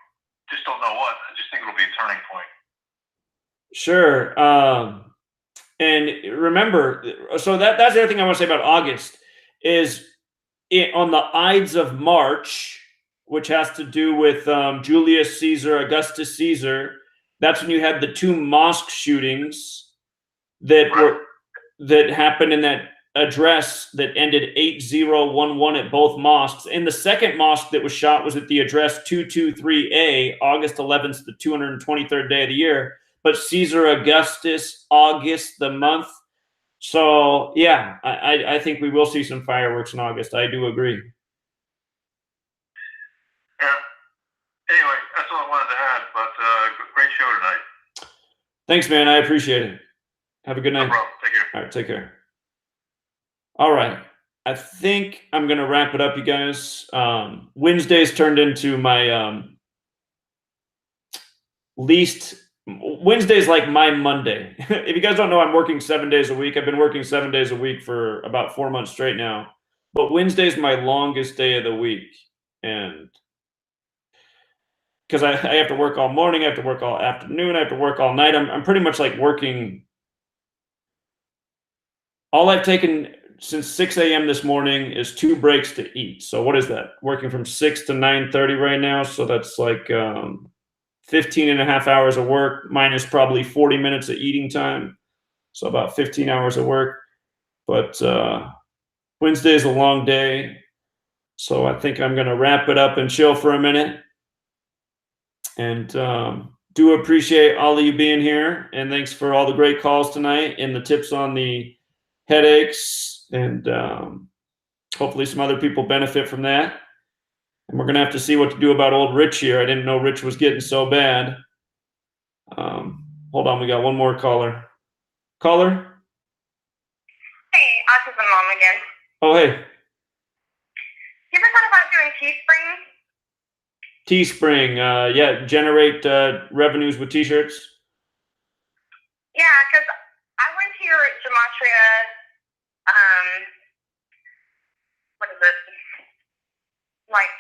Just don't know what. I just think it'll be a turning point. Sure. And remember, so that's the other thing I want to say about August is on the Ides of March, which has to do with Julius Caesar, Augustus Caesar. That's when you had the two mosque shootings that happened in that address that ended 8011 at both mosques. And the second mosque that was shot was at the address 223A, August 11th, the 223rd day of the year. But Caesar Augustus, August, the month. So, yeah, I think we will see some fireworks in August. I do agree. Yeah. Anyway, that's all I wanted to add, but great show tonight. Thanks, man. I appreciate it. Have a good night. No problem. Take care. All right, take care. All right. I think I'm going to wrap it up, you guys. Wednesdays turned into my Wednesday's like my Monday. If you guys don't know, I'm working 7 days a week. I've been working 7 days a week for about 4 months straight now. But Wednesday's my longest day of the week. And because I have to work all morning, I have to work all afternoon, I have to work all night. I'm pretty much like working. All I've taken since 6 a.m. this morning is 2 breaks to eat. So what is that? Working from 6 to 9:30 right now. So that's like 15 and a half hours of work minus probably 40 minutes of eating time. So about 15 hours of work. But Wednesday is a long day. So I think I'm going to wrap it up and chill for a minute. And do appreciate all of you being here. And thanks for all the great calls tonight and the tips on the headaches. And hopefully some other people benefit from that. And we're going to have to see what to do about old Rich here. I didn't know Rich was getting so bad. Hold on, we got one more caller. Caller? Hey, Autism Mom again. Oh, hey. You ever thought about doing Teespring? Teespring, yeah, generate revenues with T-shirts. Yeah, because I went to your Gematria, what is it? Like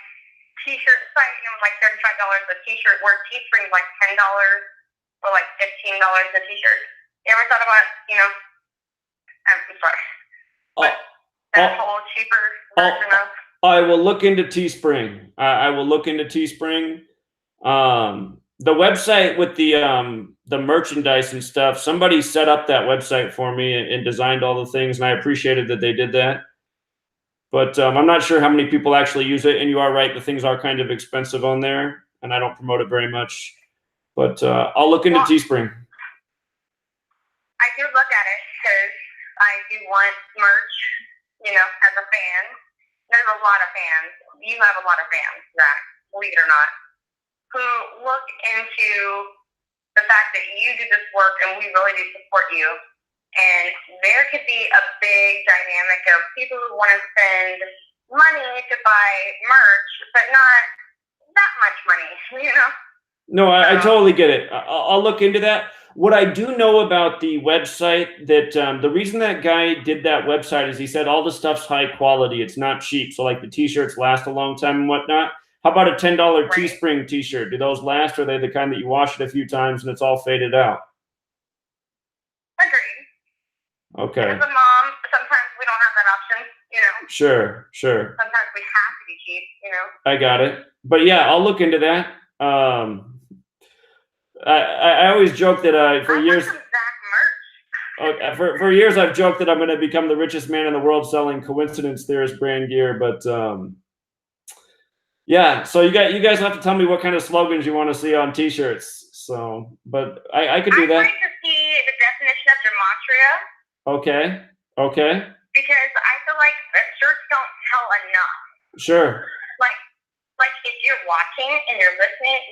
T-shirt site, and it was like $35 a T-shirt. Where Teespring is like $10 or like $15 a T-shirt. You ever thought about, I'm sorry, but that whole cheaper version of? I will look into Teespring. I will look into Teespring. The website with the merchandise and stuff, somebody set up that website for me and designed all the things, and I appreciated that they did that. But I'm not sure how many people actually use it, and you are right, the things are kind of expensive on there, and I don't promote it very much. But I'll look into Teespring. I do look at it because I do want merch, as a fan. There's a lot of fans. You have a lot of fans, Zach, believe it or not, who look into the fact that you do this work and we really do support you. And there could be a big dynamic of people who want to spend money to buy merch, but not that much money, No, I totally get it. I'll look into that. What I do know about the website, that the reason that guy did that website is he said all the stuff's high quality. It's not cheap. So like the T-shirts last a long time and whatnot. How about a $10 Teespring T-shirt? Do those last, or are they the kind that you wash it a few times and it's all faded out? Agreed. Okay. As a mom, sometimes we don't have that option, Sure. Sometimes we have to be cheap, I got it. But yeah, I'll look into that. I always joke that for years. For years, I've joked that I'm going to become the richest man in the world selling coincidence theorist brand gear. But yeah, so you guys have to tell me what kind of slogans you want to see on T-shirts. So, but I could do that. I'd like to see the definition of gematria. Okay. Because I feel like the shirts don't tell enough. Sure. Like if you're watching and you're listening,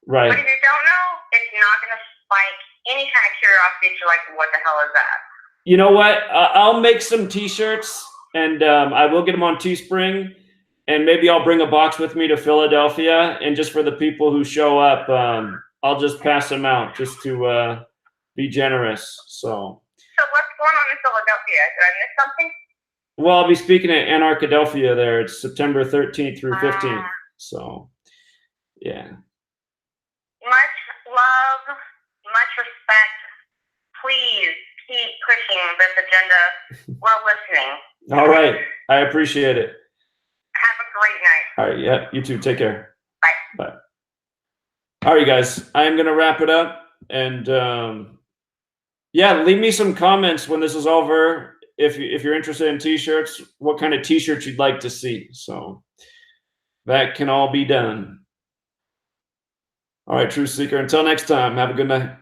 Right. But if you don't know, it's not going to spike any kind of curiosity to like, what the hell is that? You know what? I'll make some T-shirts, and I will get them on Teespring, and maybe I'll bring a box with me to Philadelphia, and just for the people who show up, I'll just pass them out just to be generous. So what's going on in Philadelphia? Did I miss something? Well, I'll be speaking at Anarchadelphia there. It's September 13th through 15th. So, yeah. Much love, much respect. Please keep pushing this agenda. We're listening. All right. I appreciate it. Have a great night. All right. Yeah. You too. Take care. Bye. Bye. All right, guys. I am going to wrap it up. And yeah, leave me some comments when this is over. If you're interested in T-shirts, what kind of T-shirts you'd like to see. So that can all be done. All right, Truth Seeker. Until next time, have a good night.